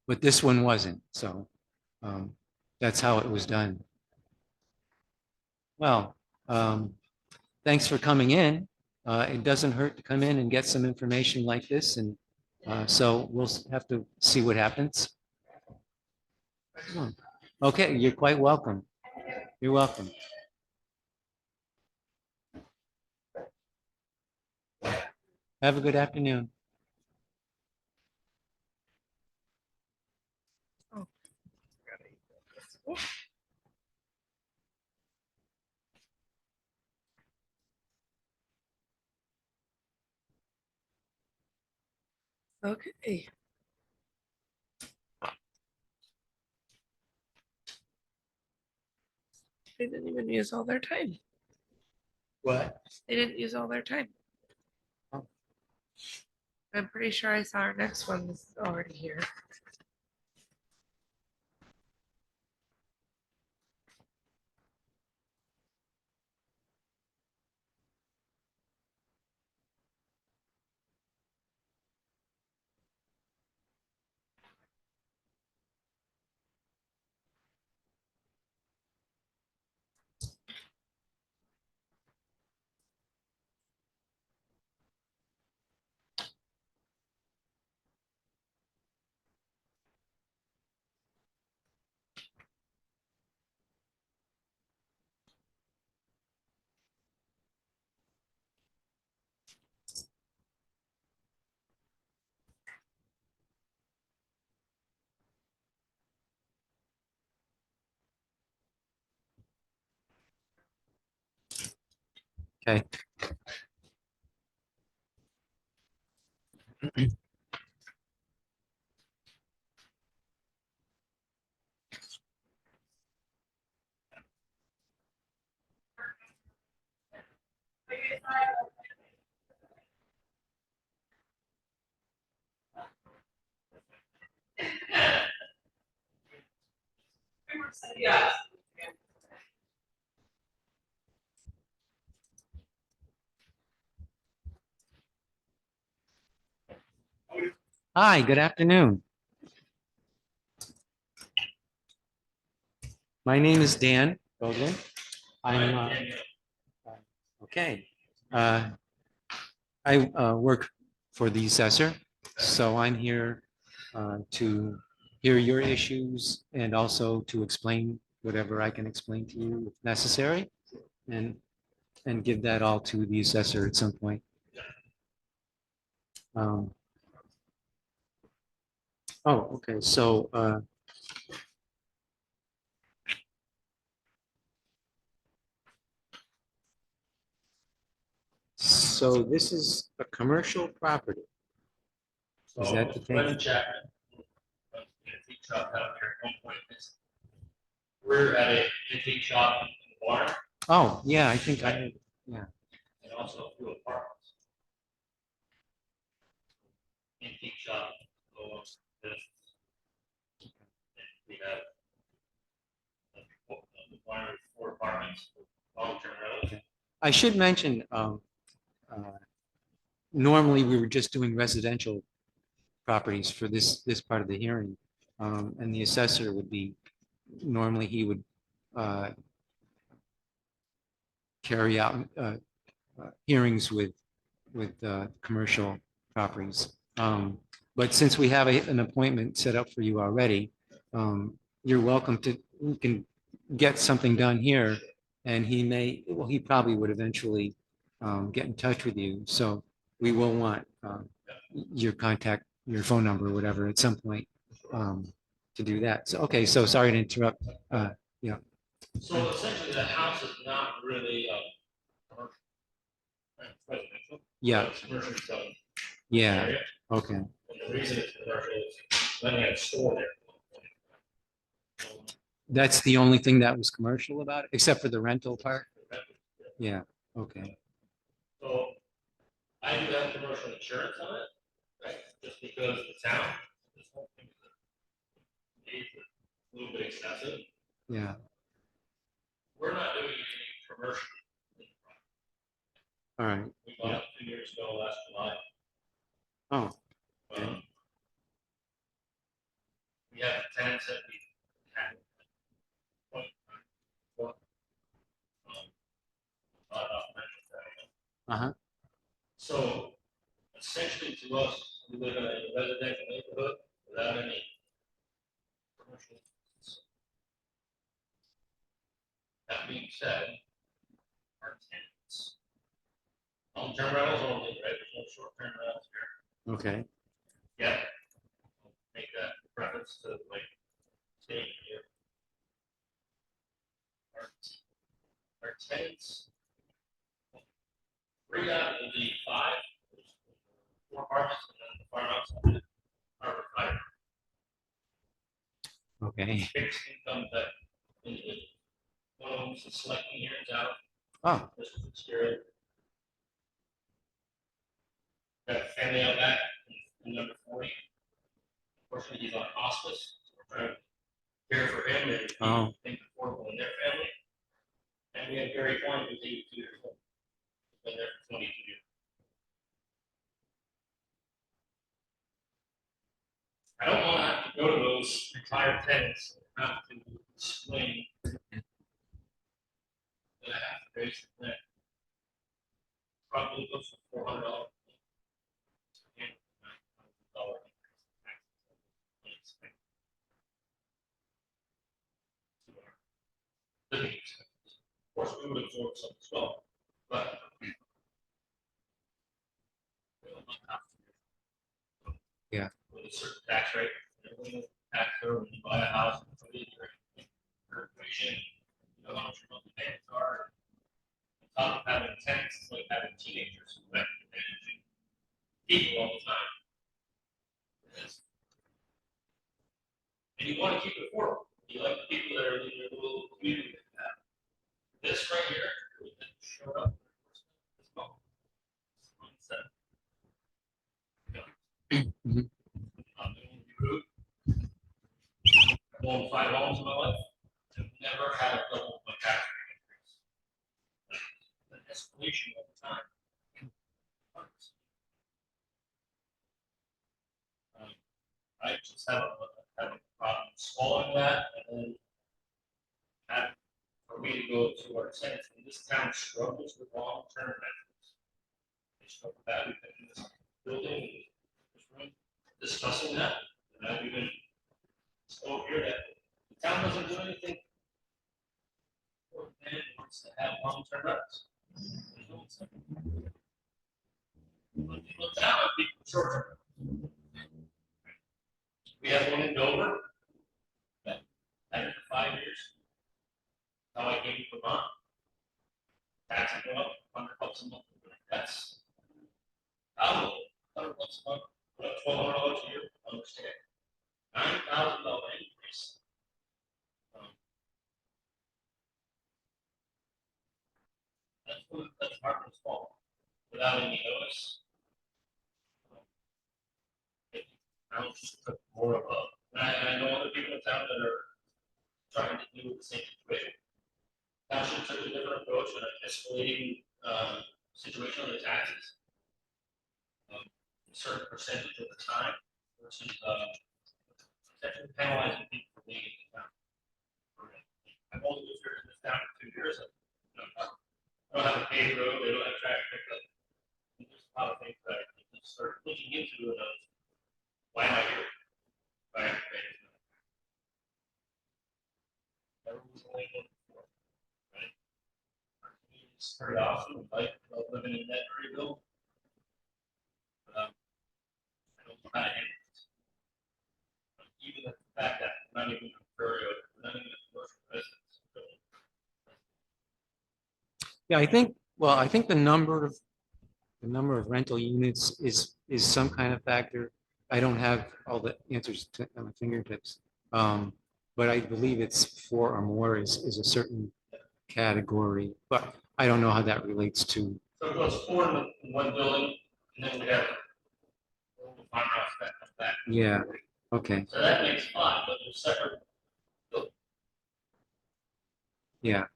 But this one wasn't, so that's how it was done. Well, thanks for coming in. It doesn't hurt to come in and get some information like this, and so we'll have to see what happens. Okay, you're quite welcome. You're welcome. Have a good afternoon. Okay. They didn't even use all their time. What? They didn't use all their time. Oh. I'm pretty sure I saw our next one is already here. Okay. Yeah. Hi, good afternoon. My name is Dan Bogdan. I'm okay. I work for the assessor, so I'm here to hear your issues and also to explain whatever I can explain to you if necessary, and give that all to the assessor at some point. Oh, okay. So so this is a commercial property. Is that the thing? We're at a antique shop in the barn Oh, yeah, I think I, yeah. and also a few apartments. Antique shop. This. We have one or four apartments, long-term rentals. I should mention, normally we were just doing residential properties for this part of the hearing. And the assessor would be, normally he would carry out hearings with commercial properties. But since we have an appointment set up for you already, you're welcome to, you can get something done here, and he may, well, he probably would eventually get in touch with you. So we will want your contact, your phone number or whatever at some point to do that. So, okay, so sorry to interrupt. Yeah. So essentially, the house is not really commercial. Right? It's residential. Yeah. So it's commercial zone Yeah. area. Okay. And the reason it's commercial is then they had a store there. That's the only thing that was commercial about it, except for the rental part? Yeah, okay. So I do have commercial insurance on it, right? Just because the town, this whole thing is a little bit excessive. Yeah, We're not doing any commercial. all right. We bought it 2 years ago, last July. Oh, okay. We have tenants that we had. Uh-huh. So essentially to us, we live in a residential neighborhood without any commercial. That being said, our tenants, long-term rentals only, right? There's no short-term rentals here. Okay, Yeah. Make that reference to like staying here. Our tenants. 3 out of the 5, 4 apartments, and then the farmhouse are retired. okay. Fixed income that individual. One of them is selecting here in town. Oh, This is Fitzgerald. Got a family out back in number 40. Unfortunately, he's on hospice. So we're trying to care for him and Oh. think affordable in their family. And we have Gary Klein, who's 82 years old. He's been there for 22 years. I don't want to have to go to those retired tenants and have to explain that I have to raise the rent. Probably goes for $400. Living expenses. Of course, we would absorb some as well, but yeah. with a certain tax rate, tax code, when you buy a house, your information, you know how much your monthly payments are. top of having tenants is like having teenagers who rent and managing people all the time. Yes. And you want to keep it affordable. You like the people that are in your little community like that. This right here, we can show up. This moment. Mhm. I'm doing good. I've owned 5 homes in my life. I've never had a double my tax rate increase. An escalation all the time. I just have a problem swallowing that and then have for me to go to our tenants. And this town struggles with long-term rentals. They struggle with that. We've been in this building, this room, discussing that. And I've even spoke here that the town doesn't do anything or then wants to have long-term rentals. There's no incentive. But people down on people short-term. We have one in Dover that had it for 5 years. How I came to Vermont. Taxes go up, $100 a month. That's $100 a month, $1,200 a year. Understand? $9,000 increase. That's Martin's fault. Without any notice. I was just took more of a, and I know other people in town that are trying to deal with the same situation. Township took a different approach and an escalating situation on the taxes. A certain percentage of the time versus potentially penalizing people for being in the town. I've only lived here in this town for 2 years. I don't have a paved road, they don't have traffic pickup. There's a lot of things that I just start looking into and why am I here? Why am I paying? Never was a landlord before, right? It's very awesome, like living in that Maryville. I don't know how to handle it. Even the fact that we're not even not even a commercial residence. Yeah, I think the number of rental units is some kind of factor. I don't have all the answers on my fingertips. But I believe it's 4 or more is a certain category, but I don't know how that relates to. So it goes 4 in one building, and then we have the farmhouse that comes back. Yeah, okay, So that makes 5, but there's separate. yeah.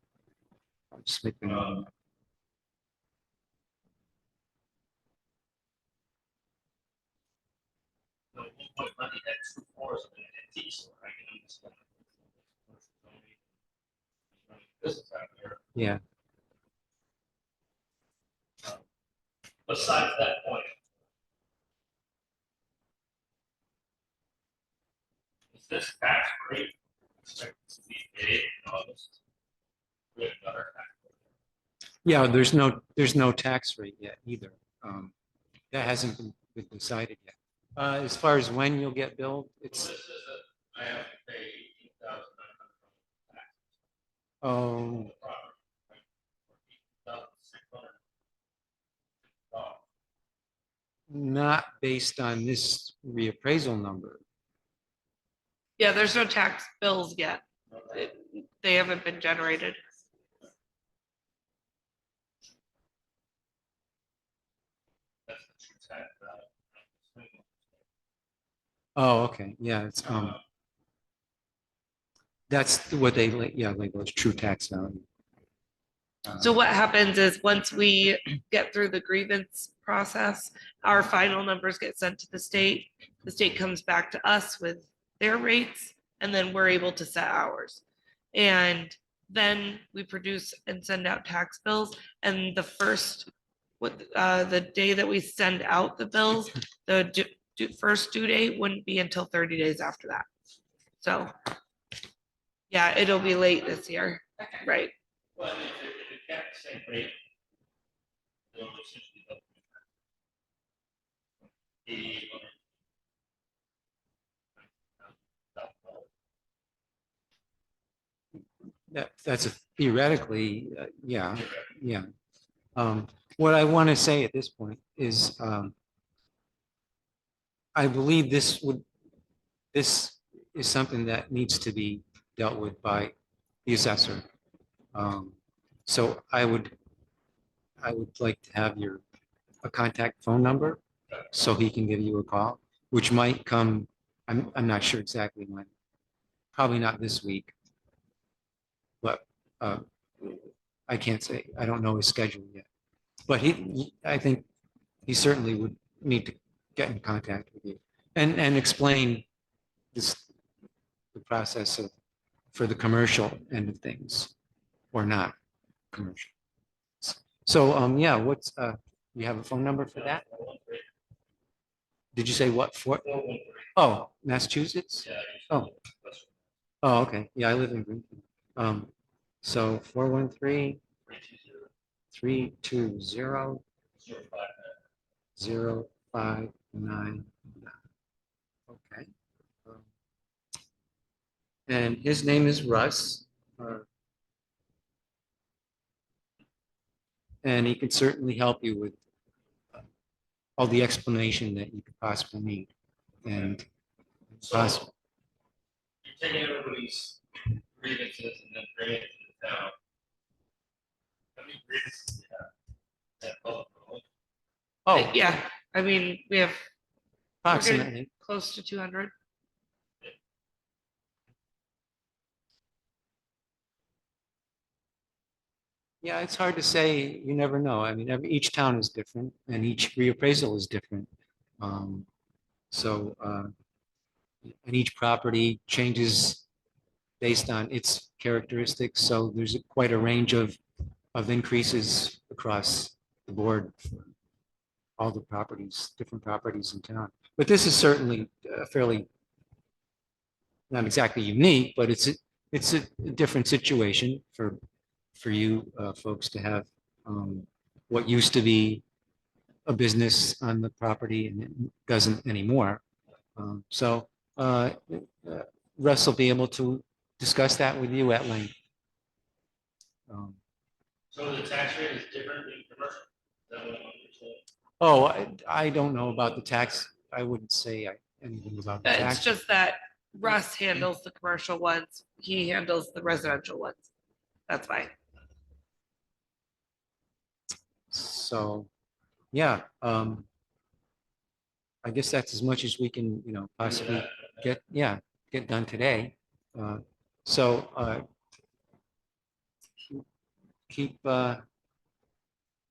I'll just make them. At one point, money had 2 floors in an antique store. I can understand. Business out there. Yeah, Besides that point, is this tax rate expected to be paid in August? We have another tax rate. yeah. There's no tax rate yet either. That hasn't been decided yet. As far as when you'll get billed, it's. This is I have to pay $18,900 tax. Oh, not based on this reappraisal number. Yeah, there's no tax bills yet. They haven't been generated. Oh, okay, yeah, it's that's what they label as true tax value. So what happens is once we get through the grievance process, our final numbers get sent to the state. The state comes back to us with their rates, and then we're able to set ours. And then we produce and send out tax bills. And the day that we send out the bills, the first due date wouldn't be until 30 days after that. So yeah, it'll be late this year, right? Well, if it kept the same rate, it'll essentially double. 80, That's a theoretically, yeah. What I want to say at this point is, I believe this is something that needs to be dealt with by the assessor. So I would like to have a contact phone number so he can give you a call, which might come, I'm not sure exactly when, probably not this week. But I can't say, I don't know his schedule yet. But I think he certainly would need to get in contact with you and explain the process for the commercial end of things, or not commercial. So, yeah, you have a phone number for that? Did you say what for? Oh, Massachusetts? Oh. Oh, okay. Yeah, I live in Greenfield. So 413-320-0599. Okay. And his name is Russ. And he can certainly help you with all the explanation that you could possibly need. And possible. You're taking everybody's grievances and then bringing it to the town. How many grievances do you have? Oh, Yeah, I mean, we're getting approximately. close to 200. Yeah, it's hard to say. You never know. I mean, each town is different and each reappraisal is different. So, and each property changes based on its characteristics. So there's quite a range of increases across the board for all the properties, different properties in town. But this is certainly fairly, not exactly unique, but it's a different situation for you folks to have what used to be a business on the property and it doesn't anymore. So Russ will be able to discuss that with you at length. So the tax rate is different in commercial? Is that what I'm understanding? Oh, I don't know about the tax. I wouldn't say anything about the It's tax. just that Russ handles the commercial ones. He handles the residential ones. That's why. So, yeah, I guess that's as much as we can, possibly get done today. So keep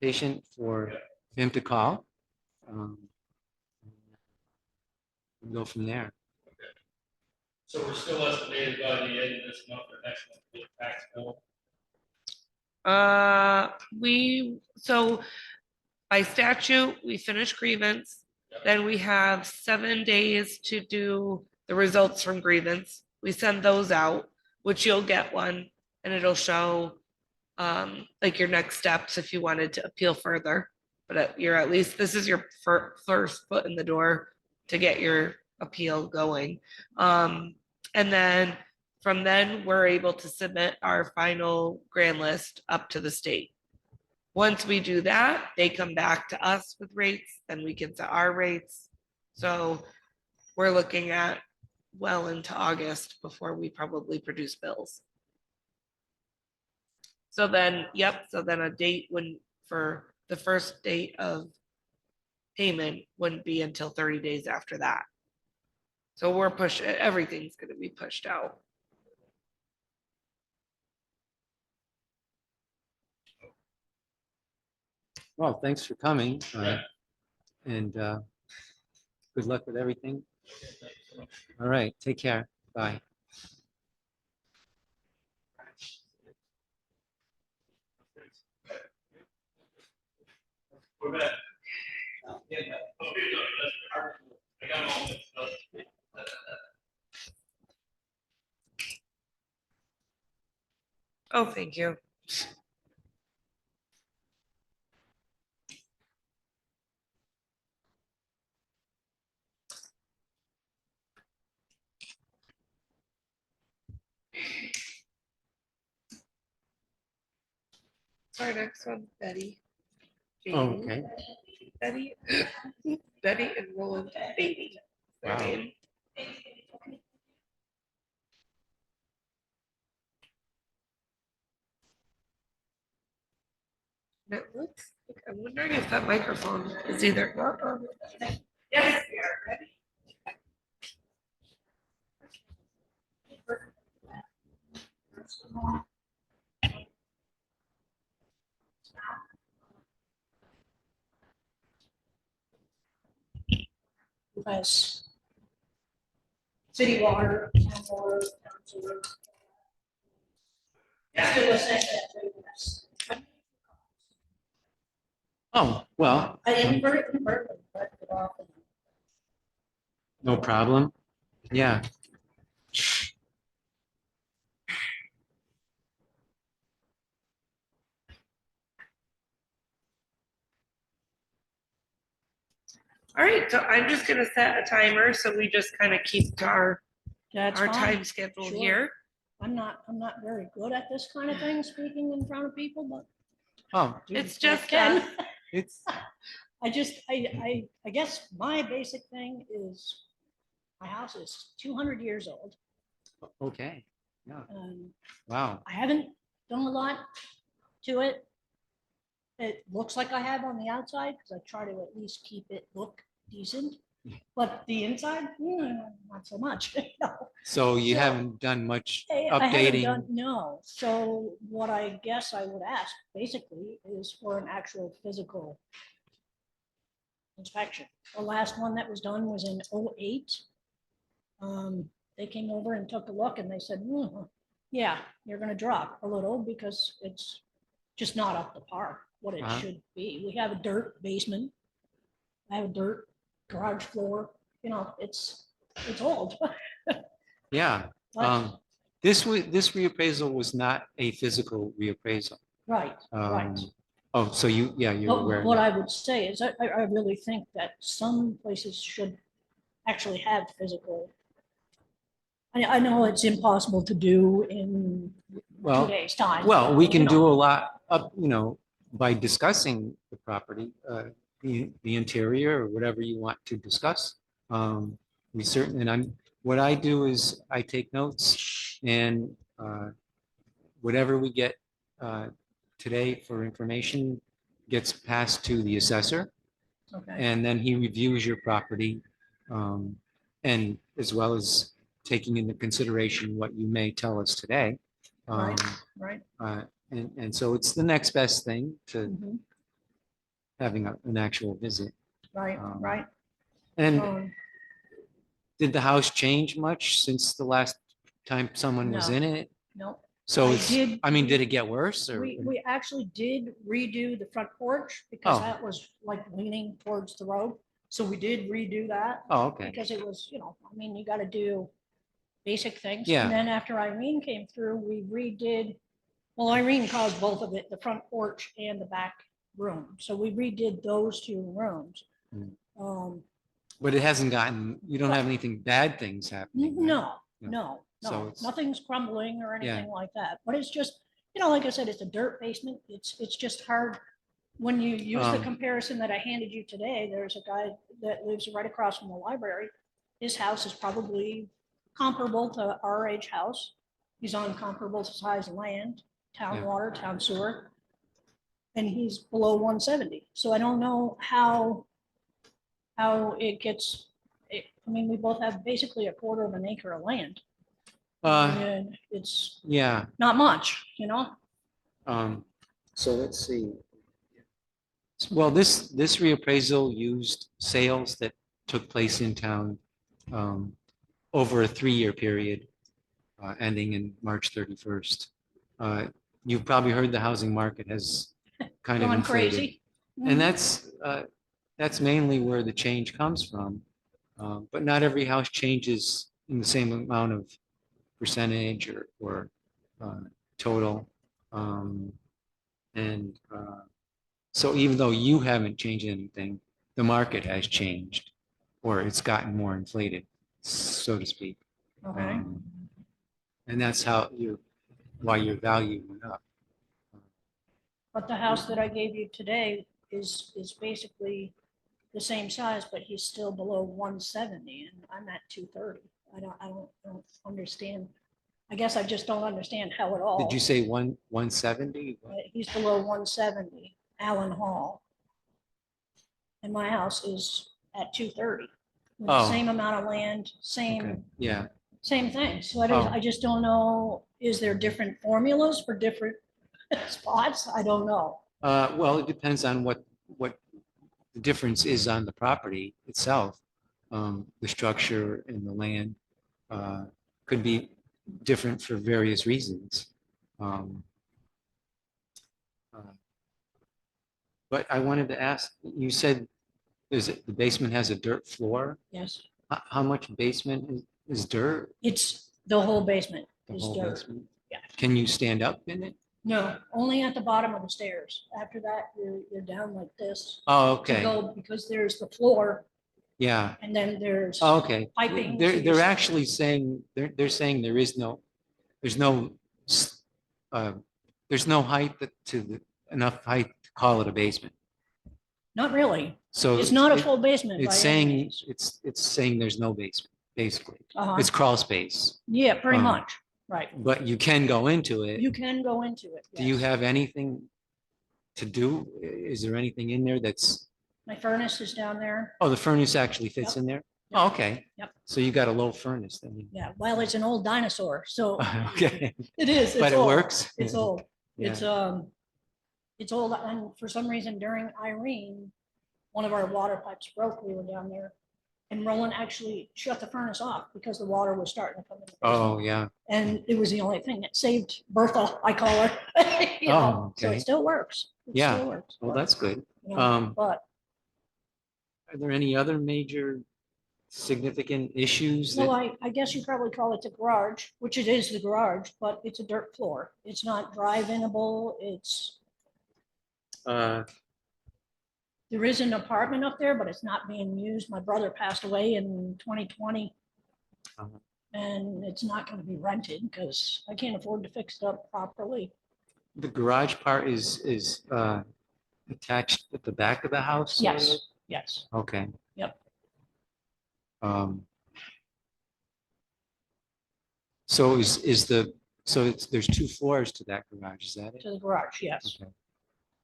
patient for him to call. We'll go from there. So we're still estimated by the end of this month or next month to get tax bill? So by statute, we finish grievance, then we have 7 days to do the results from grievance. We send those out, which you'll get one, and it'll show like your next steps if you wanted to appeal further. But you're at least, this is your first foot in the door to get your appeal going. And then from then, we're able to submit our final grand list up to the state. Once we do that, they come back to us with rates, then we can set our rates. So we're looking at well into August before we probably produce bills. So then, so then a date for the first date of payment wouldn't be until 30 days after that. So we're everything's going to be pushed out. Well, thanks for coming, and good luck with everything. All right, take care. Bye. We're back. I got all this stuff. Oh, thank you. Our next one, Betty. Oh, okay. Betty, Betty and Roland Baby. their Wow. name. And it looks, like- I'm wondering if that microphone is either not on. Yes, we are ready. Because city water, town water, town sewer. Still assess that rate, yes. Oh, well, I inadvertently, but often. no problem. Yeah. All right, so I'm just gonna set a timer, so we just kind of keep to our That's fine. time schedule Sure. here. I'm not very good at this kind of thing, speaking in front of people, but. Oh, do It's what I just, can. it's, I guess my basic thing is, my house is 200 years old. okay. Yeah. And Wow. I haven't done a lot to it. It looks like I have on the outside, because I try to at least keep it look decent. But the inside, not so much. So you So, haven't done much I haven't done, updating? no. So what I guess I would ask basically is for an actual physical inspection. The last one that was done was in '08. They came over and took a look and they said, yeah, you're gonna drop a little because it's just not up to par what it Uh-huh. should be. We have a dirt basement. I have a dirt garage floor, it's old. Yeah. But- This reappraisal was not a physical reappraisal. Right, right. Oh, so you're aware. But what I would say is I really think that some places should actually have physical. I know it's impossible to do in 2 Well, days' time. well, we can you know. do a lot of, by discussing the property, the interior or whatever you want to discuss. We certainly, and what I do is I take notes and whatever we get today for information gets passed to the assessor, Okay, and then he reviews your property, and as well as taking into consideration what you may tell us today. right, right. And so it's the next best thing to Mhm. having an actual visit. Right, right. And Um, did the house change much since the last time someone was No. in it? No, So I it's, did- I mean, did it get worse or? we actually did redo the front porch because Oh. that was like leaning towards the road. So we did redo that. Oh, okay. Because it was, you got to do basic things. Yeah. And then after Irene came through, we redid, well, Irene caused both of it, the front porch and the back room. So we redid those 2 rooms. Mm. Um, But it hasn't gotten, you don't have anything bad things happening, right? No, No. no, So no, it's- nothing's crumbling or Yeah. anything like that. But it's just, like I said, it's a dirt basement. It's just hard. When you use the Um, comparison that I handed you today, there's a guy that lives right across from the library. His house is probably comparable to our age house. He's on comparable size land, town Yeah. water, town sewer. And he's below 170. So I don't know how it gets, we both have basically a quarter of an acre of land. And it's Yeah, not much, so let's see. Well, this reappraisal used sales that took place in town over a 3-year period, ending in March 31st. You've probably heard the housing market has kind of Going inflated. crazy. Mhm. And that's mainly where the change comes from. But not every house changes in the same amount of percentage or total. And so even though you haven't changed anything, the market has changed, or it's gotten more inflated, so to speak. Okay. And that's why your value went up. But the house that I gave you today is basically the same size, but he's still below 170 and I'm at 230. I don't understand. I guess I just don't understand how it all. Did you say 170? He's below 170, Allen Hall. And my house is at 230. With the Oh. same amount of land, Okay, same, yeah. same thing. So Oh. I just don't know, is there different formulas for different spots? I don't know. Well, it depends on what the difference is on the property itself. The structure and the land could be different for various reasons. But I wanted to ask, you said the basement has a dirt floor? Yes, How much basement is dirt? it's the whole basement The is whole dirt. basement? Yeah. Can you stand up in it? No, only at the bottom of the stairs. After that, you're down like this. Oh, To okay, go, because there's the floor yeah. and then there's Oh, okay. piping. They're so you're- actually saying, they're saying there's no s- there's no height enough height to call it a basement. Not really. So It's not a full basement by It's any saying, means. it's saying there's no basement, basically. Uh-huh. It's crawl space, Yeah, pretty um, much. Right. but you can go into it. You can go into it. Do you yes. have anything to do? Is there anything in there that's, My furnace is down there. oh, the furnace actually fits Yep. in there? Yep. Oh, okay. Yep. So you got a low furnace then. Yeah, well, it's an old dinosaur, so Okay, it is. but it's it old. works? It's old. Yeah. It's old, and for some reason during Irene, one of our water pipes broke. We were down there, and Roland actually shut the furnace off because the water was starting to come in. the Oh, basement. yeah. And it was the only thing that saved Bertha, I call her. You Oh, know, so okay. it still works. It Yeah. still works. Well, but, that's good. you know, Um, but Are there any other major significant issues no, that, I guess you probably call it the garage, which it is the garage, but it's a dirt floor. It's not drive-inable. It's, there is an apartment up there, but it's not being used. My brother passed away in 2020. Uh-huh. And it's not going to be rented because I can't afford to fix it up properly. the garage part is attached at the back of the house? sort of? Yes, yes. Okay. Yep. So there's 2 floors to that garage, is that it? To the garage, yes. Okay.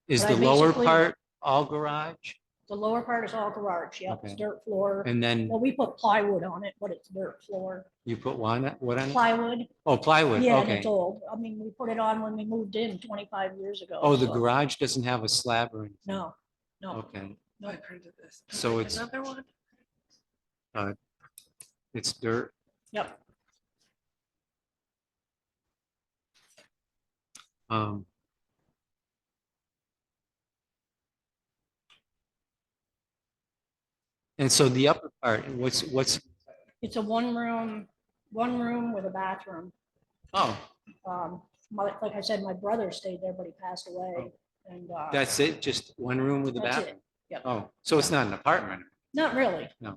Is But I the lower basically- part all garage? The lower part is all garage. Yep, it's Okay. dirt floor. And then Well, we put plywood on it, but it's dirt floor. you put what on it? Plywood. Oh, plywood, Yeah, and it's okay. old. I mean, we put it on when we moved in 25 years ago. Oh, the so- garage doesn't have a slab or anything? No, no, Okay, no. I printed this. So it's- Another one? it's dirt. Yep. Um, And so the upper part, what's, It's a one room with a bathroom. oh, Like I said, my brother stayed there, but he passed away. And that's it? Just one room with a That's it. bathroom? Yep. Oh, so it's not an apartment? Not really. No.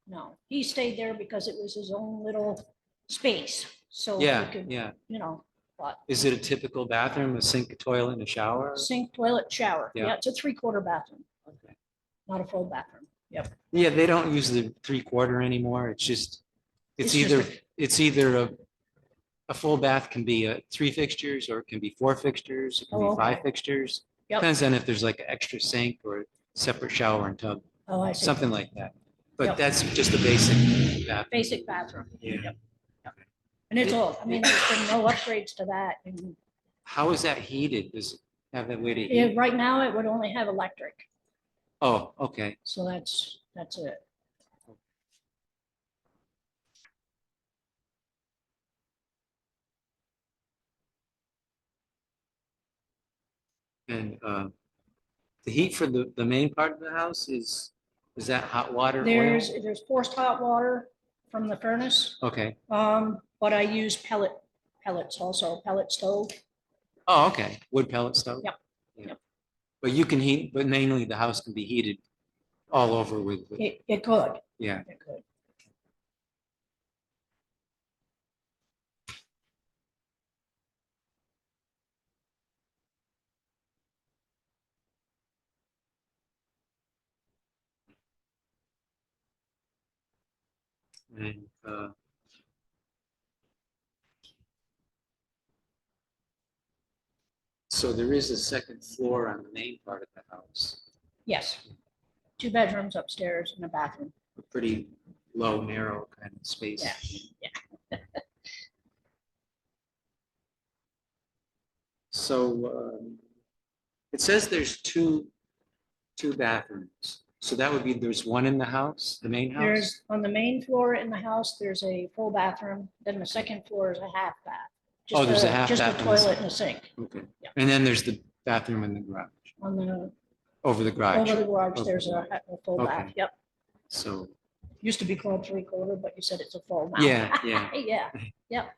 No. He stayed there because it was his own little space. So he Yeah, could, yeah. you know, but Is it a typical bathroom, a sink, a toilet, and a shower? sink, toilet, shower. Yeah. Yeah, it's a 3/4 bathroom, Okay. not a full bathroom. Yep. Yeah, they don't use the 3/4 anymore. It's just, It's just it's either a full bath can be 3 fixtures or it can be 4 fixtures, it can Oh, be 5 okay. fixtures. Yep. Depends on if there's like an extra sink or a separate shower and tub, Oh, I see. something like that. But Yep. that's just a basic bath. Basic bathroom. Yeah. Yep. And it's old. I mean, there's been no upgrades to that. And How is that heated? Does it have that way to yeah, heat? right now it would only have electric. Oh, okay. So that's it. And the heat for the main part of the house is that hot water? oil? There's forced hot water from the furnace. Okay. But I use pellets also, pellet stove. Oh, okay. Wood pellet stove? Yep. Yeah. Yep. But you can heat, but mainly the house can be heated all over with, It could, yeah. it could. And so there is a second floor on the main part of the house, Yes. 2 bedrooms upstairs and a bathroom. a pretty low, narrow kind of space. Yeah. So it says there's two bathrooms. So that would be, there's one in the house, the main house? There's, on the main floor in the house, there's a full bathroom. Then the second floor is a half bath. Oh, there's a half Just bath a in the toilet and a sink. Okay. Yeah. And then there's the bathroom in the garage, On the, over the garage. over the garage, Okay. there's a full bath. Okay. Yep. So, Used to be called 3/4, but you said it's a full now. yeah, yeah. Yeah, yep.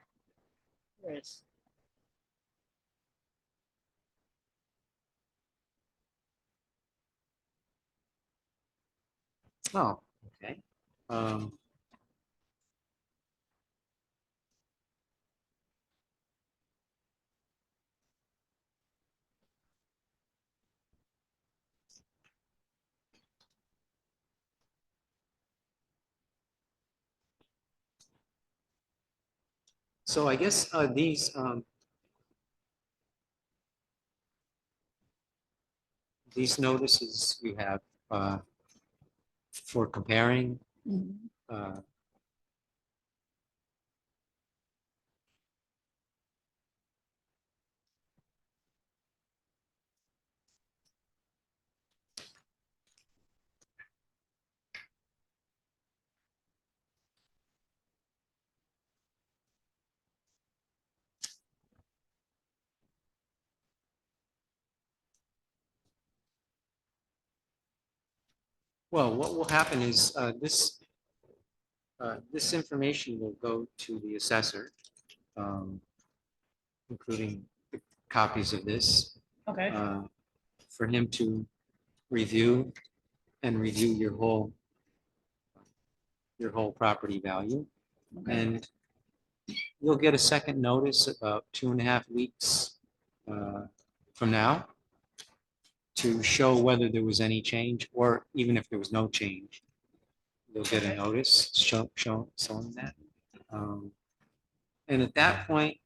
There is. Oh, okay. So I guess these notices you have for comparing. Mhm. Well, what will happen is this information will go to the assessor, including the copies of this, Okay, for him to review and review your whole property value. okay, And you'll get a second notice about 2.5 weeks from now to show whether there was any change, or even if there was no change, you'll get a notice showing that. And at that point,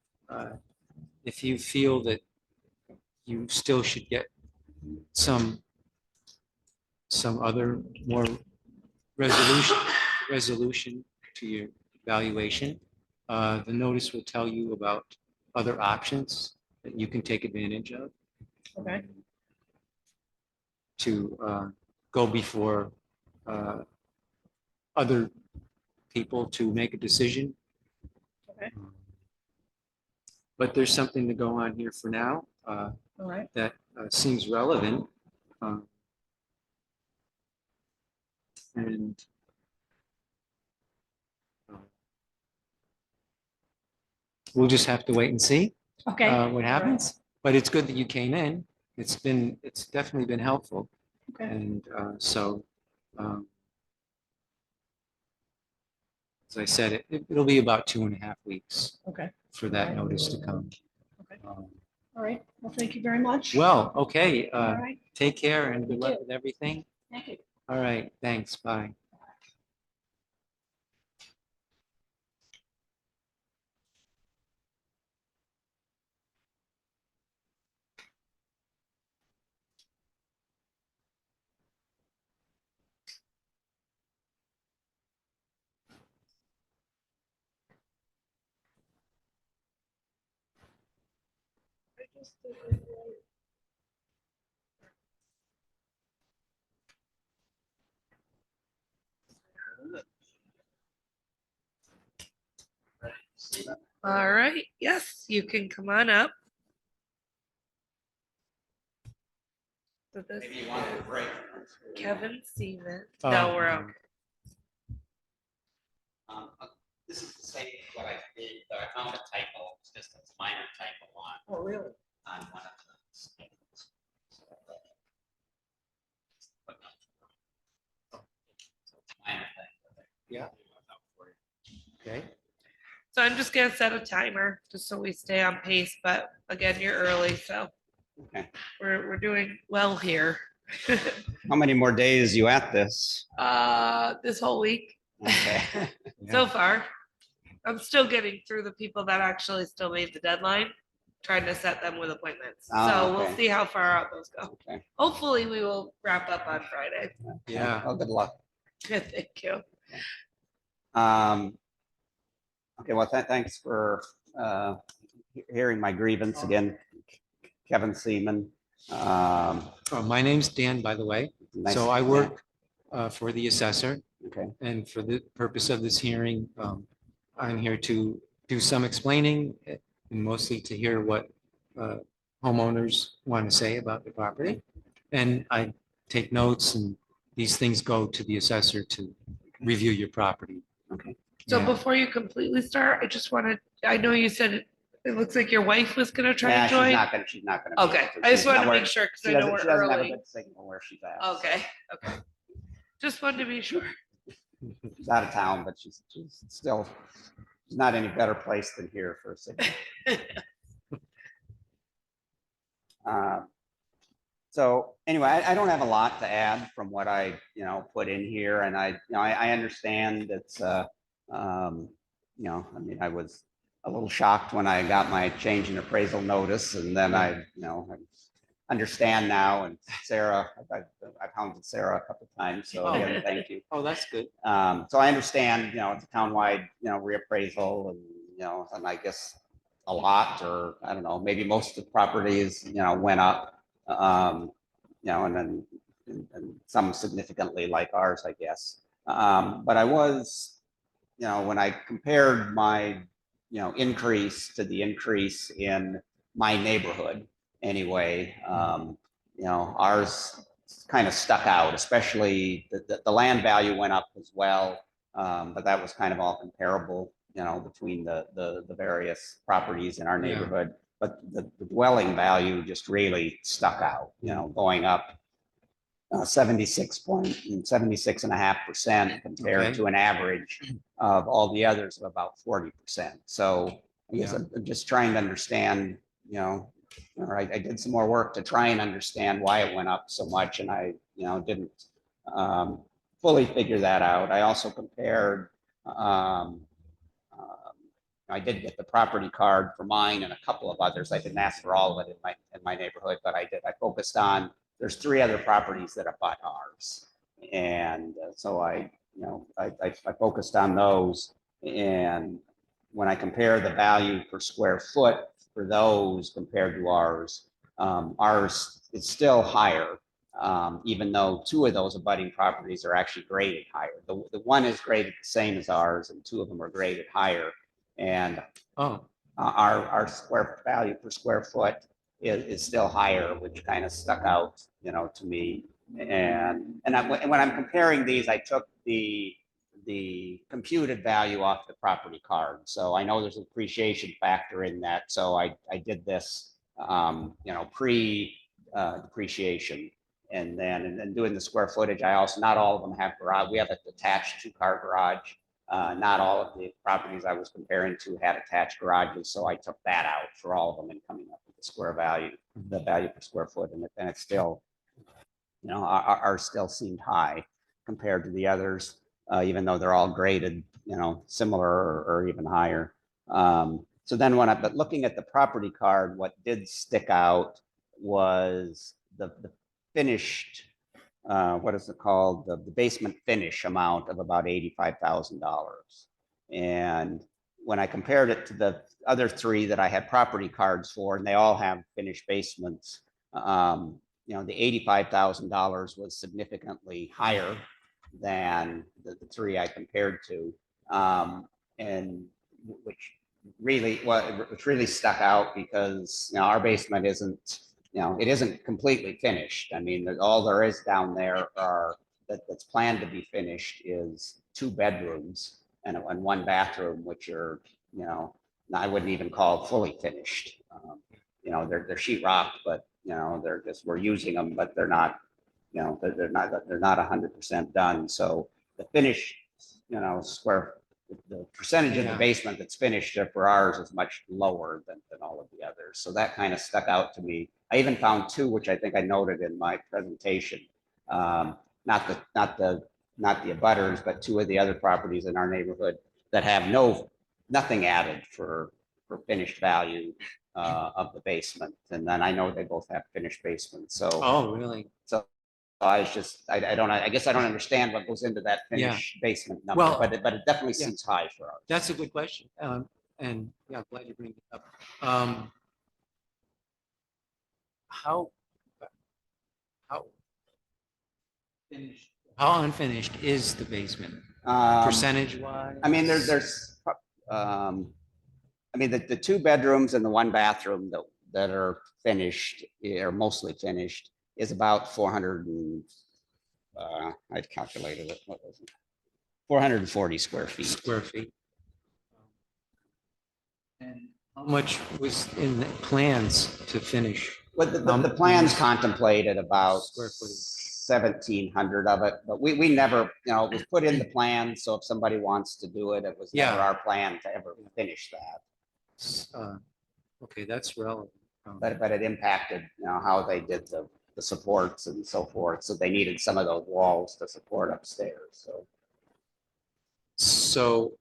if you feel that you still should get some other more resolution to your valuation, the notice will tell you about other options that you can take advantage of. okay, To go before other people to make a decision. okay, But there's something to go on here for now all right. that seems relevant. And we'll just have to wait and see Okay. what happens. But it's good that you came in. It's definitely been helpful. Okay, And so, as I said, it'll be about 2.5 weeks okay, for that notice to come. Okay. all right. Well, thank you very much. Well, okay, All right, take care and good You luck too. with everything. thank you. All right, thanks, bye. All right, yes, you can come on up. So this Maybe you want a break. Kevin Seaman. Oh, No, we're okay. This is the same what I did, but I found a typo, it's just a minor typo Oh, really? on one of the statements. Minor thing. Yeah. Okay. So I'm just gonna set a timer just so we stay on pace, but again, you're early, so Okay. we're doing well here. How many more days you at this? This whole week. Okay. So far, I'm still getting through the people that actually still made the deadline, trying to set them with appointments. Oh, So we'll okay. see how far out those go. Okay. Hopefully, we will wrap up on Friday. Yeah. Well, good luck. Good, thank you. Okay, well, thanks for hearing my grievance again, Kevin Seaman. My name's Dan, by the way. Nice- So I work for the assessor, Okay, and for the purpose of this hearing, I'm here to do some explaining, and mostly to hear what homeowners want to say about the property. And I take notes, and these things go to the assessor to review your property. okay. So Yeah. before you completely start, I just wanted, I know you said it looks like your wife was gonna try Yeah, and join. she's not gonna. be Okay, able to. I just She's wanted not to where- make sure, because She I know doesn't, we're she doesn't have a early. good signal where she's at. so Okay, okay. Just wanted to be sure. She's out of town, but she's still, she's not any better place than here for a signal. So anyway, I don't have a lot to add from what I, put in here, and I understand it's, I mean, I was a little shocked when I got my change in appraisal notice, and then I understand now, and Sarah, I've hounded Sarah a couple of times, so again, thank you. Oh, that's good. So I understand, it's a townwide, reappraisal, and I guess a lot, or I don't know, maybe most of the properties, went up. And then and some significantly like ours, I guess. But I was, when I compared my, increase to the increase in my neighborhood anyway, ours kind of stuck out, especially the land value went up as well. But that was kind of all comparable, between the various properties in our Yeah. neighborhood. But the dwelling value just really stuck out, going up 76.5% compared Okay. to an average of all the others of about 40%. So I guess Yeah. I'm just trying to understand, or I did some more work to try and understand why it went up so much, and I, didn't fully figure that out. I also compared. I did get the property card for mine and a couple of others. I didn't ask for all of it in my neighborhood, but I did. I focused on, there's 3 other properties that abut ours. And so I focused on those. And when I compare the value per square foot for those compared to ours is still higher. Even though 2 of those abutting properties are actually graded higher. The one is graded the same as ours, and 2 of them are graded higher. And our square value per square foot is still higher, which kind of stuck out, to me. And when I'm comparing these, I took the computed value off the property card. So I know there's an appreciation factor in that. So I did this, pre depreciation. And then doing the square footage, I also, not all of them have garage. We have an attached 2-car garage. Not all of the properties I was comparing to had attached garages, so I took that out for all of them and coming up with the square value, the value per square foot, and it's still, ours still seemed high compared to the others, even though they're all graded, similar or even higher. So then but looking at the property card, what did stick out was the finished. What is it called? The basement finish amount of about $85,000. And when I compared it to the other 3 that I had property cards for, and they all have finished basements, the $85,000 was significantly higher than the 3 I compared to, and which really stuck out because our basement isn't. It isn't completely finished. I mean, all there is down there that's planned to be finished is 2 bedrooms and 1 bathroom, which are, I wouldn't even call fully finished. They're sheetrock, but we're using them, but they're not 100% done. So the finish, the percentage of the basement that's finished for ours is much lower than all of the others. So that kind of stuck out to me. I even found 2, which I think I noted in my presentation. Not the not the abutters, but two of the other properties in our neighborhood that have nothing added for finished value of the basement. And then I know they both have finished basements, so. Oh, really? So I was just, I guess I don't understand what goes into that Yeah. finished basement number, Well, but it definitely yeah. seems high for ours. That's a good question. And yeah, glad you bring it up. How finished, how unfinished is the basement, percentage wise? I mean, I mean, the two bedrooms and the one bathroom that are finished, are mostly finished, is about 400 and, I'd calculated it, what was it? 440 square feet. Square feet. And how much was in the plans to finish? Well, the plans contemplated about Square footage. 1,700 of it, but we never, you know, it was put in the plan, so if somebody wants to do it, it was never Yeah. our plan to ever finish that. Okay, that's relevant. But it impacted, you know, how they did the supports and so forth, so they needed some of those walls to support upstairs, so. So,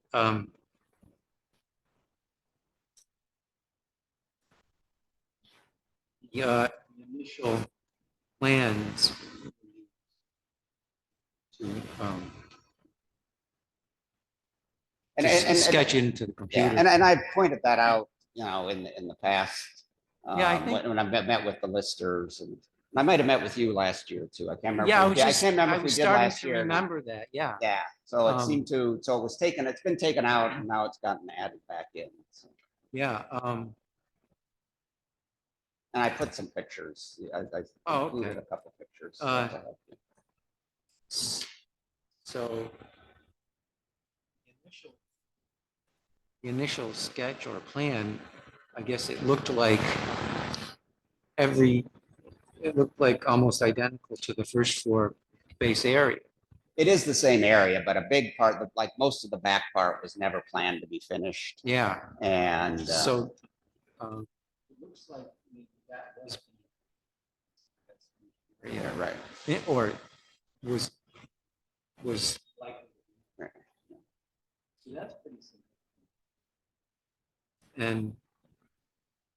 the initial plans to And sketch into the yeah, computer. and I pointed that out, you know, in the past. Yeah, I think- When I met with the listers, and I might have met with you last year too. I can't remember. Yeah, I can't remember I if we was did starting last to year. or not. remember that, yeah. Yeah, so it Um, seemed to, so it was taken, it's been taken out and now it's gotten added back in. So. Yeah, And I put some pictures. I Oh, included okay. a couple pictures. so the initial sketch or plan, I guess it looked like it looked like almost identical to the first floor base area. It is the same area, but a big part, like most of the back part, was never planned to be finished. Yeah, And so it looks like that was. yeah, right. Or was like. Right. So that's pretty simple. And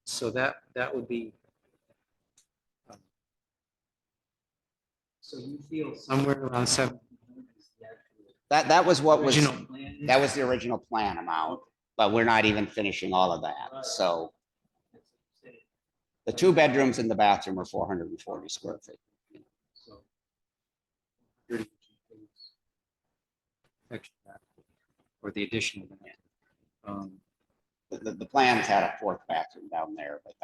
so that would be. So you feel somewhere around 7. That was what was, Original plan? that was the original plan amount, but we're not even finishing all of that. So the two bedrooms and the bathroom are 440 square feet. So or the addition of that. The plans had a fourth bathroom down there, but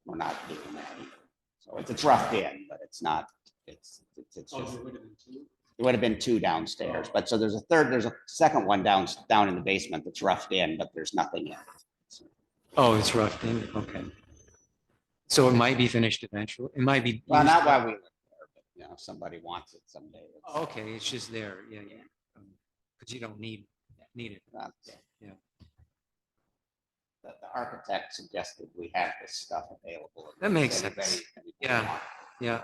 we're not doing that either. So it's roughed in, but it's not, it's just. There would have been two downstairs, but so there's a second one down in the basement that's roughed in, but there's nothing in it. So, Oh, it's roughed in, okay. So it might be finished eventually, it might be. well, used not up. while we live there, but you know, if somebody wants it someday. Oh, okay, it's just there, yeah. Because you don't need it. Yeah. The architect suggested we have this stuff available. That makes If anybody- sense. if anybody Yeah. wants Yeah.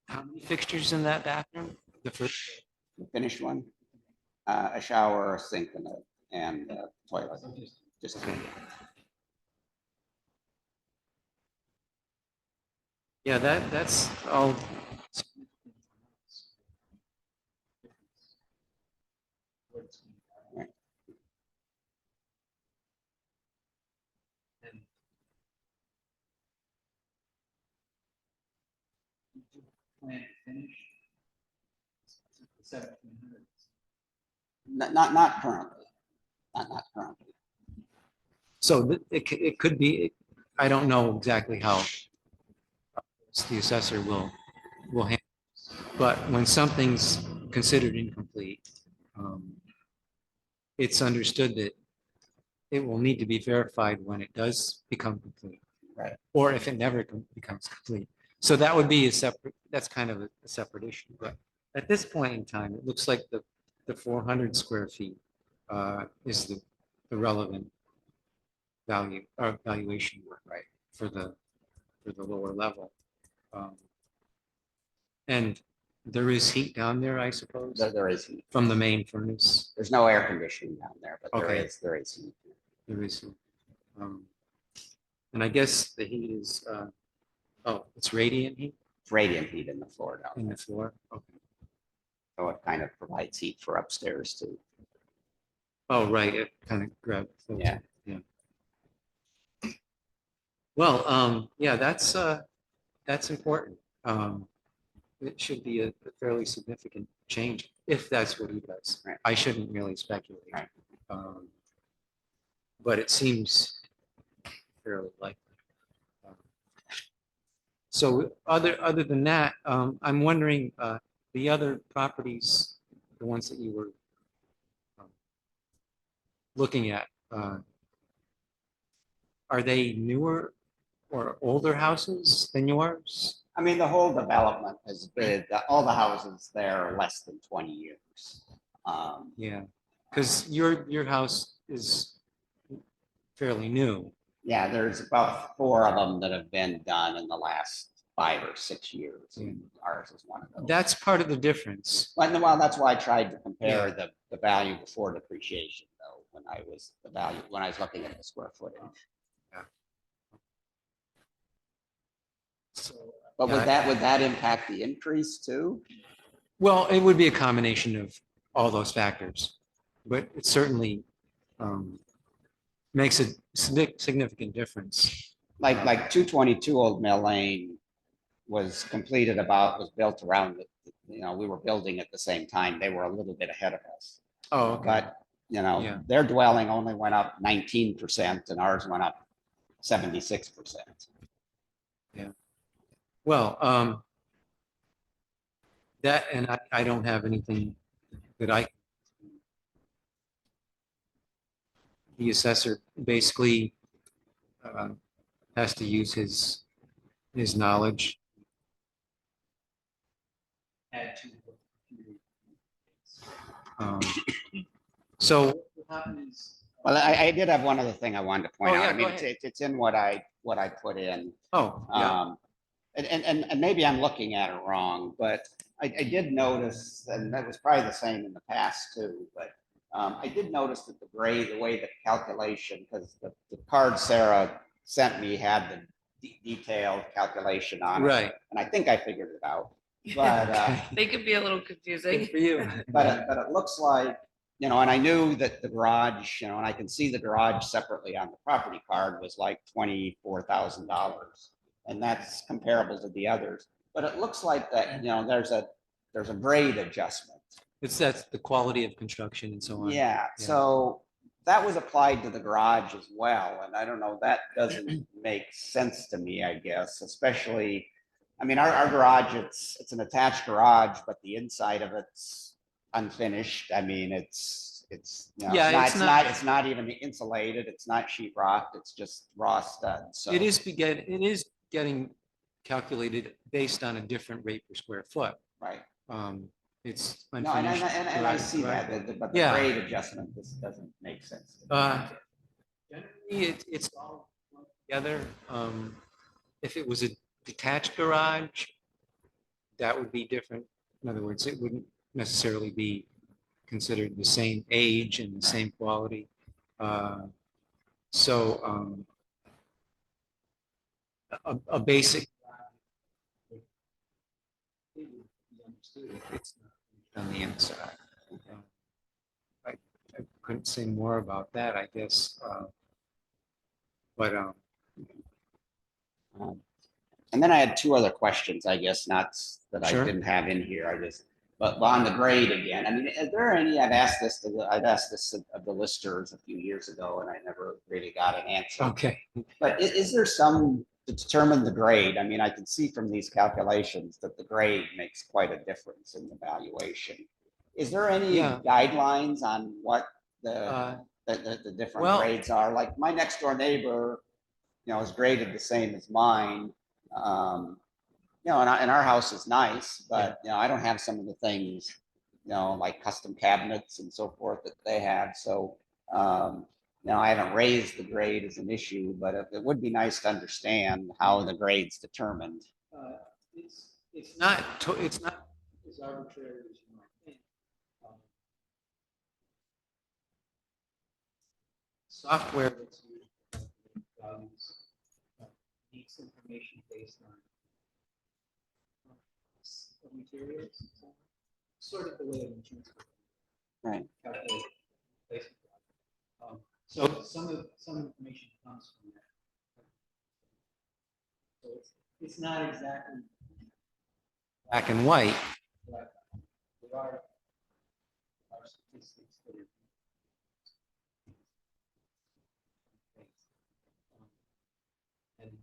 How many fixtures in that bathroom? The first, The finished one, a shower, a sink, and a toilet. Just okay. Yeah, that's all. Right. Plan to finish. Not currently. Not currently. So it could be, I don't know exactly how the assessor will handle, but when something's considered incomplete, it's understood that it will need to be verified when it does become complete. Right. Or if it never becomes complete. So that would be that's kind of a separate issue, but at this point in time, it looks like the 400 square feet is the relevant value or valuation work, right, for the lower level. And There is heat down there, I suppose, There is heat. from the main furnace. There's no air conditioning down there, but Okay. there is heat. There is heat. And I guess the heat is, oh, it's radiant heat It's radiant heat in the floor down in there. the floor? Okay. So it kind of provides heat for upstairs too. Oh, right, it kind of grabbed. Yeah. Yeah. Well, yeah, that's important. It should be a fairly significant change if that's what he does. Right. I shouldn't really speculate. Right. But it seems fairly likely. So other than that, I'm wondering, the other properties, the ones that you were looking at, are they newer or older houses than yours? I mean, the whole development has been, all the houses there are less than 20 years. Yeah, because your house is fairly new. Yeah, there's about 4 of them that have been done in the last 5 or 6 years. And ours is one of those. That's part of the difference. Well, that's why I tried to compare the value before depreciation, though, when I was looking at the square footage. So, But yeah, would that impact the increase too? well, it would be a combination of all those factors, but it certainly makes a significant difference. Like 222 Old Mill Lane was built around, we were building at the same time. They were a little bit ahead of us. Oh, okay. But, Yeah. their dwelling only went up 19% and ours went up 76%. Yeah. Well, that, and I don't have anything that the assessor basically has to use his knowledge. Add to so what happens? Well, I did have one other thing I wanted to point Oh, out. yeah, I mean, go ahead. it's in what I put in. Oh, yeah. And maybe I'm looking at it wrong, but I did notice, and that was probably the same in the past too, but I did notice that the way the calculation, because the card Sarah sent me had the detailed calculation on it. Right. And I think I figured it out, but They could be a little confusing. Good for you. but it looks like, and I knew that the garage, and I can see the garage separately on the property card was like $24,000. And that's comparable to the others. But it looks like that, there's a grade adjustment. That's the quality of construction and so on. Yeah, so that was applied to the garage as well. And I don't know, that doesn't make sense to me, I guess, especially, I mean, our garage, it's an attached garage, but the inside of it's unfinished. I mean, it's not even insulated. It's not sheetrock. It's just raw stud. So It is getting calculated based on a different rate per square foot. right. It's No, and unfinished. I see Right. that, but the Yeah. grade adjustment, this doesn't make sense. Generally, it's all lumped together. If it was a detached garage, that would be different. In other words, it wouldn't necessarily be considered the same age and the same quality. So a basic it's not on the inside. I couldn't say more about that, I guess. But And then I had 2 other questions, I guess, not that I Sure. didn't have in here. But on the grade again, I mean, is there any, I've asked this of the listers a few years ago and I never really got an answer. okay. But is there some to determine the grade? I mean, I can see from these calculations that the grade makes quite a difference in the valuation. Is there any Yeah. guidelines on what the different well- grades are? Like my next door neighbor, is graded the same as mine. And our house is nice, but I don't have some of the things, like custom cabinets and so forth that they have. So I haven't raised the grade as an issue, but it would be nice to understand how the grade's determined. It's not as arbitrary as you might think. Software that's used for values needs information based on materials, sort of the way an insurance company Right. calculates replacement value. So some information comes from that. So it's not exactly black and white, but there are statistics that are and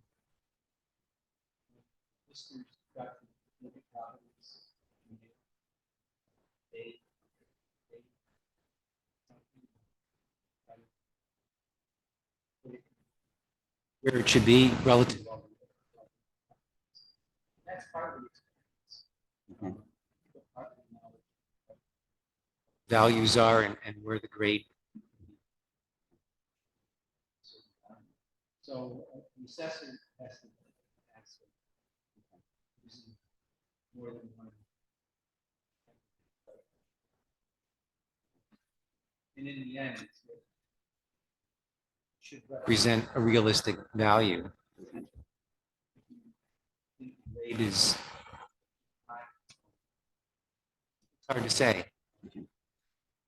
listeners got to look at properties. They where it should be relative. That's part of the experience. Values are and where the grade. So the assessor has to ask using more than one. And in the end, it should represent a realistic value. The grade is hard to say.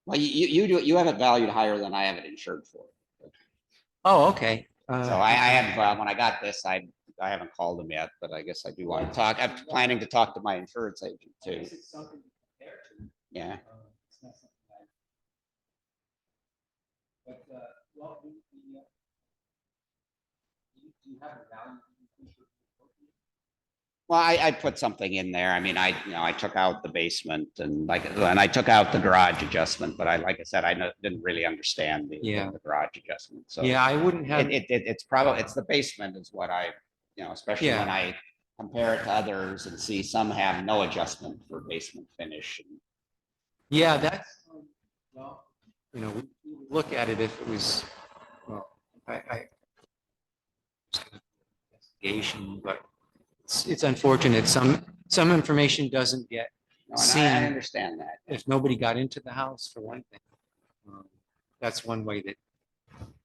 Well, you have it valued higher than I have it insured for. Oh, okay. So I have, when I got this, I haven't called them yet, but I guess I do want to talk. I'm planning to talk to my insurance agent too. It's something to compare to. Yeah. It's not something but well, do you have a value? Well, I put something in there. I mean, I took out the basement and I took out the garage adjustment, but like I said, didn't really understand the garage adjustment. So yeah, I wouldn't have. It's probably, it's the basement is what especially when I compare it to others and see some have no adjustment for basement finish. Yeah, that's, well, we look at it if it was, well, investigation, but it's unfortunate. Some information doesn't get seen. I understand that. If nobody got into the house, for one thing. That's one way that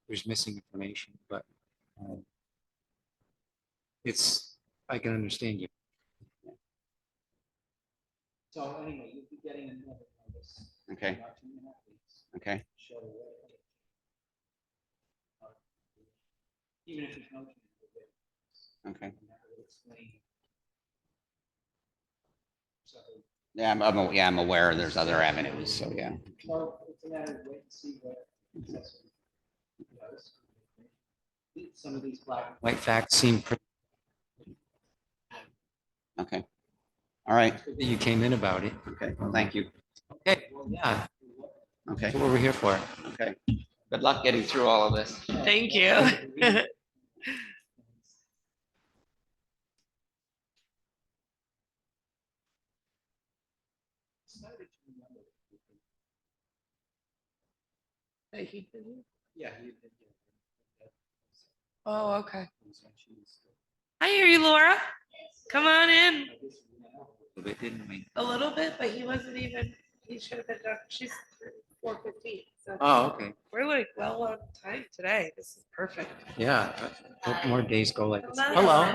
there's missing information, but I can understand you. So anyway, you'll be getting another notice. Okay. Okay. Even if there's no change. Okay. So, Yeah, I'm aware there's other avenues. So yeah. so it's a matter of wait and see what assessor does. Some of these black and white facts seem pretty. Okay. All right. Good that you came in about it. Okay. Thank you. Okay. Well, yeah. Okay. That's what we're here for. Okay. Good luck getting through all of this. Thank you. Yeah. Oh, okay. I hear you, Laura. Come on in. A bit, didn't we? A little bit, but he wasn't even, he should have been done. She's 4:15. So Oh, okay. we're like well on time today. This is perfect. Yeah. Hope more days go like this. Hello.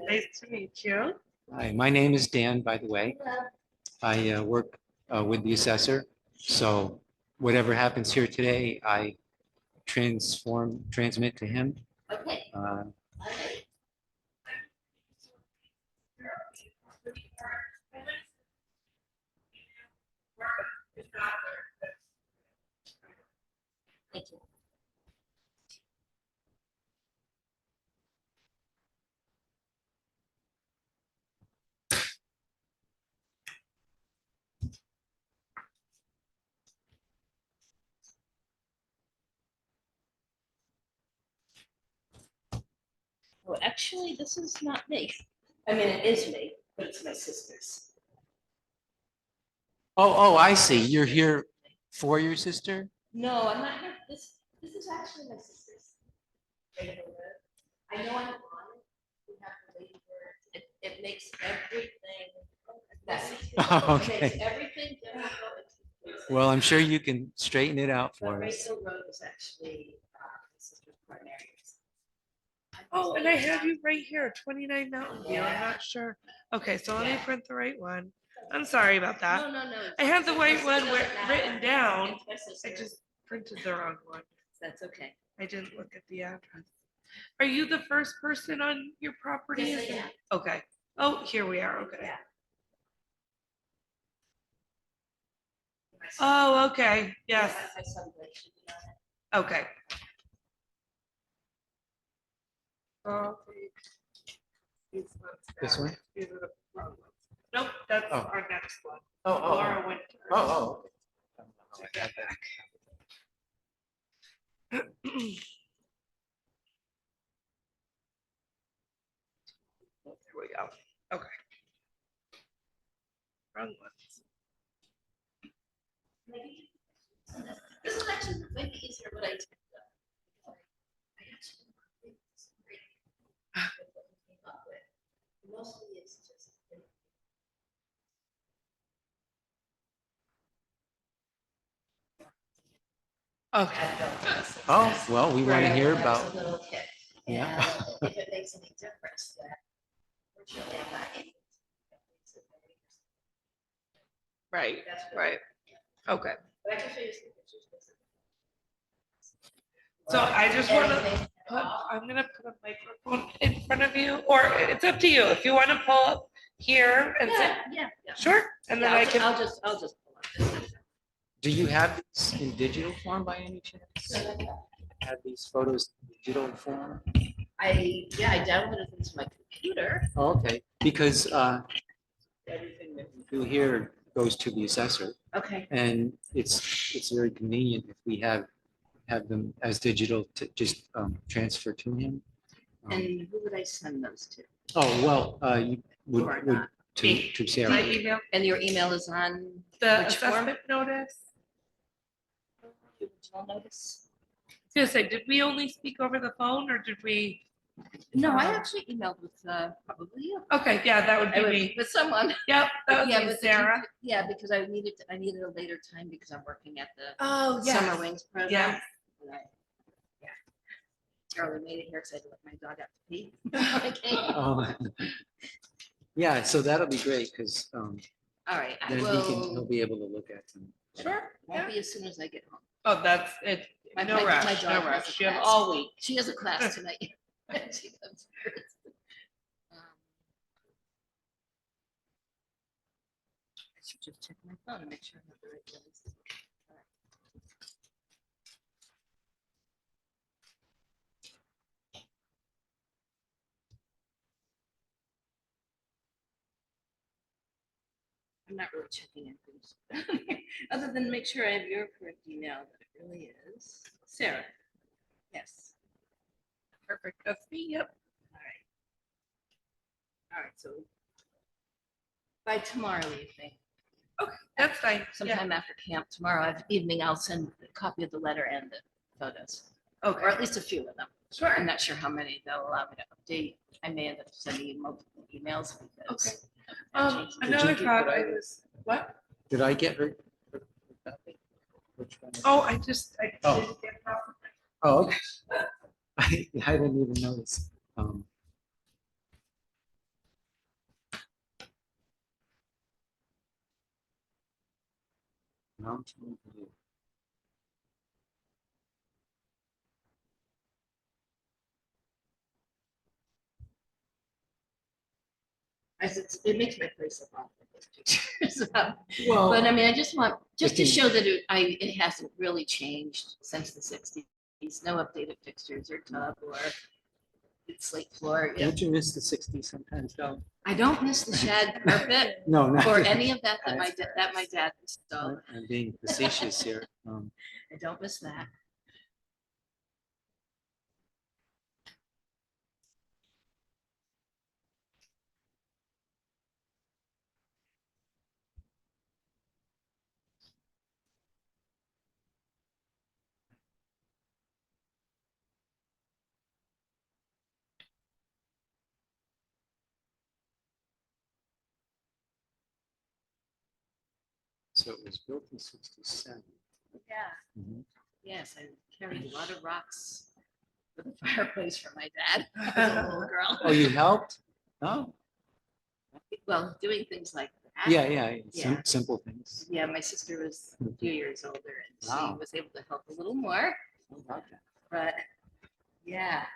Nice to meet you. Hi, my name is Dan, by the way. I work with the assessor. So whatever happens here today, I transmit to him. Okay. Thank you. Well, actually, this is not me. I mean, it is me, but it's my sister's. Oh, I see. You're here for your sister? No, I'm not here. This is actually my sister's. I know I'm on it. We have the lady where it makes everything. That's Okay. makes everything difficult. Well, I'm sure you can straighten it out for us. Rachel Road is actually my sister's primary. Oh, and I have you right here, 29 Mountain View. I'm not sure. Okay, so let me print the right one. I'm sorry about that. No, no, no. I have the white one It doesn't matter. written down. It's my I sister. just printed the wrong one. That's okay. I didn't look at the address. Are you the first person on your property? Yes, Is I it? am. Okay. Oh, here we are. Okay. Yeah. Oh, okay. Yes. My son Blake should be on it. Okay. I'll take these ones This back. one? These are the wrong ones. Nope, that's Oh. our next one. Oh, oh, Laura Winter. oh. Take that back. There we go. Okay. Wrong ones. Maybe. This is actually maybe easier what I did. I actually think this is great. With what we came up with. Mostly it's just. Okay. Oh, well, we want to hear That about, was a little kid. Yeah. And if it makes any difference, that fortunately I'm not able to. Right, That's good. right. Okay. But I can show you some pictures. So I just want to Anything put, at all? I'm gonna put a microphone in front of you, or it's up to you. If you want to pull up here and sit, Yeah, yeah. sure, and then Yeah, I can. I'll just pull up this. do you have this in digital form by any chance? Have these photos in digital form? I downloaded them to my computer. Oh, okay, because everything that we do here goes to the assessor, Okay. and it's very convenient if we have them as digital to just transfer to him. And who would I send those to? Oh, well, you Or would not? to My Sarah. email, And your email is on the which form? assessment notice. The original notice? I was gonna say, did we only speak over the phone or did we? No, I actually emailed with probably you. Okay, yeah, that would I be would- me. With someone. Yep, that would Yeah, be but Sarah. Yeah, because I needed a later time because I'm working at the Oh, Summer Wings program. Yes. And yeah. Charlie made it here because I had to let my dog out to pee. Okay. Oh, yeah, so that'll be great, because All right, I then he'll will, be able to look at them. Sure, won't yeah. be as soon as I get home. Oh, that's it. My- No my rush, daughter no has rush. a You have class. all week. She has a class tonight. She comes first. I should just check my phone and make sure I have the right place. All right. I'm not really checking in things, other than make sure I have your correct email, that it really is. Sarah. Yes. Perfect, that's me, yep. All right. All right, so by tomorrow evening, That's fine. Yeah. sometime after camp tomorrow evening, I'll send a copy of the letter and the photos, Okay, or at least a few of them. sure. I'm not sure how many they'll allow me to update. I may end up sending you multiple emails because. Another get thought what I I- was, what? Did I get her? Copy? Which one? Oh, I Oh. didn't get it off. Oh, okay. I didn't even notice. Mountain View. It makes my place look awful, those pictures. Well, But I mean, I just want, just to If you- show that it hasn't really changed since the sixties. No updated fixtures or tub or slate floor. Yeah. don't you miss the 60s sometimes, though? I don't miss the shag carpet No, not. or any of that that my dad installed. I'm being facetious here. I don't miss that. So it was built in 67. Yeah, Mhm. yes, I carried a lot of rocks for the fireplace for my dad as a little girl. Oh, you helped? Oh, Well, doing things like that. yeah, yeah, Yeah. simple things. Yeah, my sister was a few years older and she Wow. was able to help a little more, Okay. but yeah.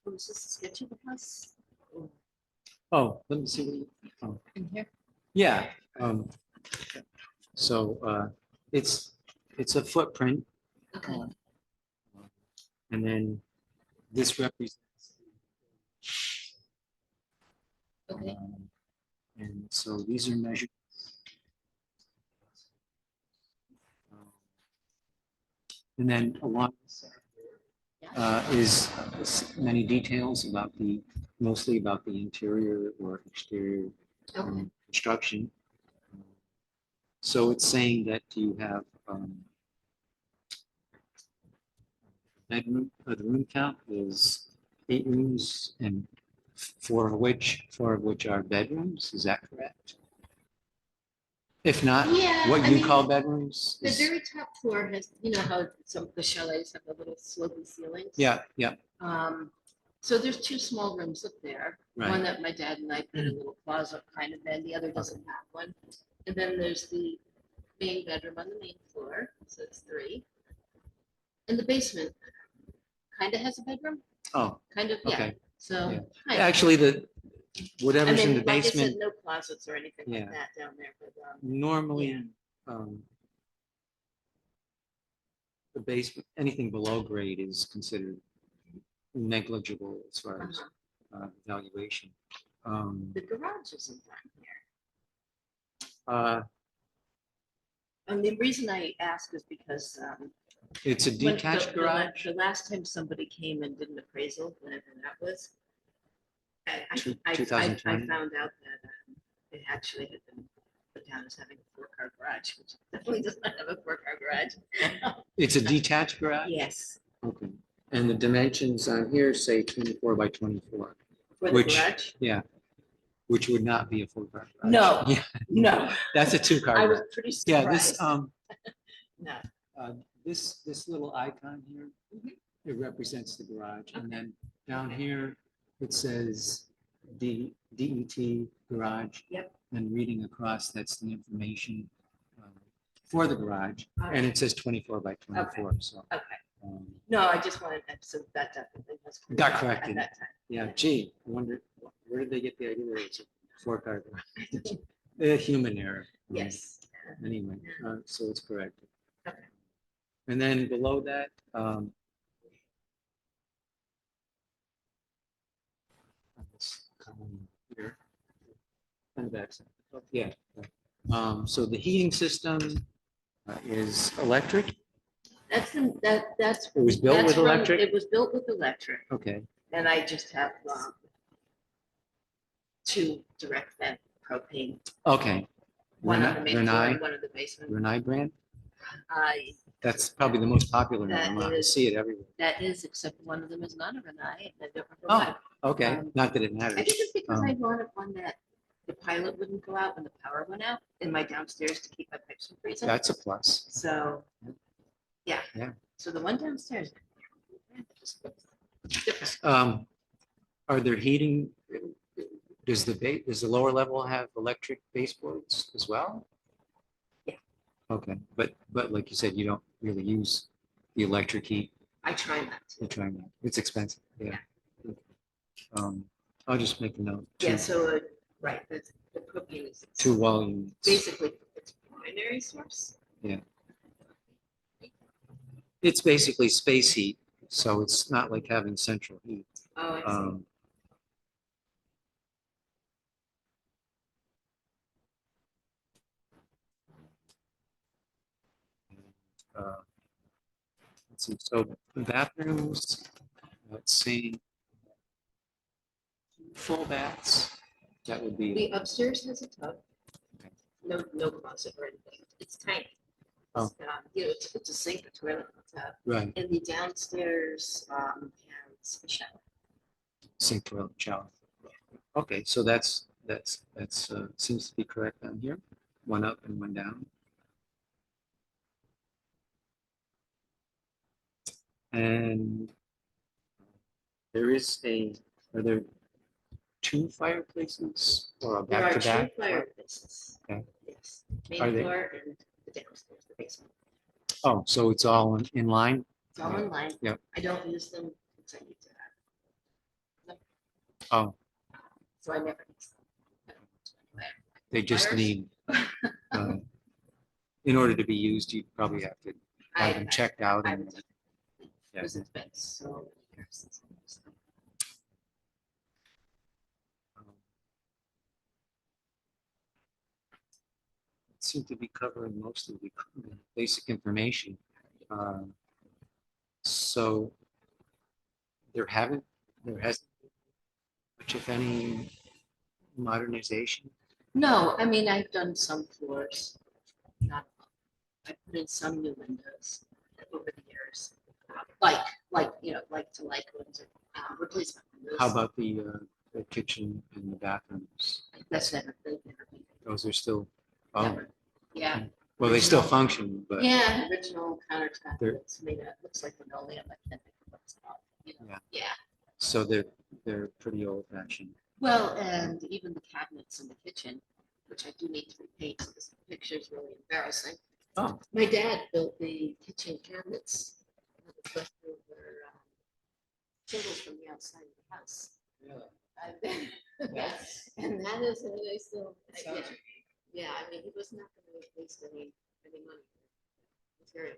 Was this a sketch of the house Oh, let me see. What oh, in here? yeah. So it's a footprint, Okay, and then this represents. okay. And so these are measured. And then along is many details about mostly about the interior or exterior Okay. construction. So it's saying that you have bedroom, the room count is 8 rooms and four of which are bedrooms. Is that correct? If not, Yeah, what I you mean, call bedrooms? The is- very top floor has, you know how some of the chalets have the little slopey ceilings? Yeah, yeah, So there's two small rooms up there. One right. that my dad and I put a little closet kind of in, the other doesn't have one. And then there's the main bedroom on the main floor, so it's 3. And the basement kind of has a bedroom, Oh, kind of, yeah. okay. So. Yeah. kind of. Actually, I whatever's in the mean, like I said, basement, no closets or anything like Yeah. that down there, but, normally, yeah. The basement, anything below grade is considered negligible as far as valuation. The garage isn't down here. uh, And the reason I ask is because, It's a when detached garage? the last time somebody came and did an appraisal, whenever that was, I 2020? found out that it actually had been put down as having a 4-car garage, which definitely does not have a 4-car garage. It's a detached garage? Yes, Okay. And the dimensions on here say 24 by 24, for the Which- garage. yeah, which would not be a 4-car garage. No, Yeah, no. that's a 2-car I was garage. pretty Yeah, surprised. this, No. this little icon here, Mhm. it represents the garage. And then down here, it says DET garage. Yep. And reading across, that's the information for the garage. And Okay. it says 24 by 24, so. Okay. um, No, I just wanted, so that definitely was. Got at corrected. that time. Yeah, gee, I wonder, where did they get the idea that it's a 4-car garage? A human error. Yes. Anyway, so it's corrected. Okay. And then below that, on this column here, on the backside. Yeah. So the heating system is electric. That's, It was built with electric? It was built with electric, Okay, and I just have 2 direct vent propane, okay. one on the main floor Renai, and one in the basement. Renai brand? I, That's probably the most popular in That Vermont. I is- see it everywhere. that is, except one of them is not a Renai, and I don't know Oh, why. okay, Um, not that it I matters. think it's because I Um, wanted one that the pilot wouldn't go out when the power went out in my downstairs to keep my pipes from freezing. That's a plus. So, yeah. Yeah. So the one downstairs. Different. Are there heating? Does the lower level have electric baseboards as well? Yeah. Okay, but like you said, you don't really use the electric heat. I try not to. You're trying to, it's expensive, yeah. I'll just make a note. Yeah, so, right, the propane is. 2 volumes. Basically, it's primary source? It's basically space heat, so it's not like having central heat. Oh, I see. Uh, Let's see, so bathrooms, let's see. Full baths, that would be, The upstairs has a tub. No closet or anything. It's tiny. Oh. You know, it's a sink, a toilet, a tub. right, And the downstairs has a shower. sink, toilet, shower. Okay, so that's seems to be correct on here. One up and one down. And are there two fireplaces or a There are two back-to-back? fireplaces. Okay. Yes. Are Main they- floor and the downstairs, the basement. Oh, so it's all in line? It's all in line. Yep. I don't use them because I need to have, Oh, so I never use them. I don't use them anyway. they just Fires? need, in order to be used, you probably have to have them checked out. I And would- yeah. Because it's been so many years since I used them. Seem to be covering most of the basic information. So there hasn't much, if any, modernization. No, I mean, I've done some floors, not, I put in some new windows over the years. Like, you know, like to like ones, replacement windows. How about the kitchen and the bathrooms? That's never, they've never been. Those are still, oh, Never. Yeah, well, they still Original. function, but yeah, original countertop, They're- it's made out, looks like linoleum, I can't think of what it's called, you know, Yeah. yeah. so they're pretty old fashioned. Well, and even the cabinets in the kitchen, which I do need to repaint, so this picture is really embarrassing. Oh. My dad built the kitchen cabinets. With leftover, shingles from the outside of the house. Yes, and that is a nice little. Yeah, I mean, he was not going to waste any money. Materials.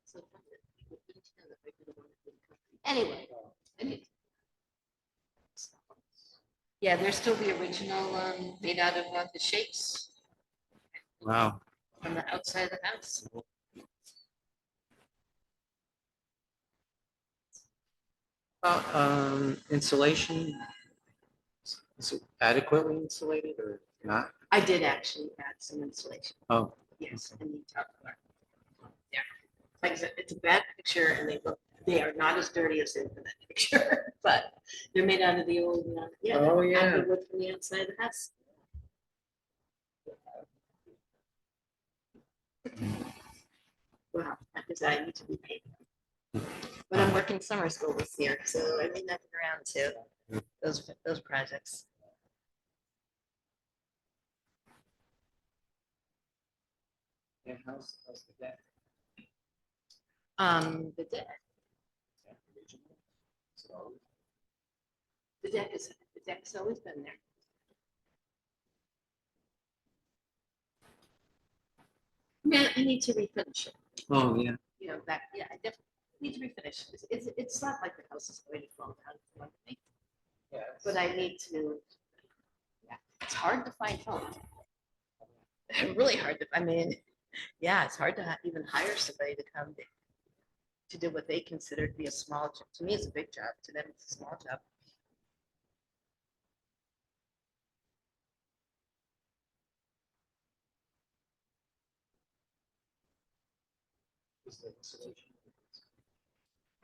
So fun that people couldn't tell that they could have wanted to be company. Anyway. Yeah, they're still the original, made out of the shapes Wow. from the outside of the house. Insulation, is it adequately insulated or not? I did actually add some insulation. Oh, Yes, and the top part. Yeah, like I said, it's a bad picture and they are not as dirty as in that picture, but they're made out of the old, yeah. Oh, out of yeah. the wood from the outside of the house. Well, because I need to repaint them. But I'm working summer school this year, so I may not get around to those projects. yeah, how's the deck? The deck's always been there. Man, I need to refinish it. Oh, yeah. You know, that, yeah, I definitely need to refinish. It's not like the house is going to fall down in front of me, but I need to, yeah, it's hard to find homes. Really hard to, I mean, yeah, it's hard to even hire somebody to come to do what they consider to be a small job. To me, it's a big job. To them, it's a small job.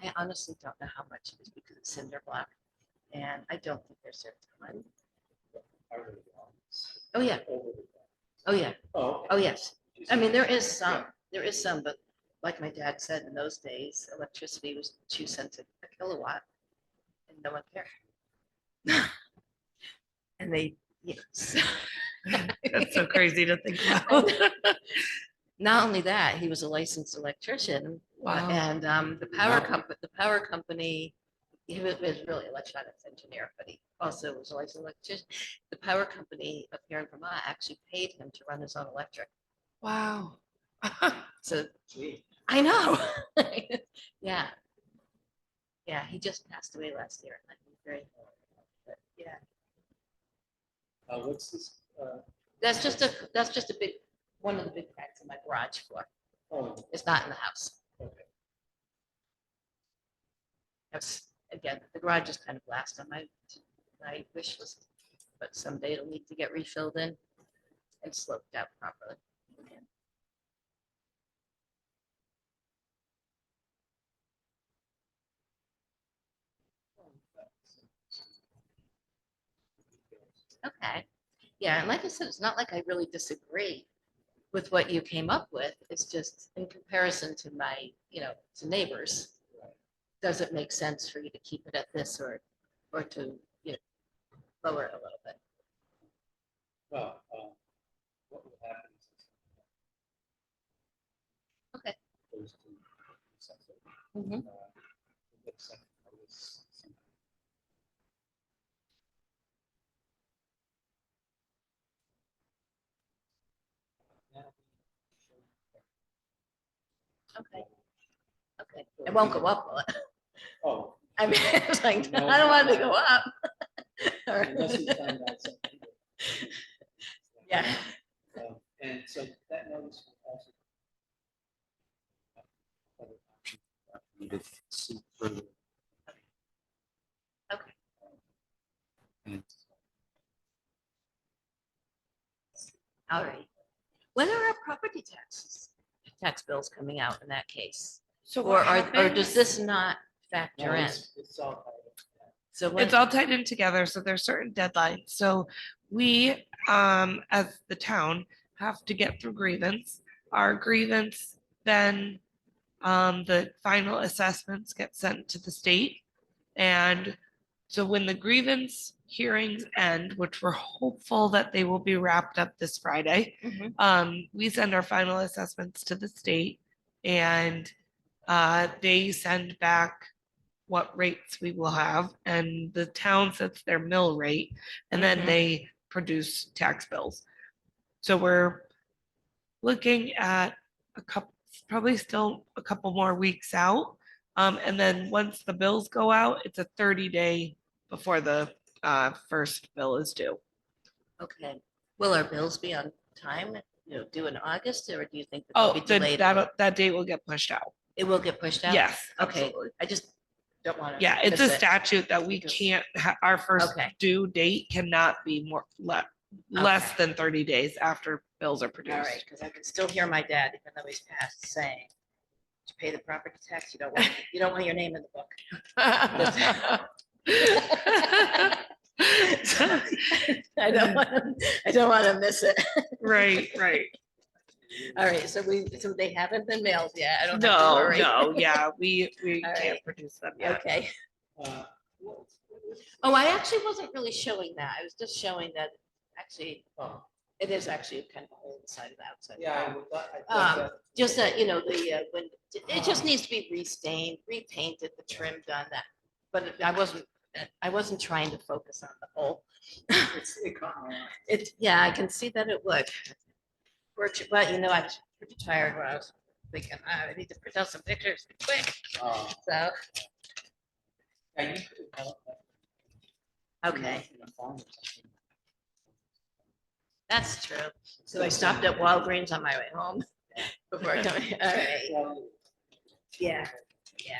I honestly don't know how much it is because it's cinder block, and I don't think there's a ton. Oh, yeah. Oh, yeah. Oh, yes. I mean, there is some, but like my dad said, in those days, electricity was 2 cents a kilowatt, and no one cared. And they, yes. That's so crazy to think about. Not only that, he was a licensed electrician. Wow. And the power company, was really electronics engineer, but he also was always an electrician. The power company up here in Vermont actually paid him to run his own electric. Wow. So I know. Yeah. Yeah, he just passed away last year. I'm very, but yeah. What's this? That's just a big, one of the big cracks in my garage floor. Oh, It's not in the house. okay. That's, again, the garage is kind of last on my wish list, but someday it'll need to get refilled in and sloped out properly. Okay. Yeah, and like I said, it's not like I really disagree with what you came up with. It's just in comparison to my, to neighbors. Does it make sense for you to keep it at this or to, lower it a little bit? Well, what will happen is. Okay. Goes to something, Mhm. we'll get some notice sometime. Okay. Okay. It won't go up, will it? Oh. I mean, it's like, No. I don't want it to go up. All right. Unless you find out something. Yeah. And so that notice will also. Other options needed to see further. Okay. And All right. When are our property tax bills coming out in that case? So Or what or does happens- this not factor no, in? it's all part of that. So when, It's all tied in together, so there's certain deadlines. So we, as the town, have to get through grievance. Our grievance, then the final assessments get sent to the state. And so when the grievance hearings end, which we're hopeful that they will be wrapped up this Friday, Mhm. we send our final assessments to the state and they send back what rates we will have, and the town sets their mill rate, and then Mhm. they produce tax bills. So we're looking at probably still a couple more weeks out. And then once the bills go out, it's a 30-day before the first bill is due. Okay. Will our bills be on time, due in August, or do you think that they'll Oh, be delayed? that date will get pushed out. It will get pushed out? Yes, Okay. absolutely. I just don't want to. Yeah, it's a statute that we can't, our first Okay. due date cannot be less Okay. than 30 days after bills are All produced. right, because I can still hear my dad, even though he's passed, saying, "Did you pay the property tax? You don't want your name in the book." I don't want to miss it. Right. All right, so they haven't been mailed yet. I don't have to worry. No, yeah, we All can't right. produce them yet. Okay. Uh, Oh, I actually wasn't really showing that. I was just showing that actually, well, it is actually kind of a hole inside of the outside. Yeah, I thought that. Just that, when it just needs to be restained, repainted, the trim done that. But I wasn't trying to focus on the hole. It caught my eye. Yeah, I can see that it would. But I was pretty tired when I was thinking, I need to print out some pictures quick. So, Yeah, you could have called that. okay, In a farm or something. that's true. So I stopped at Walgreens on my way home before coming. All right. Well, Yeah. yeah.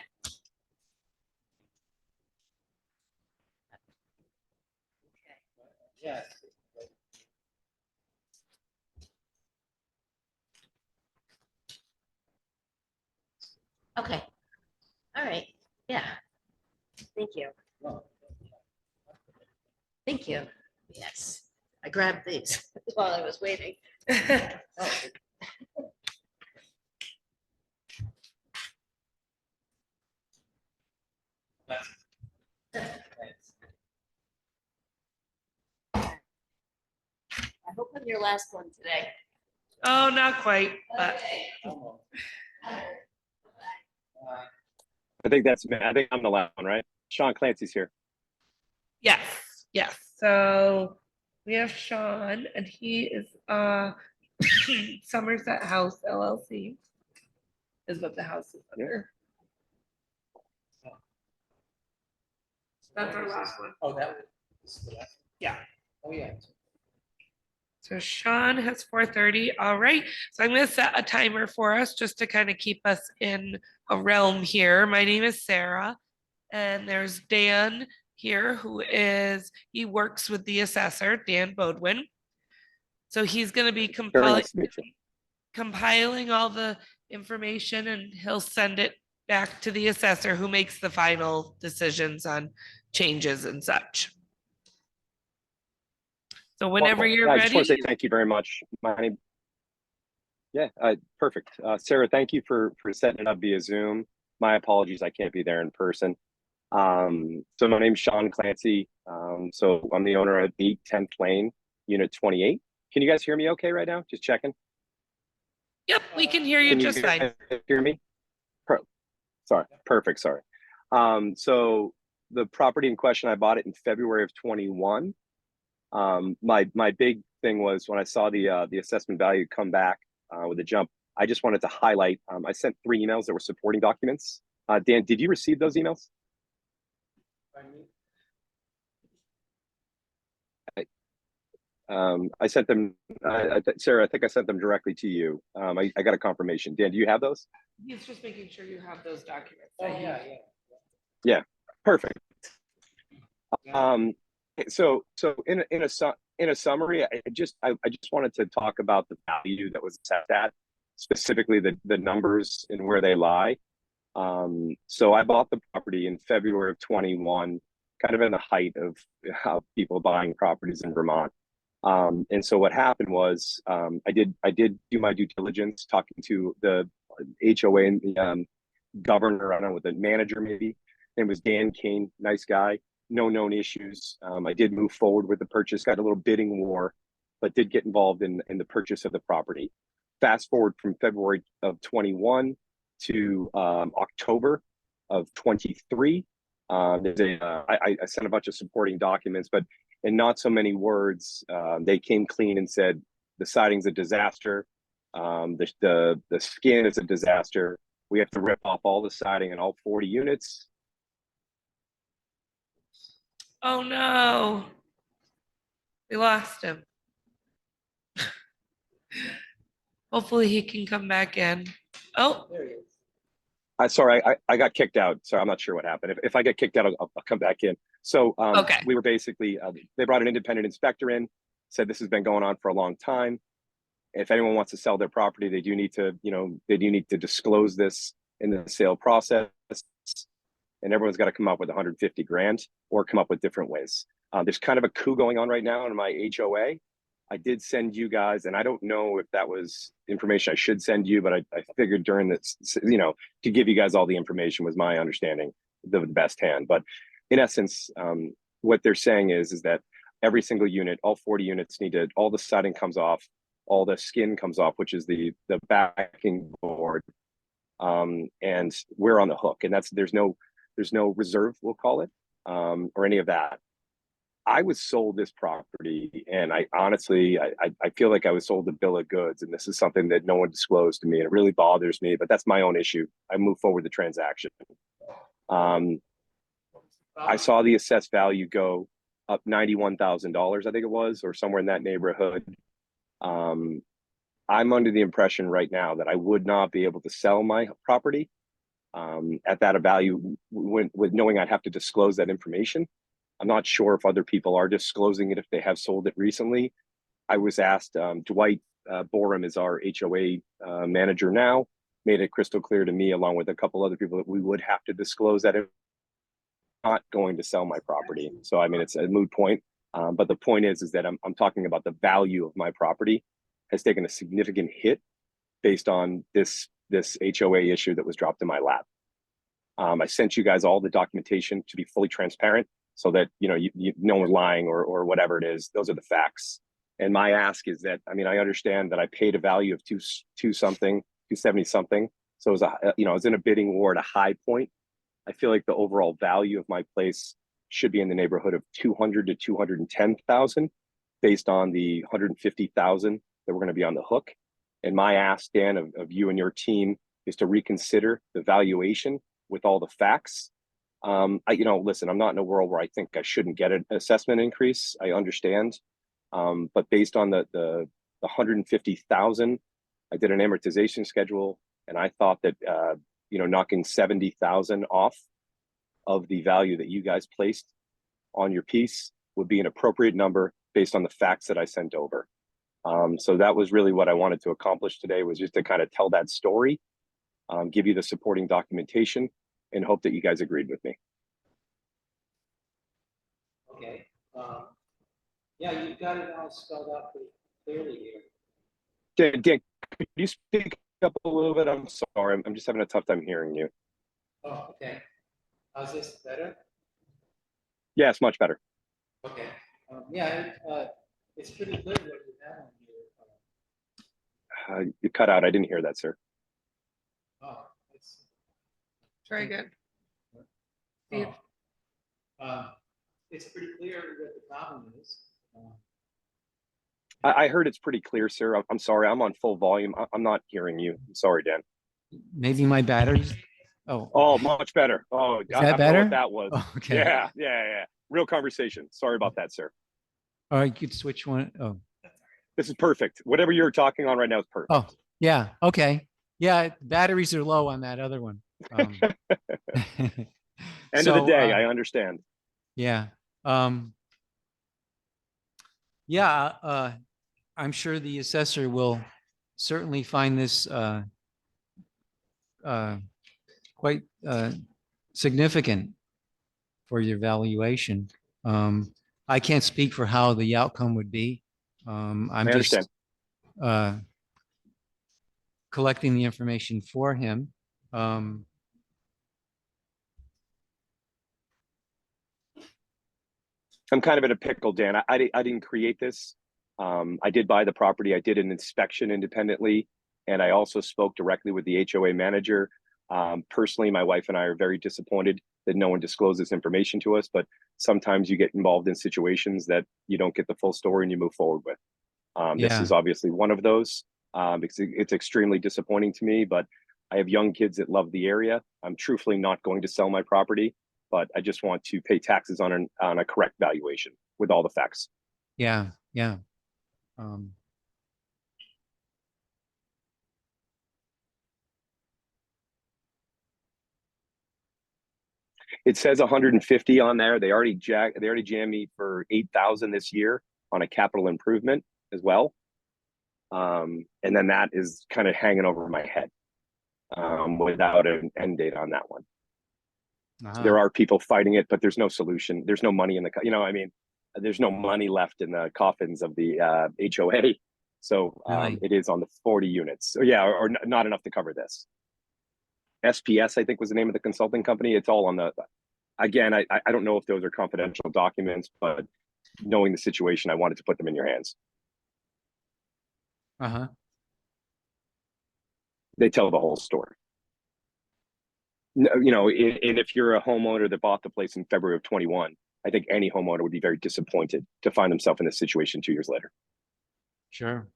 Okay. All right. Yeah. Thank you. Well, Thank you. Yes. I grabbed these while I was waiting. I hope I'm your last one today. Oh, not quite, but Okay. almost. I think I'm the last one, right? Sean Clancy's here. Yes, yes. So we have Sean and he is Somerset House LLC is what the house is under. That's our last one. Oh, that was. Yeah. Oh, yeah. So Sean has 4:30. All right. So I'm going to set a timer for us just to kind of keep us in a realm here. My name is Sarah, and there's Dan here he works with the assessor, Dan Bodwin. So he's going to be Very nice to meet you. compiling all the information and he'll send it back to the assessor who makes the final decisions on changes and such. So whenever you're I just want ready. to say thank you very much. My name. Yeah, perfect. Sarah, thank you for setting it up via Zoom. My apologies, I can't be there in person. So my name's Sean Clancy. So I'm the owner of 810 Plain, Unit 28. Can you guys hear me okay right now? Just checking. Yep, we can hear you Can just fine. Hear me? Sorry, perfect, sorry. So the property in question, I bought it in February of 21. My big thing was when I saw the assessment value come back with a jump, I just wanted to highlight, I sent 3 emails that were supporting documents. Dan, did you receive those emails? I sent them, Sarah, I think I sent them directly to you. I got a confirmation. Dan, do you have those? He's just making sure you have those documents. Oh, yeah. Yeah, perfect. So in a summary, I just wanted to talk about the value that was set at, specifically the numbers and where they lie. So I bought the property in February of 21, kind of in the height of how people buying properties in Vermont. And so what happened was I did do my due diligence, talking to the HOA and the governor, I don't know, with the manager maybe. It was Dan Kane, nice guy, no known issues. I did move forward with the purchase, got a little bidding war, but did get involved in the purchase of the property. Fast forward from February of 21 to October of 23. I sent a bunch of supporting documents, but in not so many words, they came clean and said the siding's a disaster, the skin is a disaster. We have to rip off all the siding in all 40 units. Oh no, we lost him. Hopefully he can come back in. Oh, There he is. Sorry, I got kicked out. So I'm not sure what happened. If I get kicked out, I'll come back in. So Okay. We were basically, they brought an independent inspector in, said this has been going on for a long time. If anyone wants to sell their property, they do need to disclose this in the sale process. And everyone's got to come up with 150 grand or come up with different ways. There's kind of a coup going on right now in my HOA. I did send you guys, and I don't know if that was information I should send you, but I figured during this, to give you guys all the information was my understanding, the best hand. But in essence, what they're saying is that every single unit, all 40 units all the siding comes off, all the skin comes off, which is the backing board, and we're on the hook. And there's no reserve, we'll call it, or any of that. I was sold this property, and I honestly feel like I was sold a bill of goods, and this is something that no one disclosed to me, and it really bothers me, but that's my own issue. I moved forward the transaction. I saw the assessed value go up $91,000, I think it was, or somewhere in that neighborhood. I'm under the impression right now that I would not be able to sell my property at that value with knowing I'd have to disclose that information. I'm not sure if other people are disclosing it if they have sold it recently. I was asked, Dwight Borum is our HOA manager now, made it crystal clear to me, along with a couple other people, that we would have to disclose that. I'm not going to sell my property. So, I mean, it's a moot point. But the point is that I'm talking about the value of my property has taken a significant hit based on this HOA issue that was dropped in my lap. I sent you guys all the documentation to be fully transparent, so that no one's lying or whatever it is. Those are the facts. And my ask is that, I mean, I understand that I paid a value of 270 something. So it was I was in a bidding war at a high point. I feel like the overall value of my place should be in the neighborhood of 200 to 210,000 based on the 150,000 that we're going to be on the hook. And my ask, Dan, of you and your team is to reconsider the valuation with all the facts. Listen, I'm not in a world where I think I shouldn't get an assessment increase. I understand. But based on the 150,000, I did an amortization schedule, and I thought that knocking 70,000 off of the value that you guys placed on your piece would be an appropriate number based on the facts that I sent over. So that was really what I wanted to accomplish today, was just to kind of tell that story, give you the supporting documentation, and hope that you guys agreed with me. Okay. Yeah, you've got it all spelled out pretty clearly here. Dan, could you speak up a little bit? I'm sorry, I'm just having a tough time hearing you. Oh, okay. How's this better? Yeah, it's much better. Okay. It's pretty clear what you have on here. You cut out. I didn't hear that, sir. Oh, Very good. It's pretty clear what the problem is. I heard it's pretty clear, sir. I'm sorry. I'm on full volume. I'm not hearing you. I'm sorry, Dan. Maybe my batteries. Oh, much better. Oh, Is that I better? know what that was. Oh, okay. Yeah. Real conversation. Sorry about that, sir. All right, you could switch one. Oh, This is perfect. Whatever you're talking on right now is perfect. oh, yeah. Okay. Yeah, batteries are low on that other one. End of the day, I understand. Yeah. I'm sure the assessor will certainly find this quite significant for your valuation. I can't speak for how the outcome would be. I'm just collecting the information for him. I'm kind of in a pickle, Dan. I didn't create this. I did buy the property. I did an inspection independently, and I also spoke directly with the HOA manager. Personally, my wife and I are very disappointed that no one disclosed this information to us, but sometimes you get involved in situations that you don't get the full story and you move forward with. This is obviously one of those, because it's extremely disappointing to me, but I have young kids that love the area. I'm truthfully not going to sell my property, but I just want to pay taxes on a correct valuation with all the facts. Yeah. It says 150 on there. They already jammed me for 8,000 this year on a capital improvement as well. And then that is kind of hanging over my head without an end date on that one. There are people fighting it, but there's no solution. There's no money in there's no money left in the coffins of the HOA. So it is on the 40 units. So yeah, or not enough to cover this. SPS, I think, was the name of the consulting company. It's all on the, again, I don't know if those are confidential documents, but knowing the situation, I wanted to put them in your hands. They tell the whole story. And if you're a homeowner that bought the place in February of 21, I think any homeowner would be very disappointed to find himself in this situation 2 years later. Sure.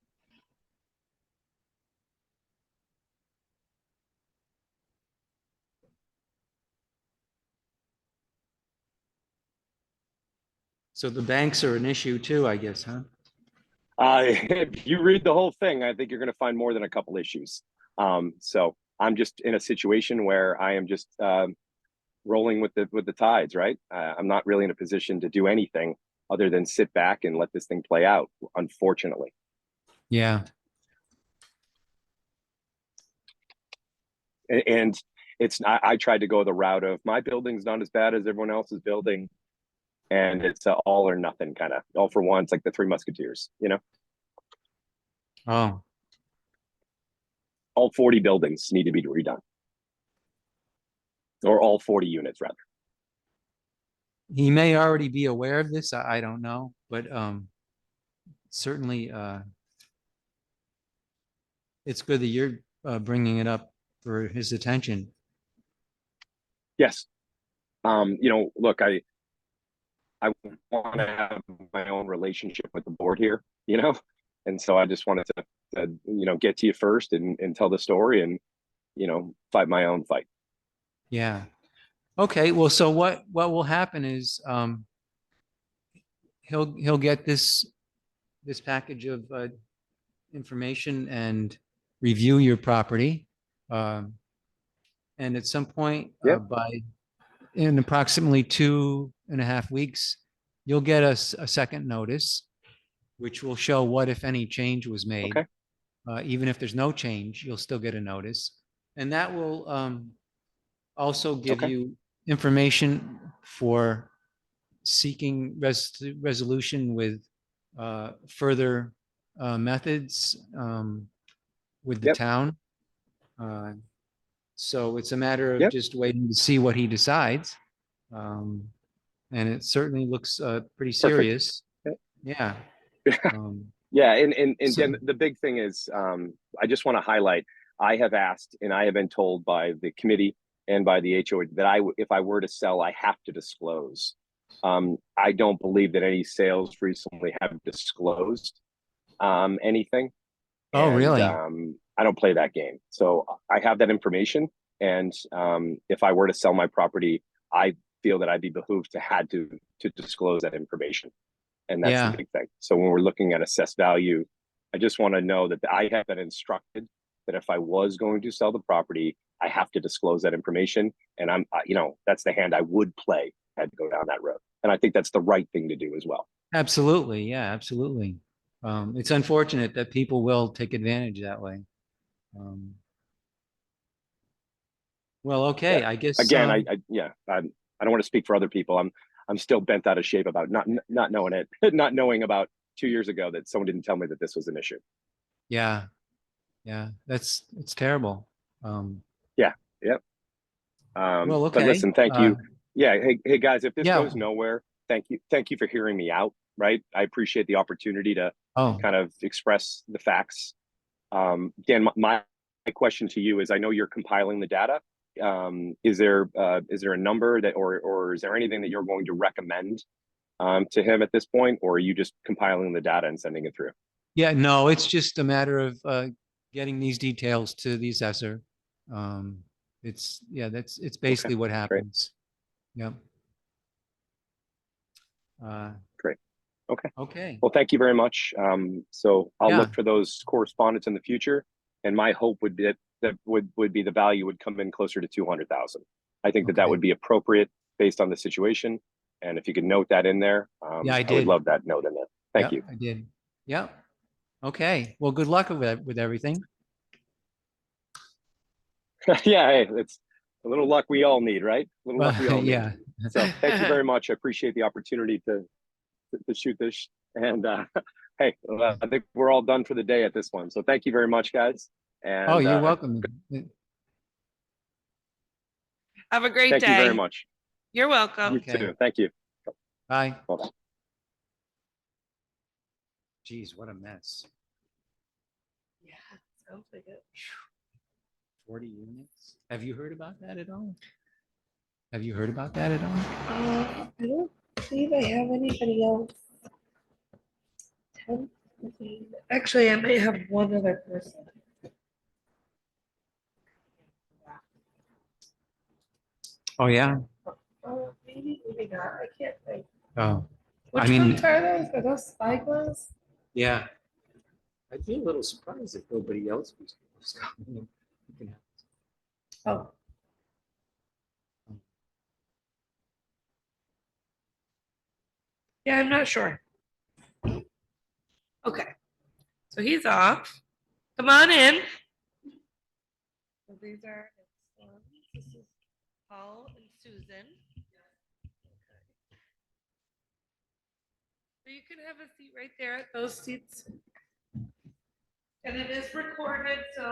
So the banks are an issue too, I guess, huh? If you read the whole thing, I think you're going to find more than a couple issues. So I'm just in a situation where I am just rolling with the tides, right? I'm not really in a position to do anything other than sit back and let this thing play out, unfortunately. Yeah. And I tried to go the route of my building's not as bad as everyone else's building. And it's all or nothing kind of, all for one. It's like the Three Musketeers, Oh. All 40 buildings need to be redone. Or all 40 units, rather. He may already be aware of this. I don't know, but certainly it's good that you're bringing it up for his attention. Yes, You know, look, I want to have my own relationship with the board here, you know, and so I just wanted to you know, get to you first and tell the story and, you know, fight my own fight. Yeah. Okay, well, so what will happen is he'll get this package of information and review your property. And at some point in approximately 2.5 weeks, you'll get a second notice, which will show what, if any, change was made. Okay. Even if there's no change, you'll still get a notice. And that will also give you information for seeking resolution with further methods with the town. So it's a matter of just waiting to see what he decides. And it certainly looks pretty serious. Yeah. Yeah, and then the big thing is, I just want to highlight, I have asked and I have been told by the committee and by the HOA that if I were to sell, I have to disclose. I don't believe that any sales recently have disclosed anything. Oh, And, really? I don't play that game. So I have that information. And if I were to sell my property, I feel that I'd be behooved to disclose that information. And that's the big thing. So when we're looking at assessed value, I just want to know that I have been instructed that if I was going to sell the property, I have to disclose that information. And I'm, you know, that's the hand I would play if I had to go down that road. And I think that's the right thing to do as well. Absolutely. Yeah, absolutely. It's unfortunate that people will take advantage that way. Well, okay, I guess. Again, I don't want to speak for other people. I'm still bent out of shape about not knowing it, not knowing about 2 years ago that someone didn't tell me that this was an issue. Yeah, it's terrible. Yep. Well, okay. But listen, thank you. Yeah, hey guys, if this goes nowhere, thank you for hearing me out. Right, I appreciate the opportunity to kind of express the facts. Dan, my question to you is: I know you're compiling the data. Is there a number that, or is there anything that you're going to recommend to him at this point, or are you just compiling the data and sending it through? Yeah, no, it's just a matter of getting these details to the assessor. It's basically what happens. Yep. Great. Okay. Okay. Well, thank you very much. So I'll look for those correspondence in the future, and my hope would be that would be the value would come in closer to 200,000. I think that would be appropriate based on the situation. And if you could note that in there, I would love that note in there. Thank you. I did. Yeah. Okay. Well, good luck with everything. Yeah, hey, it's a little luck we all need, right? A little luck we all need. Yeah. So thank you very much. I appreciate the opportunity to shoot this. And hey, I think we're all done for the day at this one. So thank you very much, guys. And you're welcome. Have a great day. Thank you very much. You're welcome. You too. Thank you. Bye. Bye-bye. Geez, what a mess. Yeah, sounds like it. 40 units. Have you heard about that at all? Have you heard about that at all? I don't believe I have anybody else. 10, 15. Actually, I may have one other person. Oh, yeah. Maybe not. I can't think. Oh, Which ones are those? Are those spike ones? Yeah. I'd be a little surprised if nobody else was coming. Oh. Yeah, I'm not sure. Okay. So he's off. Come on in. So these are this is Paul and Susan. So you can have a seat right there at those seats. And it is recorded, so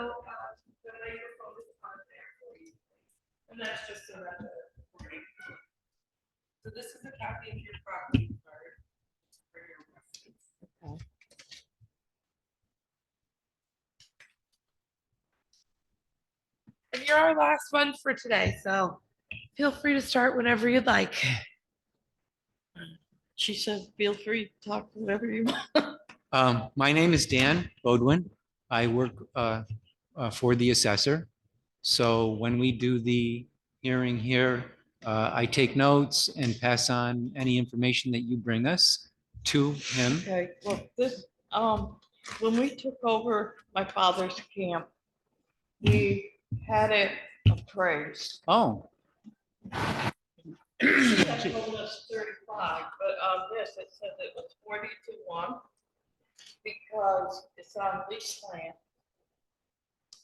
the microphone is on there for you. And that's just so that the recording. So this is a copy of your property card for your reference. Okay. And you're our last one for today, so Feel free to start whenever you'd like. She says, feel free to talk whatever you want. My name is Dan Bodwin. I work for the assessor. So when we do the hearing here, I take notes and pass on any information that you bring us to him. Okay, well, this, when we took over my father's camp, we had it appraised. Oh, She had told us 35, but on this, it said it was 40 to 1 because it's on lease land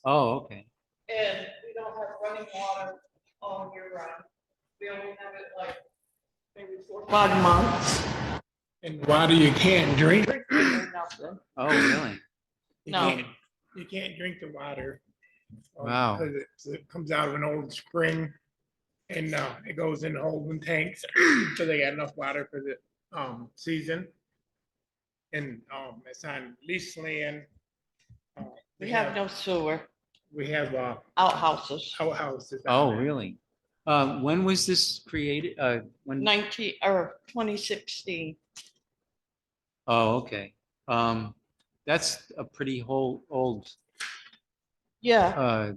oh, okay. and we don't have running water all year round. We only have it like maybe 4 or 5 months. And water you can't drink. Or nothing. Oh, really? No. You can't drink the water. Wow. Because it comes out of an old spring and it goes in holding tanks. So they got enough water for the season. And it's on leased land. We have no sewer, We have outhouses, outhouses. Oh, really? When was this created? When? 2016. Oh, okay. That's a pretty old, Yeah,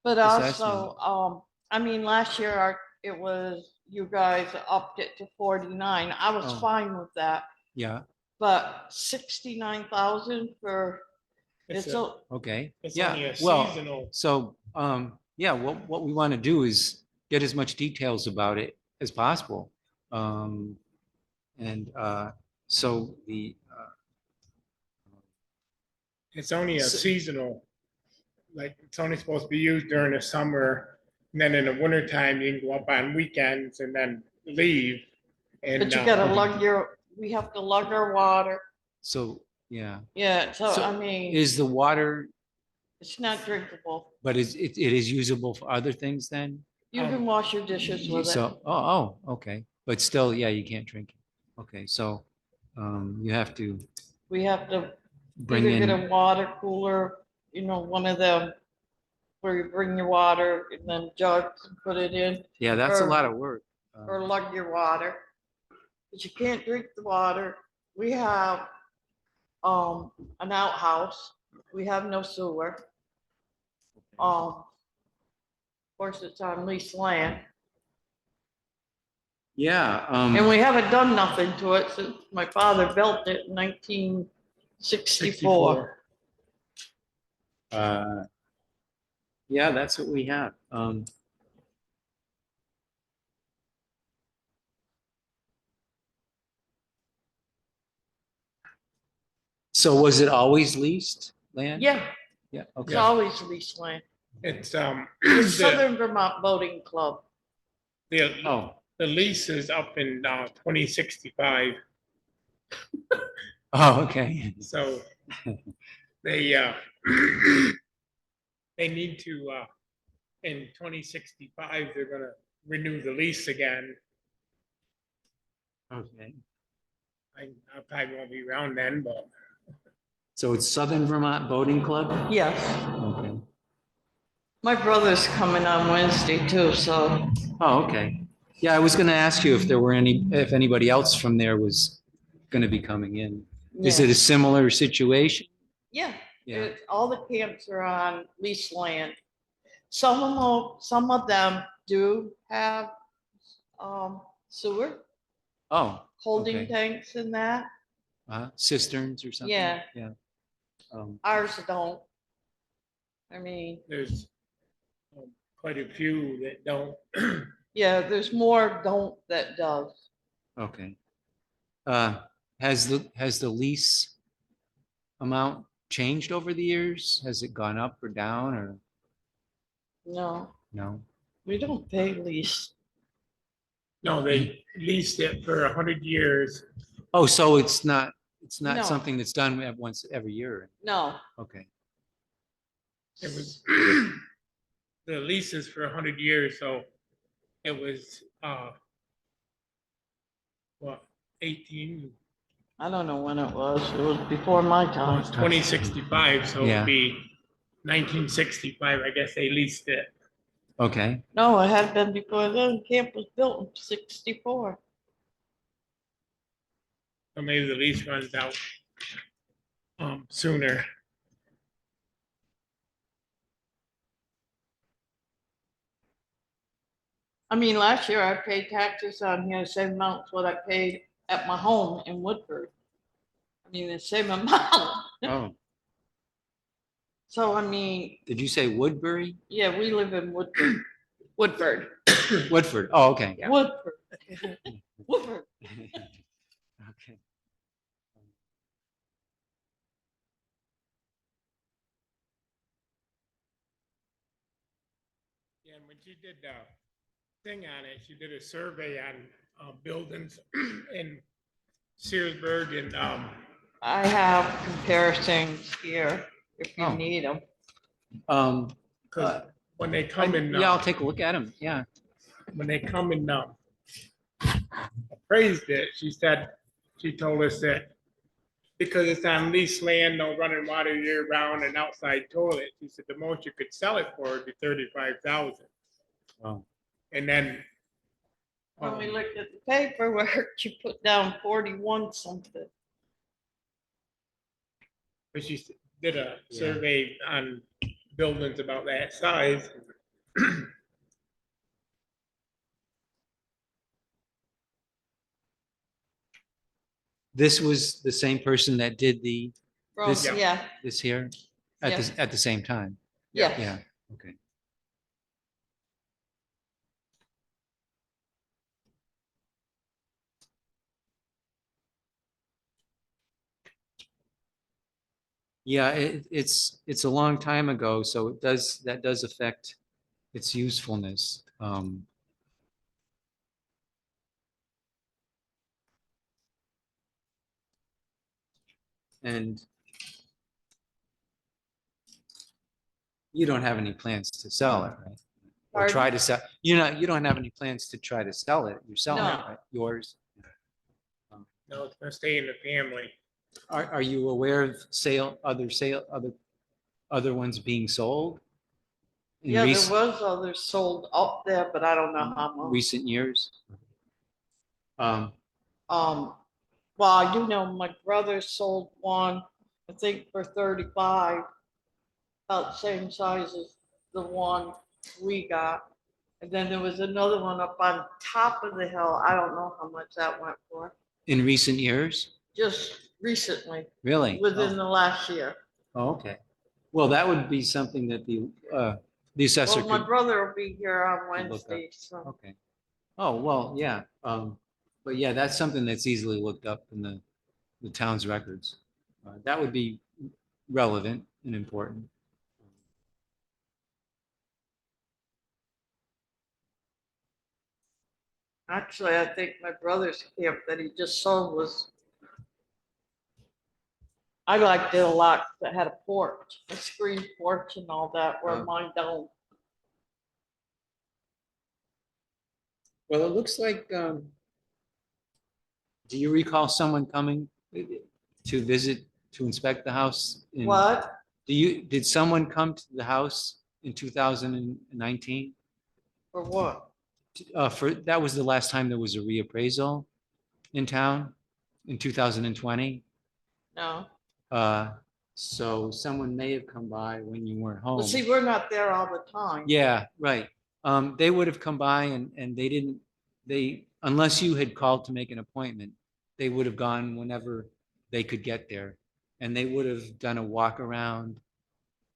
but assessment. also, I mean, last year it was, you guys upped it to 49. I was Oh. fine with that, yeah, but 69,000 for, it's a, okay. It's Yeah, only a well, seasonal. so, yeah, what we want to do is get as much details about it as possible. And so It's only a So- seasonal, like it's only supposed to be used during the summer. And then in the wintertime, you can go up on weekends and then leave. And but you gotta lug we have to lug our water. so, yeah. Yeah, so So I mean, Is the water, it's not drinkable. but it is usable for other things then? You can wash your dishes with it. So, okay, but still, yeah, you can't drink it. Okay, so, you have to We have to bring either get in, a water cooler, you know, one of them where you bring your water and then jugs and put it in, yeah, that's a or- lot of work. or lug your water. But you can't drink the water. We have an outhouse. We have no sewer. Of course, it's on leased land. Yeah, And we haven't done nothing to it since my father built it in 1964. yeah, that's what we have. So was it always leased land? Yeah, Yeah, it's okay. always leased land. it's The Southern Vermont Boating Club. Oh, the lease is up in 2065. oh, okay. So they they need to in 2065 they're gonna renew the lease again. Okay. I probably won't be around then, but So it's Southern Vermont Boating Club? Yes. Okay. My brother's coming on Wednesday too, so Oh, okay. Yeah, I was gonna ask you if there were if anybody else from there was gonna be coming in. Is yeah. it a similar situation? Yeah, Yeah. all the camps are on leased land. Some of them do have sewer, Oh, holding okay. tanks and that. Cisterns or something? Yeah. Yeah. Ours don't. I mean, there's quite a few that don't. yeah, there's more don't that does. Okay. Has the lease amount changed over the years? Has it gone up or down or No, no? we don't pay lease. No, they leased it for 100 years. Oh, so it's not No. something that's done once every year. No, Okay. It was the lease is for 100 years, so it was what 18. I don't know when it was. It was before my time. It's 2065, so Yeah. it'd be 1965. I guess they leased it. Okay, No, it had been before then. Camp was built in 64. So maybe the lease runs out sooner. I mean, last year I paid taxes on here, same amount as what I paid at my home in Woodford. I mean, the same amount. oh, So, I mean, did you say Woodbury? yeah, we live in Woodford. Woodford. Woodford, oh, okay. Woodford. Woodford. Okay. Yeah, and when she did the thing on it, she did a survey on buildings in Searsburg and I have comparisons here if you Oh. need them. because when they come in, Yeah, I'll take a look at them, yeah. when they come and appraised it, she told us that because it's on leased land, no running water year round and outside toilet, she said the most you could sell it for would be 35,000. Wow. And then When we looked at the paperwork, you put down 41 something. but she did a survey on buildings about that size. This was the same person that did the, This- Yeah, this here at Yeah. at the same time? yeah. Yeah, okay. Yeah, it's a long time ago, so that does affect its usefulness. And you don't have any plans to sell it, right? Or try to sell, you don't have any plans to try to sell it. You're selling it, No. right? Yours. No, it's gonna stay in the family. Are you aware of other ones being sold? In Yeah, there was others sold up there, but I don't know how much. recent years? Well, my brother sold one, I think for 35, about the same size as the one we got. And then there was another one up on top of the hill. I don't know how much that went for, In recent years? just recently, Really? within the last year. Oh, okay. Well, that would be something that the assessor Well, my could, brother will be here on look up. Wednesday, so. okay. Oh, well, yeah. But yeah, that's something that's easily looked up in the town's records. That would be relevant and important. Actually, I think my brother's camp that he just sold was, I liked it a lot. It had a porch, a screen porch and all that, where Oh. mine don't. Well, it looks like, do you recall someone coming to visit, to inspect the house? What? Did someone come to the house in 2019? For what? That was the last time there was a reappraisal in town, in 2020. No. So someone may have come by when you weren't home. Well, see, we're not there all the time. Yeah, right. They would have come by and unless you had called to make an appointment, they would have gone whenever they could get there. And they would have done a walk around.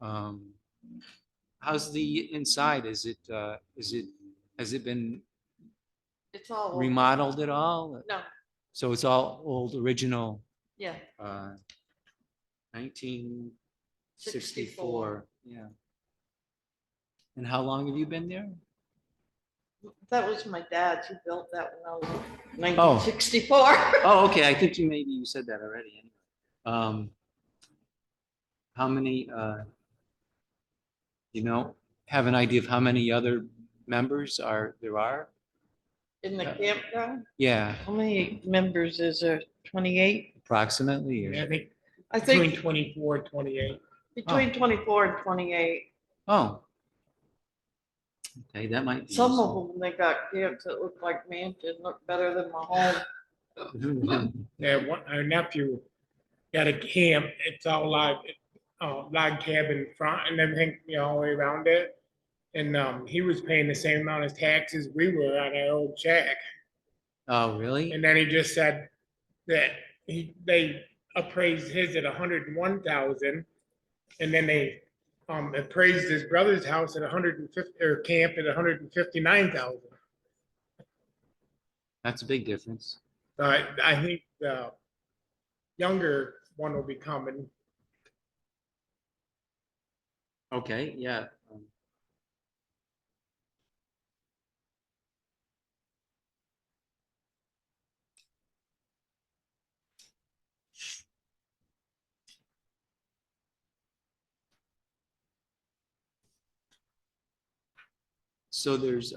How's the inside? Has it been It's all. old. remodeled at all? No, So it's all old, original, yeah, 1964. Yeah. And how long have you been there? that was my dad's. He built that when I was in Oh. 1964. Oh, okay. I think maybe you said that already. Anyway. How many, have an idea of how many other members there are? In the campground? Yeah, How many members is there? 28? approximately. Or- Yeah, I between think 24 and 28. between 24 and 28. Oh. Okay, that might be Some useful. of them, they got camps that look like mansions, look better than my home. Yeah, our nephew got a camp, it's all log cabin front and everything, you know, all the way around it. And, he was paying the same amount of taxes we were on our old shack. Oh, really? And then he just said that they appraised his at 101,000. And then they, appraised his brother's house at 150, or camp at 159,000. That's a big difference. I think the younger one will be coming. Okay, yeah. So there's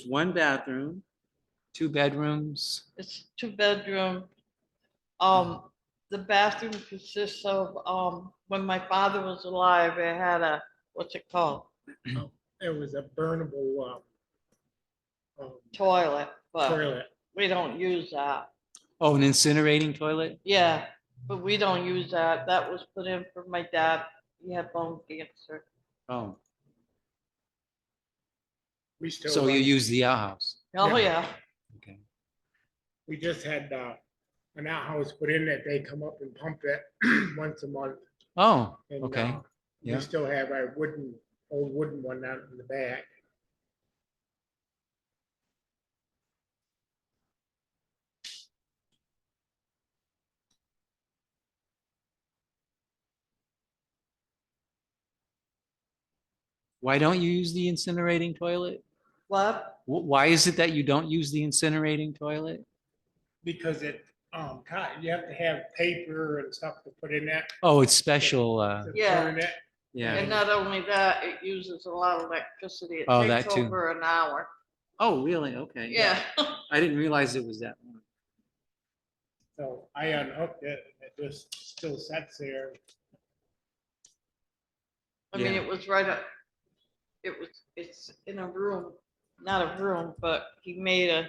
one bathroom, 2 bedrooms. It's 2 bedroom. The bathroom consists of, when my father was alive, it had a, what's it called? It was a burnable, Toilet, but toilet. we don't use that. Oh, an incinerating toilet? Yeah, but we don't use that. That was put in for my dad. He had bone cancer. Oh, We still. so you run- use the outhouse? Oh, Yeah. yeah. Okay. We just had, an outhouse put in that they come up and pump it once a month. Oh, And, okay. We Yeah. still have our old wooden one out in the back. Why don't you use the incinerating toilet? What? Why is it that you don't use the incinerating toilet? Because it, you have to have paper and stuff to put in that. Oh, it's special, to Yeah. burn it. yeah. And not only that, it uses a lot of electricity. It Oh, takes that too. over an hour. Oh, really? Okay. Yeah. I didn't realize it was that long. So I unhooked it, it just still sits there. I mean, Yeah. it was right up, it's in a room, not a room, but he made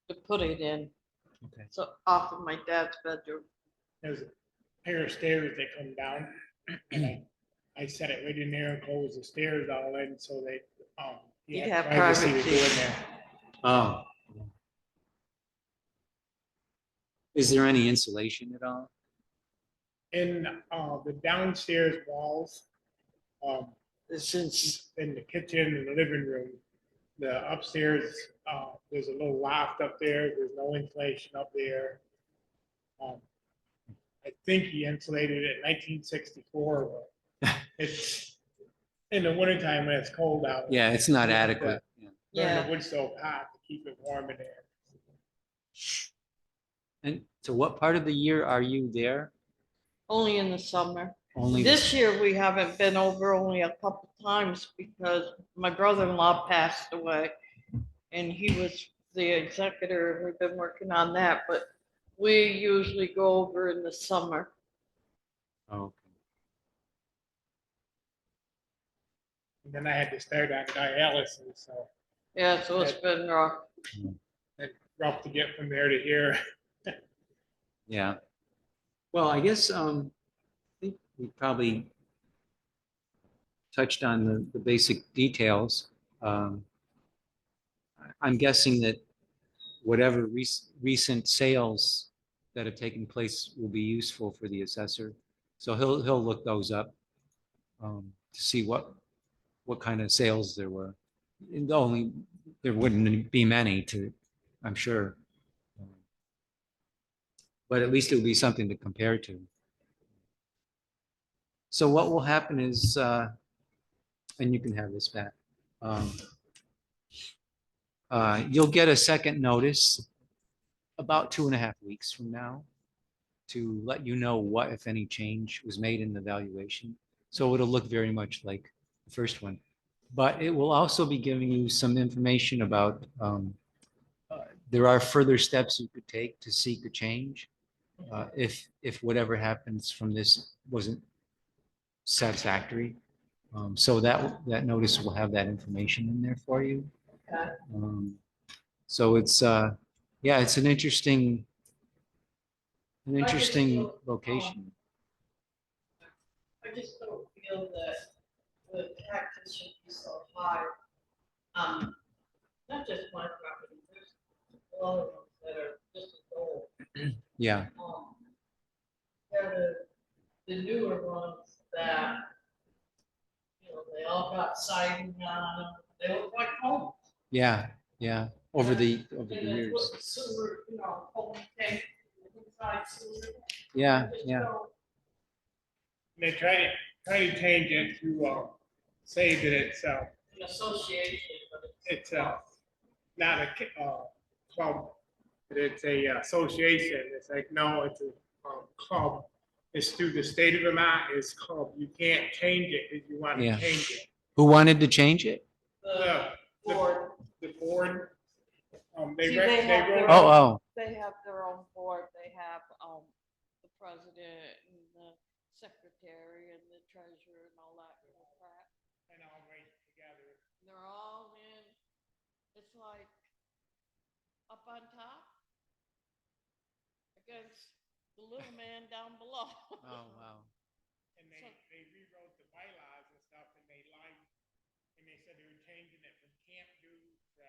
to put it in. Okay. So off of my dad's bedroom. There's a pair of stairs that come down. And I set it right in there and close the stairs all in so they, you You'd have have privacy to privacy. go in there. Oh. Is there any insulation at all? In, the downstairs walls, This is, in the kitchen and the living room, the upstairs, there's a little loft up there, there's no insulation up there. I think he insulated it in 1964. It's in the wintertime when it's cold out. Yeah, it's not you have to adequate. Yeah. Burn yeah, the wood stove hot to keep it warm in there. And so what part of the year are you there? only in the summer. Only This year, we haven't been over only a couple times because my brother-in-law passed away. And he was the executor, and we've been working on that, but we usually go over in the summer. Oh, And then I had to start on dialysis, so Yeah, so it's been rough. it's rough to get from there to here. yeah. Well, I guess I think we probably touched on the basic details. I'm guessing that whatever recent sales that have taken place will be useful for the assessor. So he'll look those up to see what kind of sales there were. And there wouldn't be many I'm sure. But at least it would be something to compare to. So what will happen is, and you can have this back. You'll get a second notice about 2.5 weeks from now to let you know what, if any, change was made in the valuation. So it'll look very much like the first one, but it will also be giving you some information about there are further steps you could take to seek a change if whatever happens from this wasn't satisfactory. So that notice will have that information in there for you. Okay. So it's, yeah, it's an interesting location. I just don't feel that the taxes should be so high. Not just my property, there's a lot of them that are just as old. Yeah, They're the newer ones that, you know, they all got siding on them, they look like homes. yeah, yeah, over the And it's years. with sewer, you know, home tank, inside sewer. Yeah, I just yeah. don't- They try to change it to, say that it's, An association, but it's, not a, club, but it's a association. It's like, no, it's a, club. It's through the state of Vermont, it's called, you can't change it if you want to Yeah. change it. Who wanted to change it? the board. The board, they See, wrote, they have their Oh, own- oh, They have their own board, they have, the president and the secretary and the treasurer and all that kind of crap. and all right together. They're all in, it's like up on top against the little man down below. oh, wow. And they rewrote the bylaws and stuff, and they lied, and they said they were changing it from camp dues to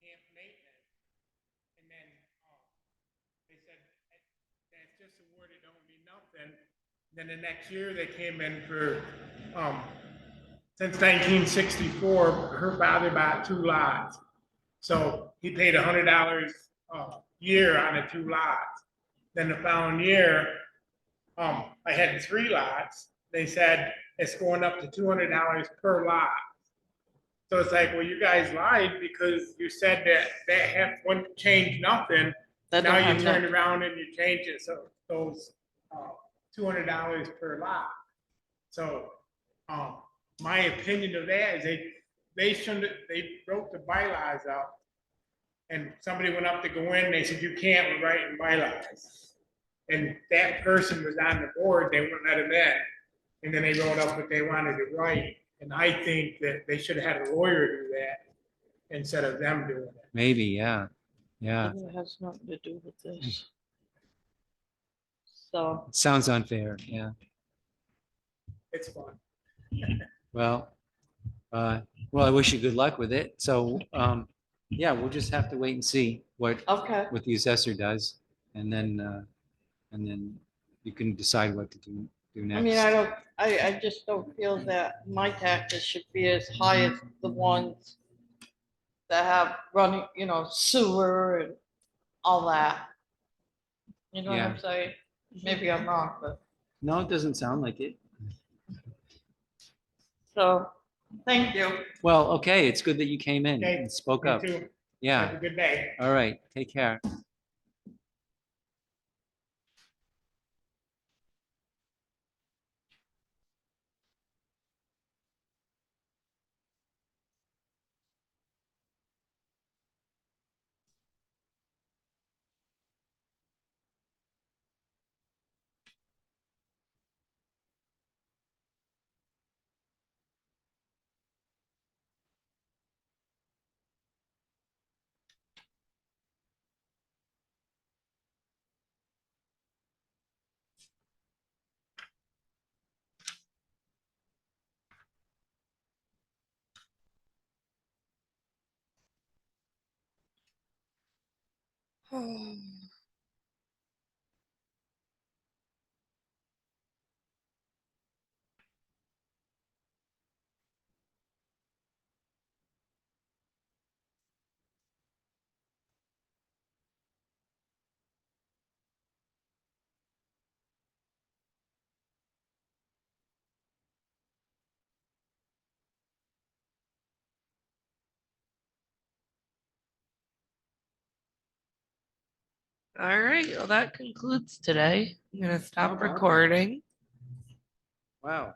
camp maintenance. And then, they said, that's just a word, it don't mean nothing. Then the next year, they came in for, since 1964, her father bought 2 lots. So he paid $100 a year on the 2 lots. Then the following year, I had 3 lots. They said it's going up to $200 per lot. So it's like, well, you guys lied because you said that wouldn't change nothing. That Now don't you have turn nothing. around and you change it, so those, $200 per lot. So, my opinion of that is they shouldn't, they wrote the bylaws up. And somebody went up to go in, they said, you can't write in bylaws. And that person was on the board, they wouldn't let him in. And then they wrote up what they wanted to write. And I think that they should have had a lawyer do that instead of them doing it. Maybe, yeah, yeah. It has nothing to do with this. So, It sounds unfair, yeah. It's fun. Well, well, I wish you good luck with it. So, yeah, we'll just have to wait and see okay, what the assessor does. And then you can decide what to do next. I mean, I just don't feel that my taxes should be as high as the ones that have running, you know, sewer and all that. You know what I'm Yeah. saying? Maybe I'm wrong, but, No, it doesn't sound like it. so, thank you. Well, okay, it's good that you came in Okay, and spoke You up. too. Have Yeah, a good day. all right, take care. All right, well, that concludes today. I'm gonna stop Oh, okay. recording. Wow.